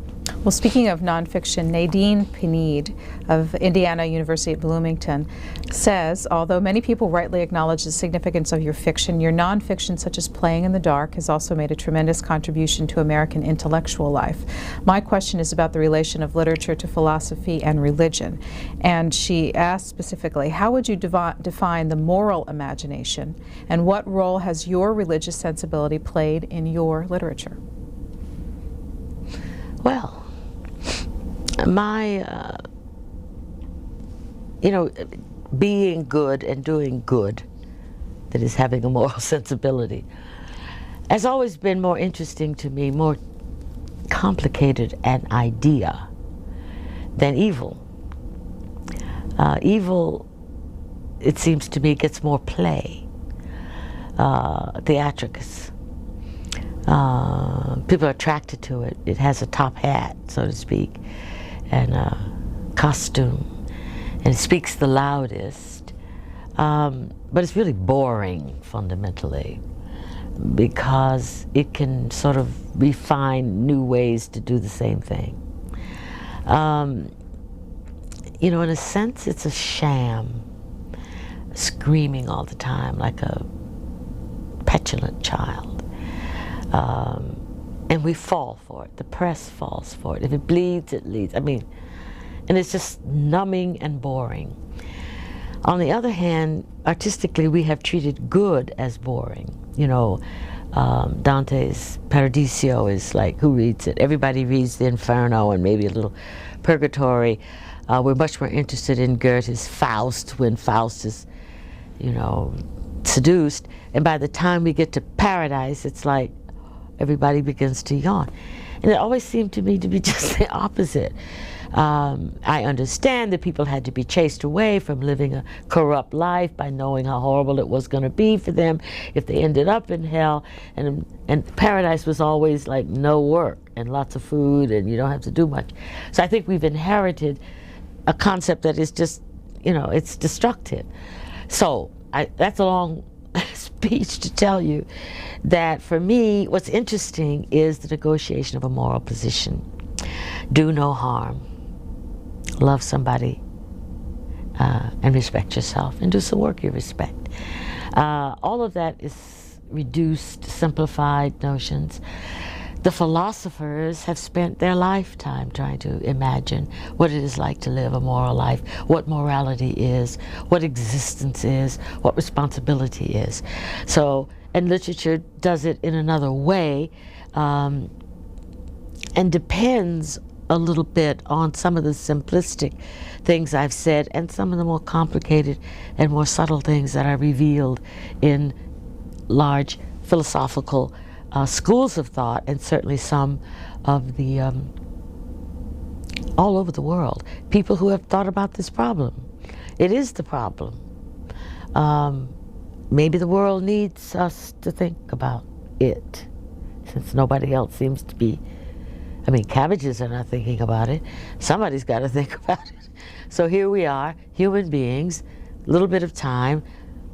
Well, speaking of nonfiction, Nadine Pineed of Indiana University at Bloomington says, although many people rightly acknowledge the significance of your fiction, your nonfiction, such as Playing in the Dark, has also made a tremendous contribution to American intellectual life. My question is about the relation of literature to philosophy and religion. And she asked specifically, how would you define the moral imagination, and what role has your religious sensibility played in your literature? Well, my, being good and doing good, that is having a moral sensibility, has always been more interesting to me, more complicated an idea than evil. Evil, it seems to me, gets more play, theatricus. People are attracted to it. It has a top hat, so to speak, and a costume, and it speaks the loudest. But it's really boring, fundamentally, because it can sort of refine new ways to do the same thing. In a sense, it's a sham, screaming all the time like a petulant child. And we fall for it. The press falls for it. If it bleeds, it leads. And it's just numbing and boring. On the other hand, artistically, we have treated good as boring. Dante's Paradiso is like, who reads it? Everybody reads the Inferno and maybe a little Purgatory. We're much more interested in Goethe's Faust, when Faust is, seduced. And by the time we get to Paradise, it's like, everybody begins to yawn. And it always seemed to me to be just the opposite. I understand that people had to be chased away from living a corrupt life by knowing how horrible it was going to be for them if they ended up in hell. And paradise was always like no work and lots of food and you don't have to do much. So I think we've inherited a concept that is just, it's destructive. So that's a long speech to tell you that for me, what's interesting is the negotiation of a moral position. Do no harm. Love somebody and respect yourself, and do some work you respect. All of that is reduced, simplified notions. The philosophers have spent their lifetime trying to imagine what it is like to live a moral life, what morality is, what existence is, what responsibility is. So, and literature does it in another way, and depends a little bit on some of the simplistic things I've said and some of the more complicated and more subtle things that are revealed in large philosophical schools of thought, and certainly some of the all over the world, people who have thought about this problem. It is the problem. Maybe the world needs us to think about it, since nobody else seems to be. I mean, cabbages are not thinking about it. Somebody's got to think about it. So here we are, human beings, a little bit of time.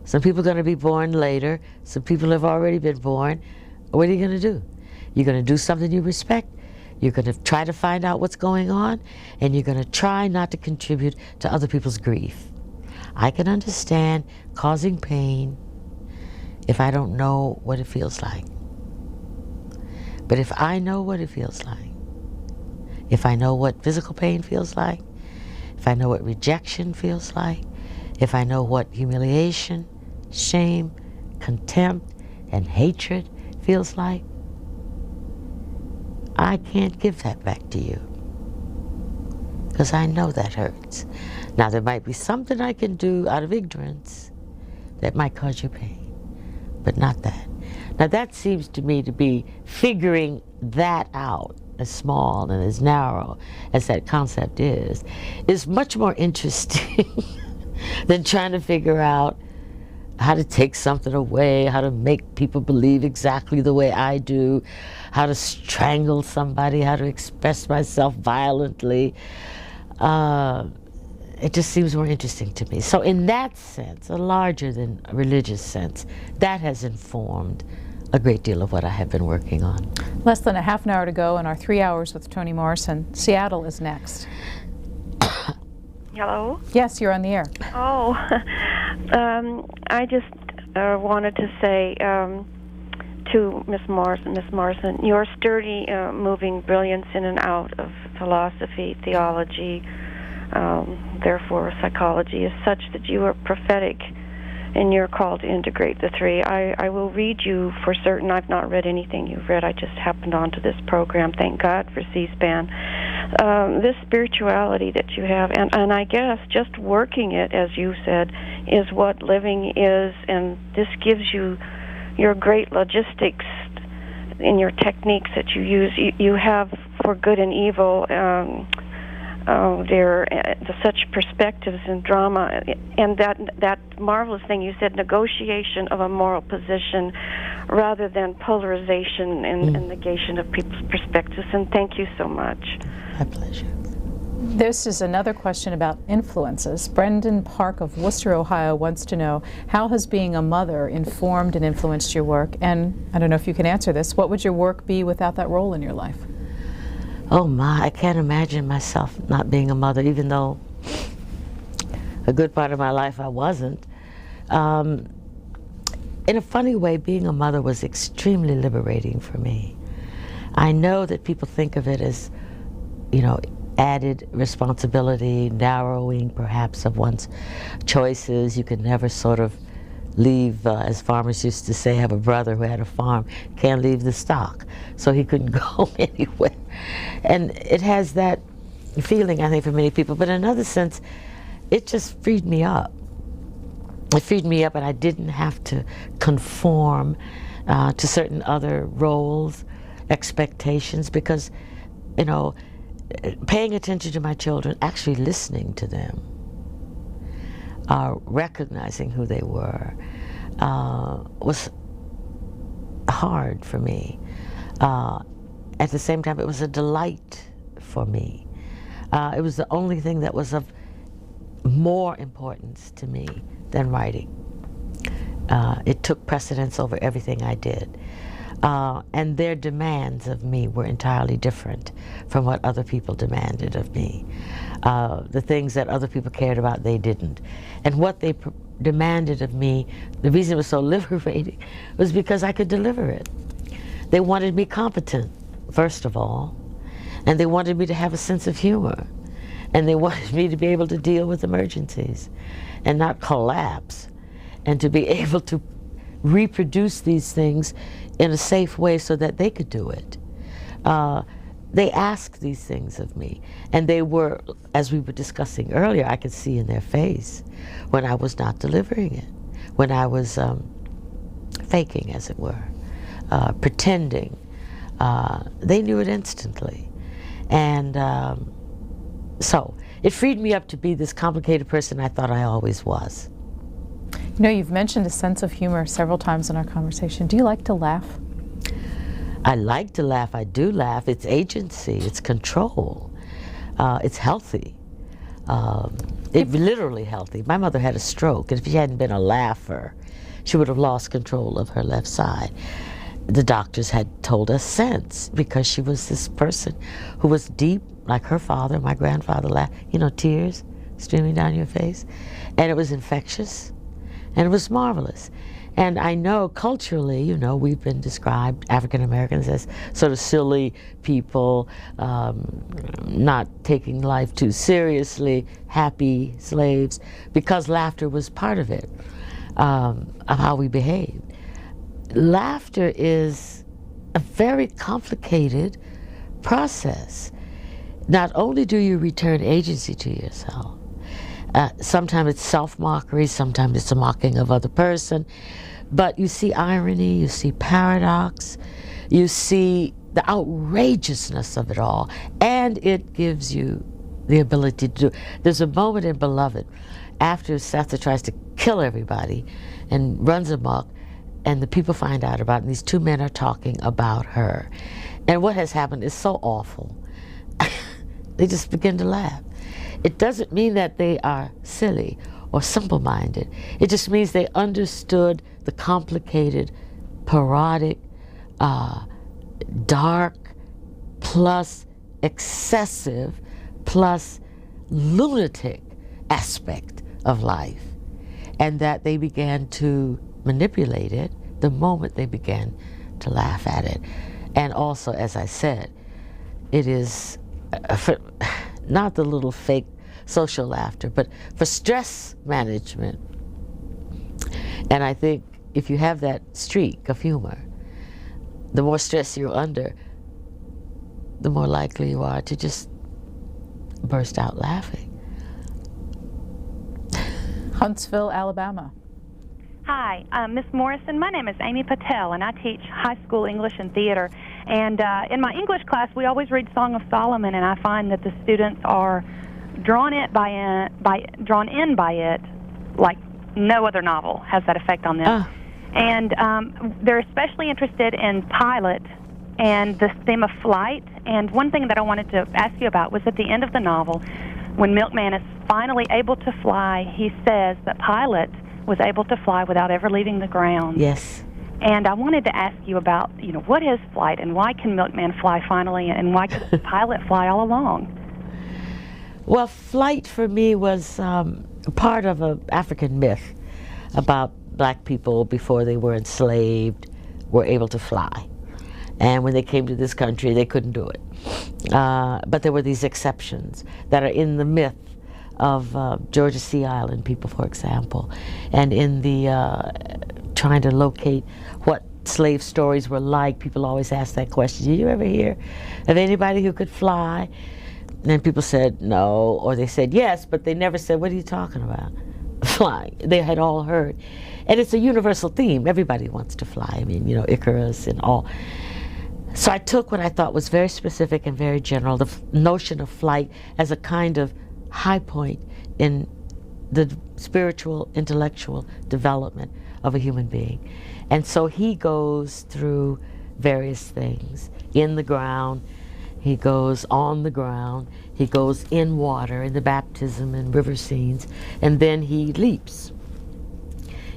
Some people are going to be born later. Some people have already been born. What are you going to do? You're going to do something you respect. You're going to try to find out what's going on, and you're going to try not to contribute to other people's grief. I can understand causing pain if I don't know what it feels like. But if I know what it feels like, if I know what physical pain feels like, if I know what rejection feels like, if I know what humiliation, shame, contempt, and hatred feels like, I can't give that back to you, because I know that hurts. Now, there might be something I can do out of ignorance that might cause you pain, but not that. Now, that seems to me to be figuring that out, as small and as narrow as that concept is much more interesting than trying to figure out how to take something away, how to make people believe exactly the way I do, how to strangle somebody, how to express myself violently. It just seems more interesting to me. So in that sense, a larger than religious sense, that has informed a great deal of what I have been working on. Less than a half an hour to go in our 3 hours with Toni Morrison. Seattle is next. Hello? Yes, you're on the air. Oh, I just wanted to say to Miss Morrison, your sturdy, moving brilliance in and out of philosophy, theology, therefore psychology, is such that you are prophetic in your call to integrate the three. I will read you for certain. I've not read anything you've read. I just happened onto this program. Thank God for C-SPAN. This spirituality that you have, and I guess just working it, as you said, is what living is, and this gives you your great logistics in your techniques that you use. You have for good and evil. There such perspectives in drama, and that marvelous thing you said, negotiation of a moral position rather than polarization and negation of people's perspectives. And thank you so much. My pleasure. This is another question about influences. Brendan Park of Worcester, Ohio wants to know, how has being a mother informed and influenced your work? And I don't know if you can answer this, what would your work be without that role in your life? Oh my, I can't imagine myself not being a mother, even though a good part of my life I wasn't. In a funny way, being a mother was extremely liberating for me. I know that people think of it as, added responsibility, narrowing perhaps of one's choices. You could never sort of leave, as farmers used to say, have a brother who had a farm, can't leave the stock, so he couldn't go anywhere. And it has that feeling, I think, for many people, but in another sense, it just freed me up. It freed me up, and I didn't have to conform to certain other roles, expectations, because, paying attention to my children, actually listening to them, recognizing who they were, was hard for me. At the same time, it was a delight for me. It was the only thing that was of more importance to me than writing. It took precedence over everything I did. And their demands of me were entirely different from what other people demanded of me. The things that other people cared about, they didn't. And what they demanded of me, the reason it was so liberating, was because I could deliver it. They wanted me competent, first of all, and they wanted me to have a sense of humor, and they wanted me to be able to deal with emergencies and not collapse, and to be able to reproduce these things in a safe way so that they could do it. They asked these things of me, and they were, as we were discussing earlier, I could see in their face when I was not delivering it, when I was faking, as it were, pretending. They knew it instantly. And So it freed me up to be this complicated person I thought I always was. You know, you've mentioned a sense of humor several times in our conversation. Do you like to laugh? I like to laugh. I do laugh. It's agency. It's control. It's healthy. It's literally healthy. My mother had a stroke, and if she hadn't been a laugher, she would have lost control of her left side. The doctors had told us sense, because she was this person who was deep, like her father, my grandfather laughed, you know, tears streaming down your face. And it was infectious, and it was marvelous. And I know culturally, you know, we've been described, African Americans, as sort of silly people, not taking life too seriously, happy slaves, because laughter was part of it, of how we behaved. Laughter is a very complicated process. Not only do you return agency to yourself, sometimes it's self-mockery, sometimes it's a mocking of other person, but you see irony, you see paradox, you see the outrageousness of it all, and it gives you the ability to do. There's a moment in Beloved after Setha tries to kill everybody and runs amok, and the people find out about it, and these two men are talking about her. And what has happened is so awful. They just begin to laugh. It doesn't mean that they are silly or simple-minded. It just means they understood the complicated, parodic, dark, plus excessive, plus lunatic aspect of life, and that they began to manipulate it the moment they began to laugh at it. And also, as I said, it is not the little fake social laughter, but for stress management. And I think if you have that streak of humor, the more stress you're under, the more likely you are to just burst out laughing. Huntsville, Alabama. Hi, Miss Morrison. My name is Amy Patel, and I teach high school English and theater. And in my English class, we always read Song of Solomon, and I find that the students are drawn in by it like no other novel has that effect on them. And they're especially interested in Pilate and the theme of flight. And one thing that I wanted to ask you about was at the end of the novel, when Milkman is finally able to fly, he says that Pilate was able to fly without ever leaving the ground. Yes. And I wanted to ask you about, what is flight, and why can Milkman fly finally, and why can Pilate fly all along? Well, flight for me was part of an African myth about black people before they were enslaved were able to fly. And when they came to this country, they couldn't do it. But there were these exceptions that are in the myth of Georgia Sea Island people, for example, and in the trying to locate what slave stories were like. People always ask that question, did you ever hear of anybody who could fly? And then people said no, or they said yes, but they never said, what are you talking about? Flying. They had all heard. And it's a universal theme. Everybody wants to fly. I mean, Icarus and all. So I took what I thought was very specific and very general, the notion of flight as a kind of high point in the spiritual, intellectual development of a human being. And so he goes through various things. In the ground, he goes on the ground, he goes in water, in the baptism and river scenes, and then he leaps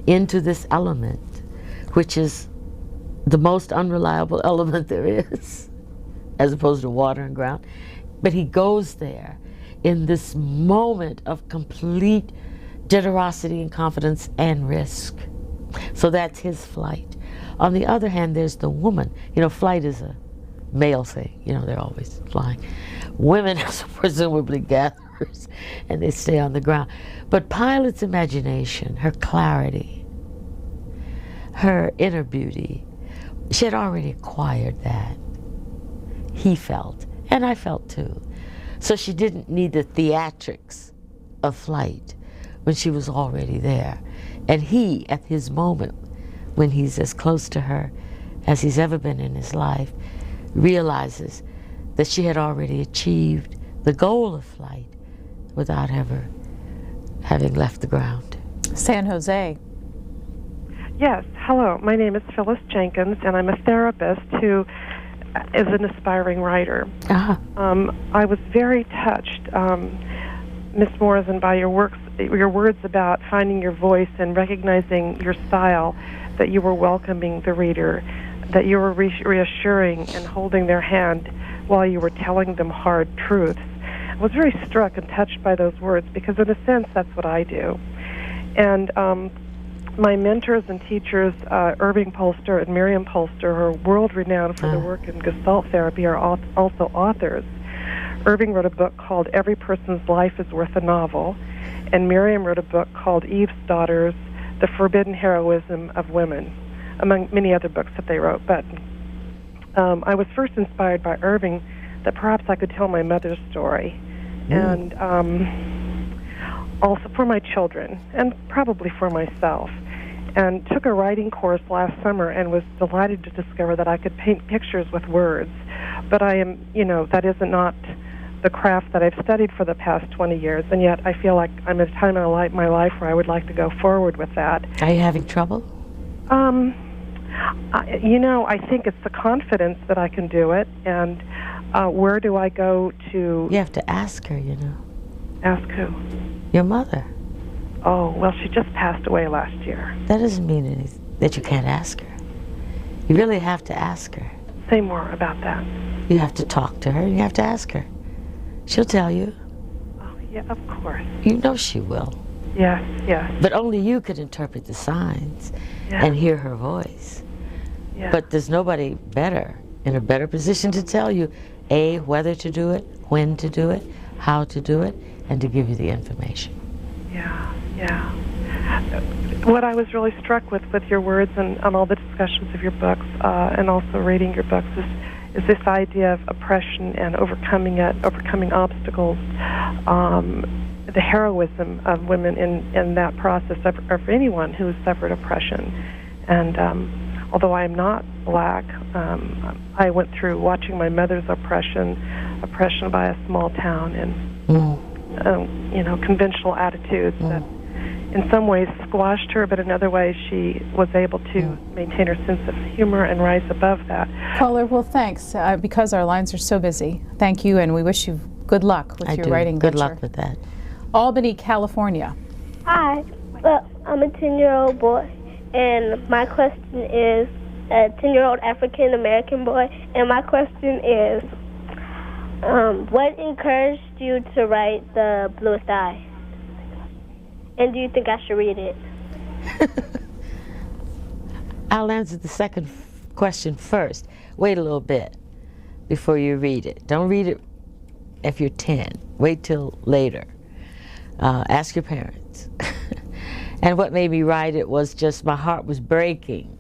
into this element, which is the most unreliable element there is, as opposed to water and ground. But he goes there in this moment of complete generosity and confidence and risk. So that's his flight. On the other hand, there's the woman. Flight is a male thing. They're always flying. Women are presumably gatherers, and they stay on the ground. But Pilate's imagination, her clarity, her inner beauty, she had already acquired that. He felt, and I felt too. So she didn't need the theatrics of flight when she was already there. And he, at his moment, when he's as close to her as he's ever been in his life, realizes that she had already achieved the goal of flight, without ever having left the ground. San Jose. Yes, hello. My name is Phyllis Jenkins, and I'm a therapist who is an aspiring writer. I was very touched, Miss Morrison, by your words about finding your voice and recognizing your style, that you were welcoming the reader, that you were reassuring and holding their hand while you were telling them hard truths. I was very struck and touched by those words because, in a sense, that's what I do. And my mentors and teachers, Irving Polster and Miriam Polster, who are world-renowned for their work in Gestalt therapy, are also authors. Irving wrote a book called Every Person's Life is Worth a Novel, and Miriam wrote a book called Eve's Daughters, The Forbidden Heroism of Women, among many other books that they wrote. But I was first inspired by Irving that perhaps I could tell my mother's story, and also for my children, and probably for myself. And took a writing course last summer and was delighted to discover that I could paint pictures with words. But I am, that is not the craft that I've studied for the past 20 years, and yet I feel like I'm at a time in my life where I would like to go forward with that. Are you having trouble? I think it's the confidence that I can do it, and where do I go to... You have to ask her, Ask who? Your mother. Oh, well, she just passed away last year. That doesn't mean anything, that you can't ask her. You really have to ask her. Say more about that. You have to talk to her, and you have to ask her. She'll tell you. Oh, yeah, of course. You know she will. Yes, yes. But only you could interpret the signs and hear her voice. Yeah. But there's nobody better, in a better position to tell you, A, whether to do it, when to do it, how to do it, and to give you the information. Yeah. What I was really struck with your words and all the discussions of your books, and also reading your books, is this idea of oppression and overcoming obstacles, the heroism of women in that process of anyone who has suffered oppression. And although I am not black, I went through watching my mother's oppression by a small town, and conventional attitudes that in some ways squashed her, but in other ways she was able to maintain her sense of humor and rise above that. Caller, well, thanks. Because our lines are so busy, thank you, and we wish you good luck with your writing venture. Good luck with that. Albany, California. Hi. Well, I'm a 10-year-old boy, and my question is, a 10-year-old African-American boy, and my question is, what encouraged you to write The Bluest Eye? And do you think I should read it? I'll answer the second question first. Wait a little bit before you read it. Don't read it if you're 10. Wait till later. Ask your parents. And what made me write it was just my heart was breaking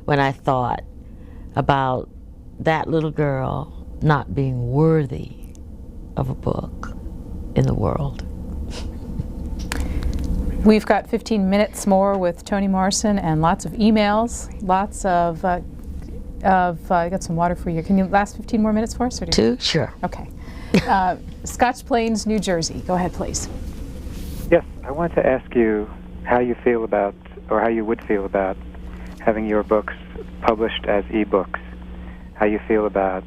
when I thought about that little girl not being worthy of a book in the world. We've got 15 minutes more with Toni Morrison and lots of emails, lots of I got some water for you. Can you last 15 more minutes for us? Or Two? Sure. Okay. Scotch Plains, New Jersey. Go ahead, please. Yes, I wanted to ask you how you feel about, or how you would feel about, having your books published as e-books. How you feel about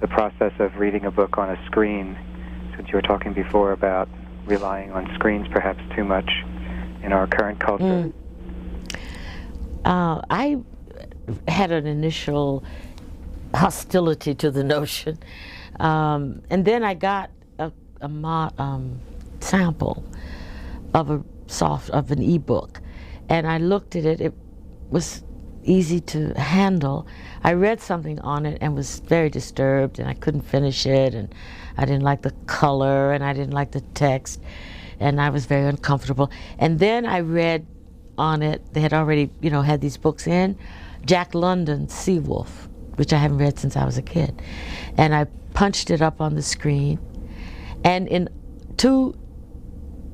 the process of reading a book on a screen, since you were talking before about relying on screens perhaps too much in our current culture. I had an initial hostility to the notion, and then I got a sample of an e-book, and I looked at it. It was easy to handle. I read something on it and was very disturbed, and I couldn't finish it, and I didn't like the color, and I didn't like the text, and I was very uncomfortable. And then I read on it, they had already, had these books in, Jack London's Seawolf, which I haven't read since I was a kid. And I punched it up on the screen, and in 2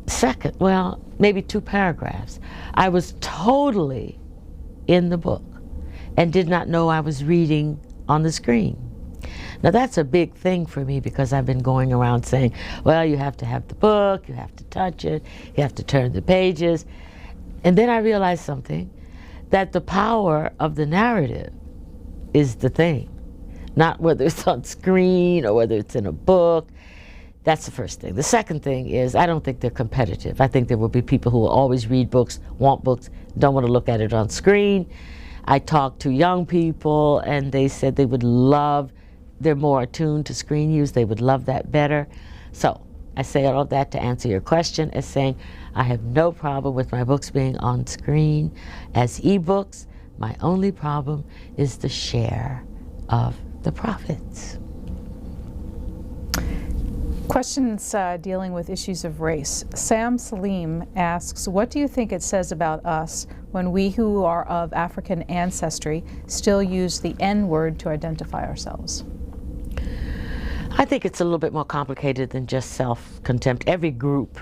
seconds, well, maybe 2 paragraphs, I was totally in the book and did not know I was reading on the screen. Now that's a big thing for me because I've been going around saying, well, you have to have the book, you have to touch it, you have to turn the pages. And then I realized something, that the power of the narrative is the thing, not whether it's on screen or whether it's in a book. That's the first thing. The second thing is I don't think they're competitive. I think there will be people who will always read books, want books, don't want to look at it on screen. I talked to young people and they said they would love, they're more attuned to screen use, they would love that better. So I say all of that to answer your question as saying I have no problem with my books being on screen as ebooks. My only problem is the share of the profits. Questions dealing with issues of race. Sam Salim asks, what do you think it says about us when we who are of African ancestry still use the N-word to identify ourselves? I think it's a little bit more complicated than just self-contempt. Every group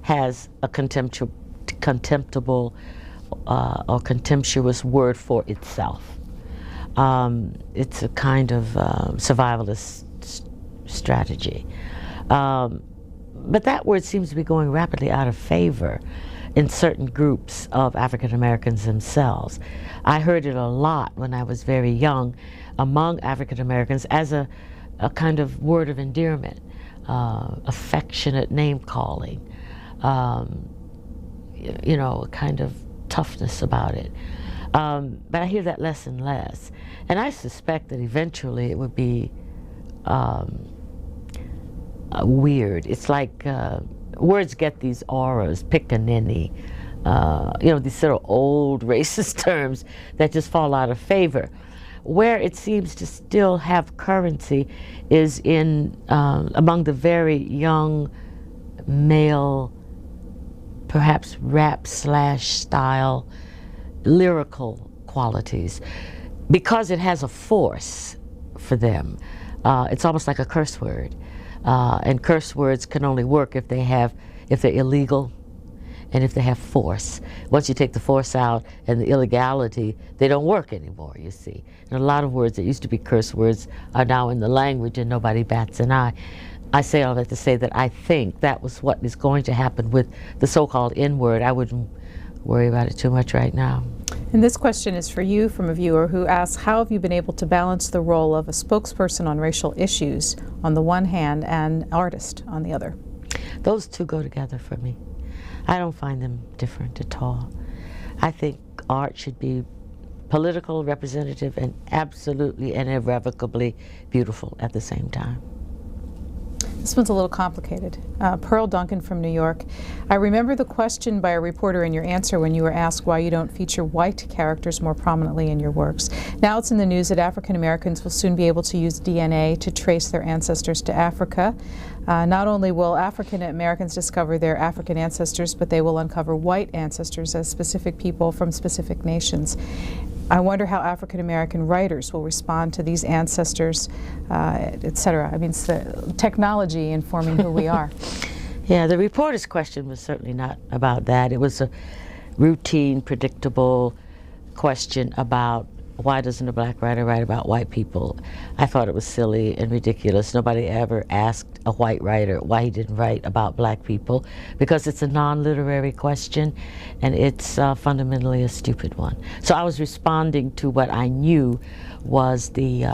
has a contemptible or contemptuous word for itself. It's a kind of survivalist strategy. But that word seems to be going rapidly out of favor in certain groups of African Americans themselves. I heard it a lot when I was very young among African Americans as a kind of word of endearment, affectionate name calling, you know, a kind of toughness about it. But I hear that less and less. And I suspect that eventually it would be weird. It's like words get these auras, pickaninny, you know, these sort of old racist terms that just fall out of favor. Where it seems to still have currency is in among the very young male, perhaps rap/style lyrical qualities, because it has a force for them. It's almost like a curse word, and curse words can only work if they're illegal and if they have force. Once you take the force out and the illegality, they don't work anymore, you see. And a lot of words that used to be curse words are now in the language and nobody bats an eye. I say all that to say that I think that was what is going to happen with the so-called N-word. I wouldn't worry about it too much right now. And this question is for you from a viewer who asks, how have you been able to balance the role of a spokesperson on racial issues on the one hand and artist on the other? Those two go together for me. I don't find them different at all. I think art should be political, representative, and absolutely and irrevocably beautiful at the same time. This one's a little complicated. Pearl Duncan from New York. I remember the question by a reporter in your answer when you were asked why you don't feature white characters more prominently in your works. Now it's in the news that African Americans will soon be able to use DNA to trace their ancestors to Africa. Not only will African Americans discover their African ancestors, but they will uncover white ancestors as specific people from specific nations. I wonder how African American writers will respond to these ancestors, etc. I mean, it's the technology informing who we are. Yeah, the reporter's question was certainly not about that. It was a routine, predictable question about why doesn't a black writer write about white people? I thought it was silly and ridiculous. Nobody ever asked a white writer why he didn't write about black people, because it's a non-literary question and it's fundamentally a stupid one. So I was responding to what I knew was the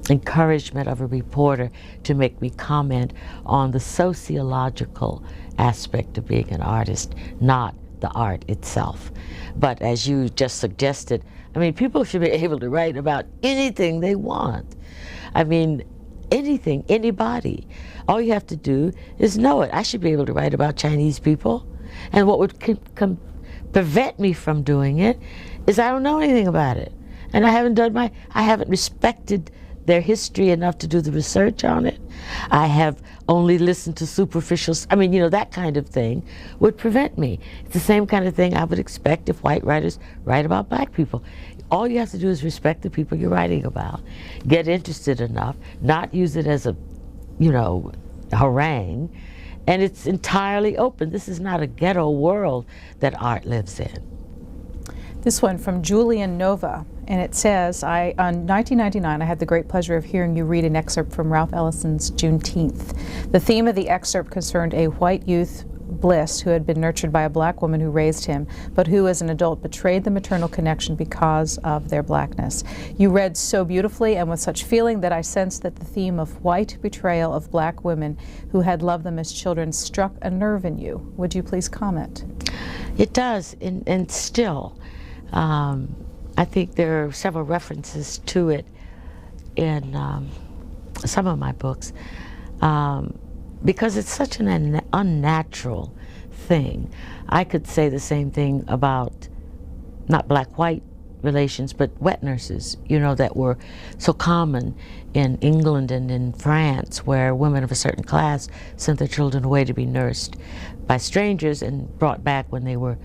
encouragement of a reporter to make me comment on the sociological aspect of being an artist, not the art itself. But as you just suggested, I mean, people should be able to write about anything they want. I mean, anything, anybody. All you have to do is know it. I should be able to write about Chinese people. And what would prevent me from doing it is I don't know anything about it. And I haven't respected their history enough to do the research on it. I have only listened to superficial, I mean, you know, that kind of thing would prevent me. It's the same kind of thing I would expect if white writers write about black people. All you have to do is respect the people you're writing about, get interested enough, not use it as a, you know, harangue, and it's entirely open. This is not a ghetto world that art lives in. This one from Julian Nova, and it says, on 1999, I had the great pleasure of hearing you read an excerpt from Ralph Ellison's Juneteenth. The theme of the excerpt concerned a white youth, Bliss, who had been nurtured by a black woman who raised him, but who as an adult betrayed the maternal connection because of their blackness. You read so beautifully and with such feeling that I sensed that the theme of white betrayal of black women who had loved them as children struck a nerve in you. Would you please comment? It does, and still, I think there are several references to it in some of my books. Because it's such an unnatural thing. I could say the same thing about not black-white relations, but wet nurses, you know, that were so common in England and in France, where women of a certain class sent their children away to be nursed by strangers and brought back when they were,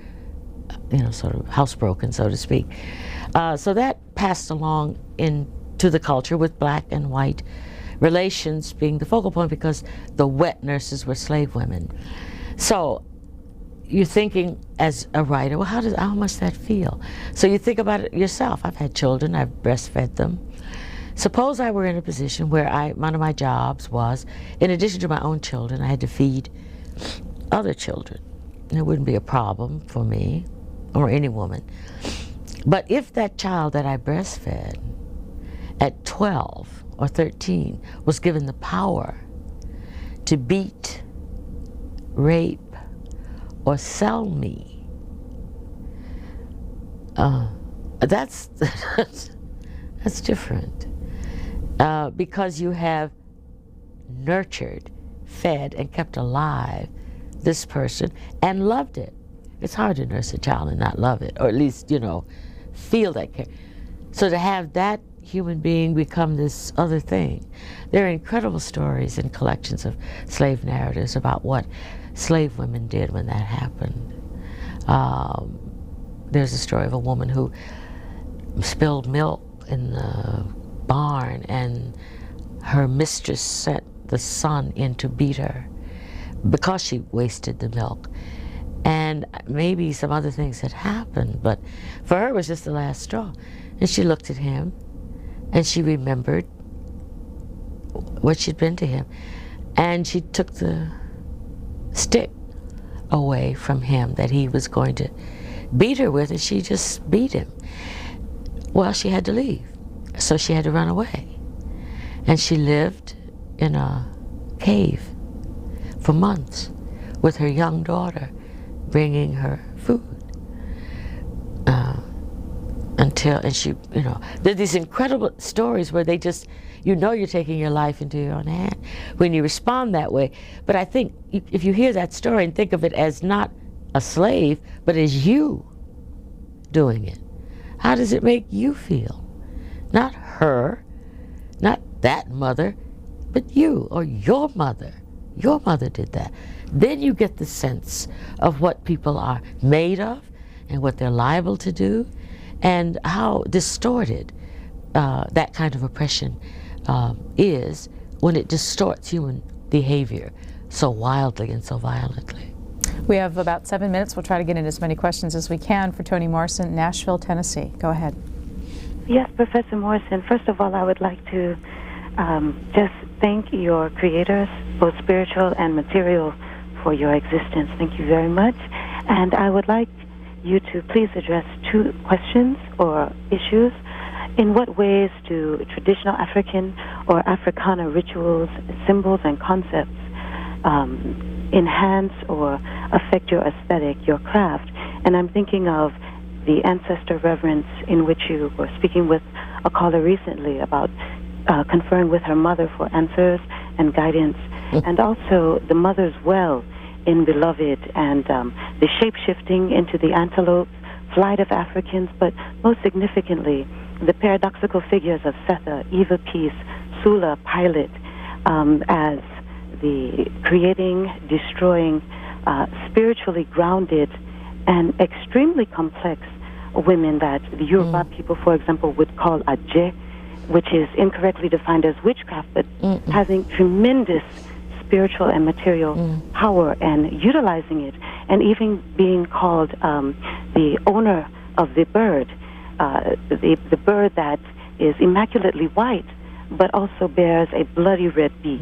you know, sort of housebroken, so to speak. So that passed along into the culture with black and white relations being the focal point, because the wet nurses were slave women. So you're thinking as a writer, well, how must that feel? So you think about it yourself. I've had children, I've breastfed them. Suppose I were in a position where one of my jobs was, in addition to my own children, I had to feed other children. And it wouldn't be a problem for me or any woman. But if that child that I breastfed at 12 or 13 was given the power to beat, rape, or sell me, that's different. Because you have nurtured, fed, and kept alive this person and loved it. It's hard to nurse a child and not love it, or at least, you know, feel that care. So to have that human being become this other thing. There are incredible stories and collections of slave narratives about what slave women did when that happened. There's a story of a woman who spilled milk in the barn, and her mistress sent the son in to beat her because she wasted the milk. And maybe some other things had happened, but for her it was just the last straw. And she looked at him, and she remembered what she'd been to him. And she took the stick away from him that he was going to beat her with, and she just beat him. Well, she had to leave, so she had to run away. And she lived in a cave for months with her young daughter, bringing her food. And she, you know, there are these incredible stories where they just, you know, you're taking your life into your own hand when you respond that way. But I think if you hear that story and think of it as not a slave, but as you doing it, how does it make you feel? Not her, not that mother, but you or your mother. Your mother did that. Then you get the sense of what people are made of and what they're liable to do, and how distorted that kind of oppression is when it distorts human behavior so wildly and so violently. We have about 7 minutes. We'll try to get in as many questions as we can for Toni Morrison, Nashville, Tennessee. Go ahead. Yes, Professor Morrison, first of all, I would like to just thank your creators, both spiritual and material, for your existence. Thank you very much. And I would like you to please address two questions or issues. In what ways do traditional African or Africana rituals, symbols, and concepts enhance or affect your aesthetic, your craft? And I'm thinking of the ancestor reverence in which you were speaking with a caller recently about conferring with her mother for answers and guidance, and also the mother's well in Beloved, and the shape-shifting into the antelope, flight of Africans, but most significantly, the paradoxical figures of Setha, Eva Peace, Sula, Pilate, as the creating, destroying, spiritually grounded, and extremely complex women that the Yoruba people, for example, would call Ajé, which is incorrectly defined as witchcraft, but having tremendous spiritual and material power and utilizing it, and even being called the owner of the bird, the bird that is immaculately white, but also bears a bloody red beak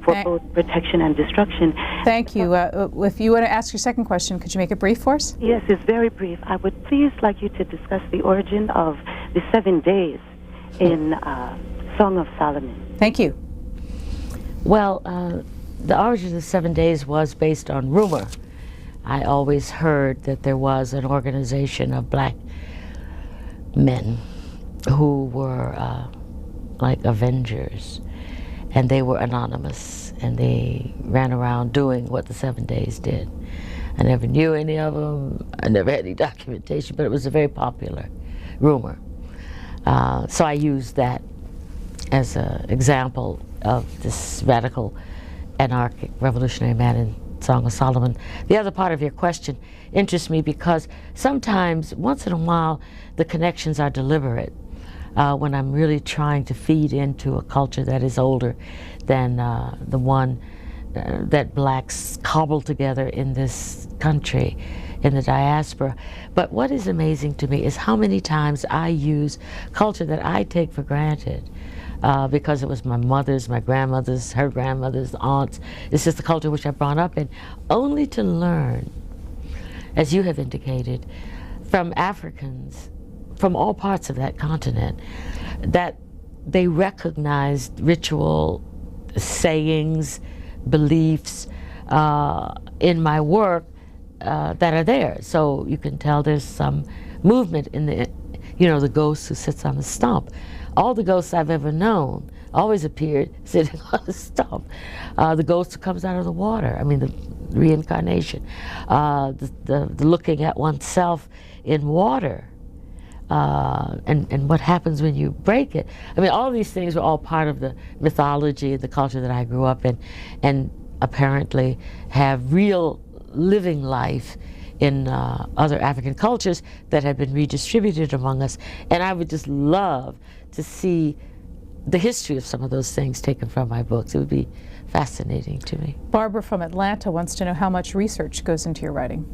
for both protection and destruction. Thank you. If you want to ask your second question, could you make it brief for us? Yes, it's very brief. I would please like you to discuss the origin of the 7 days in Song of Solomon. Thank you. Well, the origin of the 7 days was based on rumor. I always heard that there was an organization of black men who were like avengers, and they were anonymous, and they ran around doing what the 7 days did. I never knew any of them. I never had any documentation, but it was a very popular rumor. So I used that as an example of this radical, anarchic, revolutionary man in Song of Solomon. The other part of your question interests me because sometimes, once in a while, the connections are deliberate. When I'm really trying to feed into a culture that is older than the one that blacks cobble together in this country, in the diaspora. But what is amazing to me is how many times I use culture that I take for granted because it was my mother's, my grandmother's, her grandmother's, aunts. It's just the culture which I've grown up in, only to learn, as you have indicated, from Africans from all parts of that continent, that they recognized ritual, sayings, beliefs in my work that are there. So you can tell there's some movement in the, the ghost who sits on the stump. All the ghosts I've ever known always appeared sitting on the stump. The ghost who comes out of the water, the reincarnation, the looking at oneself in water, and what happens when you break it. All these things were all part of the mythology, the culture that I grew up in, and apparently have real living life in other African cultures that have been redistributed among us. And I would just love to see the history of some of those things taken from my books. It would be fascinating to me. Barbara from Atlanta wants to know how much research goes into your writing.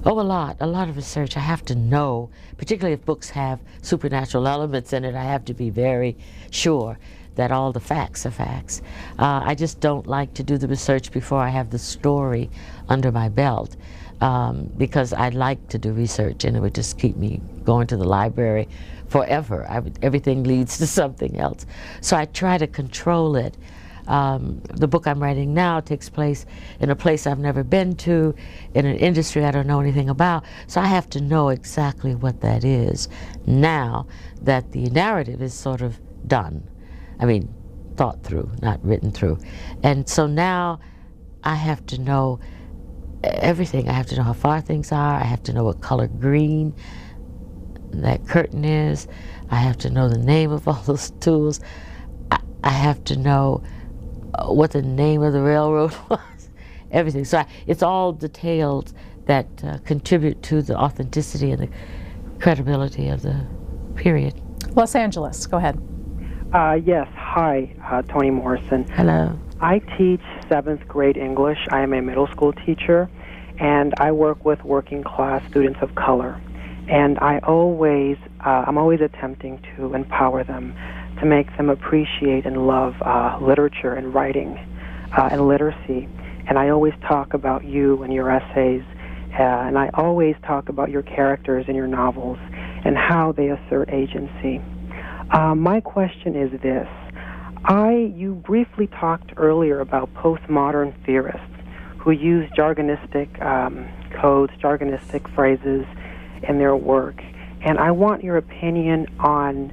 Oh, a lot of research. I have to know, particularly if books have supernatural elements in it, I have to be very sure that all the facts are facts. I just don't like to do the research before I have the story under my belt, because I like to do research and it would just keep me going to the library forever. Everything leads to something else. So I try to control it. The book I'm writing now takes place in a place I've never been to, in an industry I don't know anything about, so I have to know exactly what that is now that the narrative is sort of done. Thought through, not written through. And so now I have to know everything. I have to know how far things are. I have to know what color green that curtain is. I have to know the name of all those tools. I have to know what the name of the railroad was, everything. So it's all details that contribute to the authenticity and the credibility of the period. Los Angeles, go ahead. Yes, hi, Toni Morrison. Hello. I teach 7th grade English. I am a middle school teacher, and I work with working class students of color. And I'm always attempting to empower them, to make them appreciate and love literature and writing and literacy. And I always talk about you and your essays, and I always talk about your characters in your novels and how they assert agency. My question is this. You briefly talked earlier about postmodern theorists who use jargonistic codes, jargonistic phrases in their work. And I want your opinion on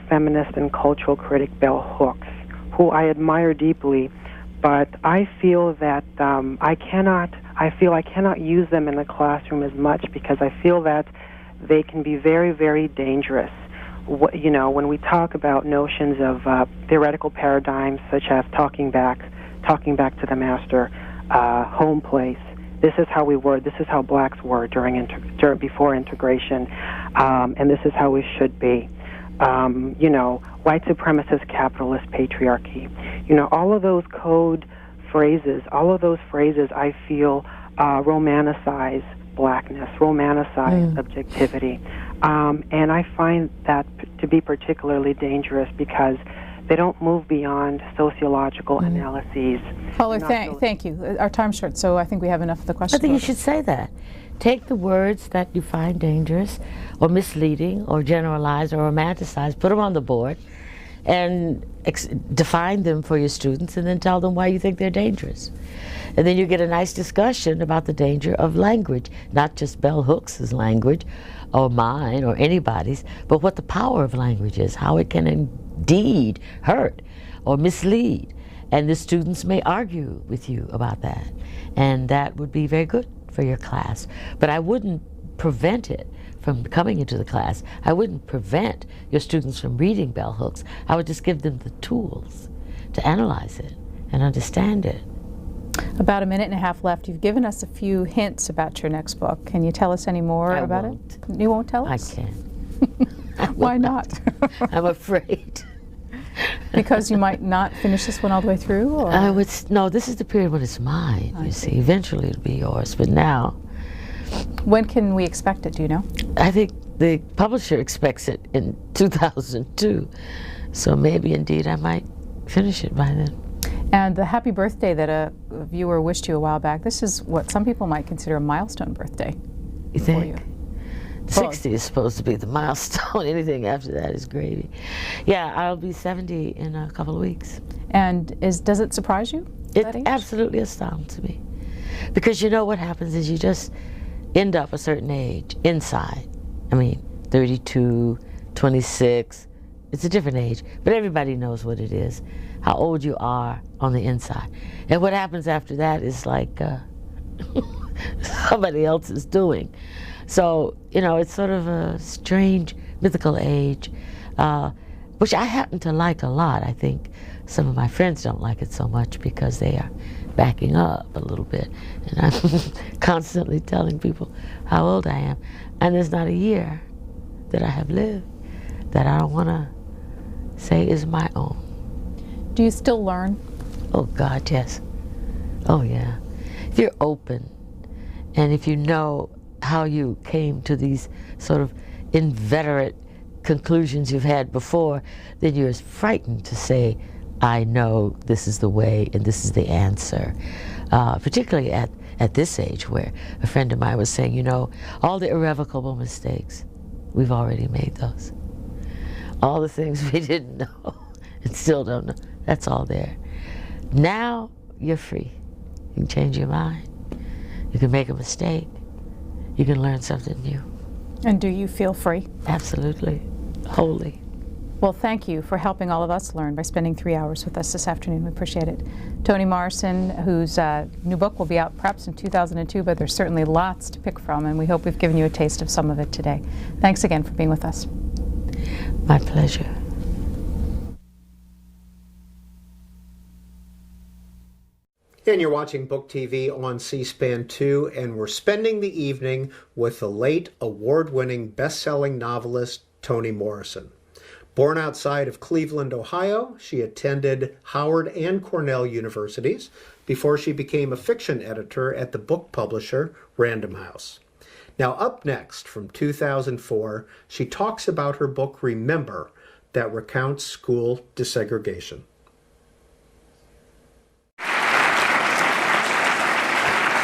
feminist and cultural critic Bell Hooks, who I admire deeply, but I feel that I cannot use them in the classroom as much because I feel that they can be very, very dangerous. When we talk about notions of theoretical paradigms such as talking back to the master, home place. This is how we were. This is how blacks were before integration, and this is how we should be. White supremacist, capitalist, patriarchy. All of those code phrases, all of those phrases, I feel romanticize blackness, romanticize subjectivity. And I find that to be particularly dangerous because they don't move beyond sociological analyses. Caller, thank you. Our time's short, so I think we have enough of the questions. I think you should say that. Take the words that you find dangerous or misleading or generalized or romanticized, put them on the board, and define them for your students, and then tell them why you think they're dangerous. And then you get a nice discussion about the danger of language, not just bell hooks' language or mine or anybody's, but what the power of language is, how it can indeed hurt or mislead. And the students may argue with you about that, and that would be very good for your class. But I wouldn't prevent it from coming into the class. I wouldn't prevent your students from reading bell hooks. I would just give them the tools to analyze it and understand it. About a minute and a half left. You've given us a few hints about your next book. Can you tell us any more about it? You won't tell us? I can't. Why not? I'm afraid. Because you might not finish this one all the way through? Or? No, this is the period when it's mine, you see. Eventually it'll be yours, but now. When can we expect it, do you know? I think the publisher expects it in 2002, so maybe indeed I might finish it by then. And the happy birthday that a viewer wished you a while back, this is what some people might consider a milestone birthday. You think? 60 is supposed to be the milestone. Anything after that is gravy. Yeah, I'll be 70 in a couple of weeks. And does it surprise you? It absolutely astounds me. Because you know what happens is you just end up a certain age inside. I mean, 32, 26, it's a different age, but everybody knows what it is, how old you are on the inside. And what happens after that is like somebody else is doing. So, you know, it's sort of a strange, mythical age, which I happen to like a lot. I think some of my friends don't like it so much because they are backing up a little bit. And I'm constantly telling people how old I am. And there's not a year that I have lived that I don't want to say is my own. Do you still learn? Oh, God, yes. Oh, yeah. If you're open and if you know how you came to these sort of inveterate conclusions you've had before, then you're frightened to say, I know this is the way and this is the answer. Particularly at this age where a friend of mine was saying, you know, all the irrevocable mistakes, we've already made those. All the things we didn't know and still don't know, that's all there. Now you're free. You can change your mind. You can make a mistake. You can learn something new. And do you feel free? Absolutely. Wholly. Well, thank you for helping all of us learn by spending 3 hours with us this afternoon. We appreciate it. Toni Morrison, whose new book will be out perhaps in 2002, but there's certainly lots to pick from, and we hope we've given you a taste of some of it today. Thanks again for being with us. My pleasure. And you're watching Book TV on C-SPAN 2, and we're spending the evening with the late award-winning best-selling novelist Toni Morrison. Born outside of Cleveland, Ohio, she attended Howard and Cornell universities before she became a fiction editor at the book publisher Random House. Now, up next, from 2004, she talks about her book Remember, that recounts school desegregation.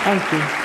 Thank you.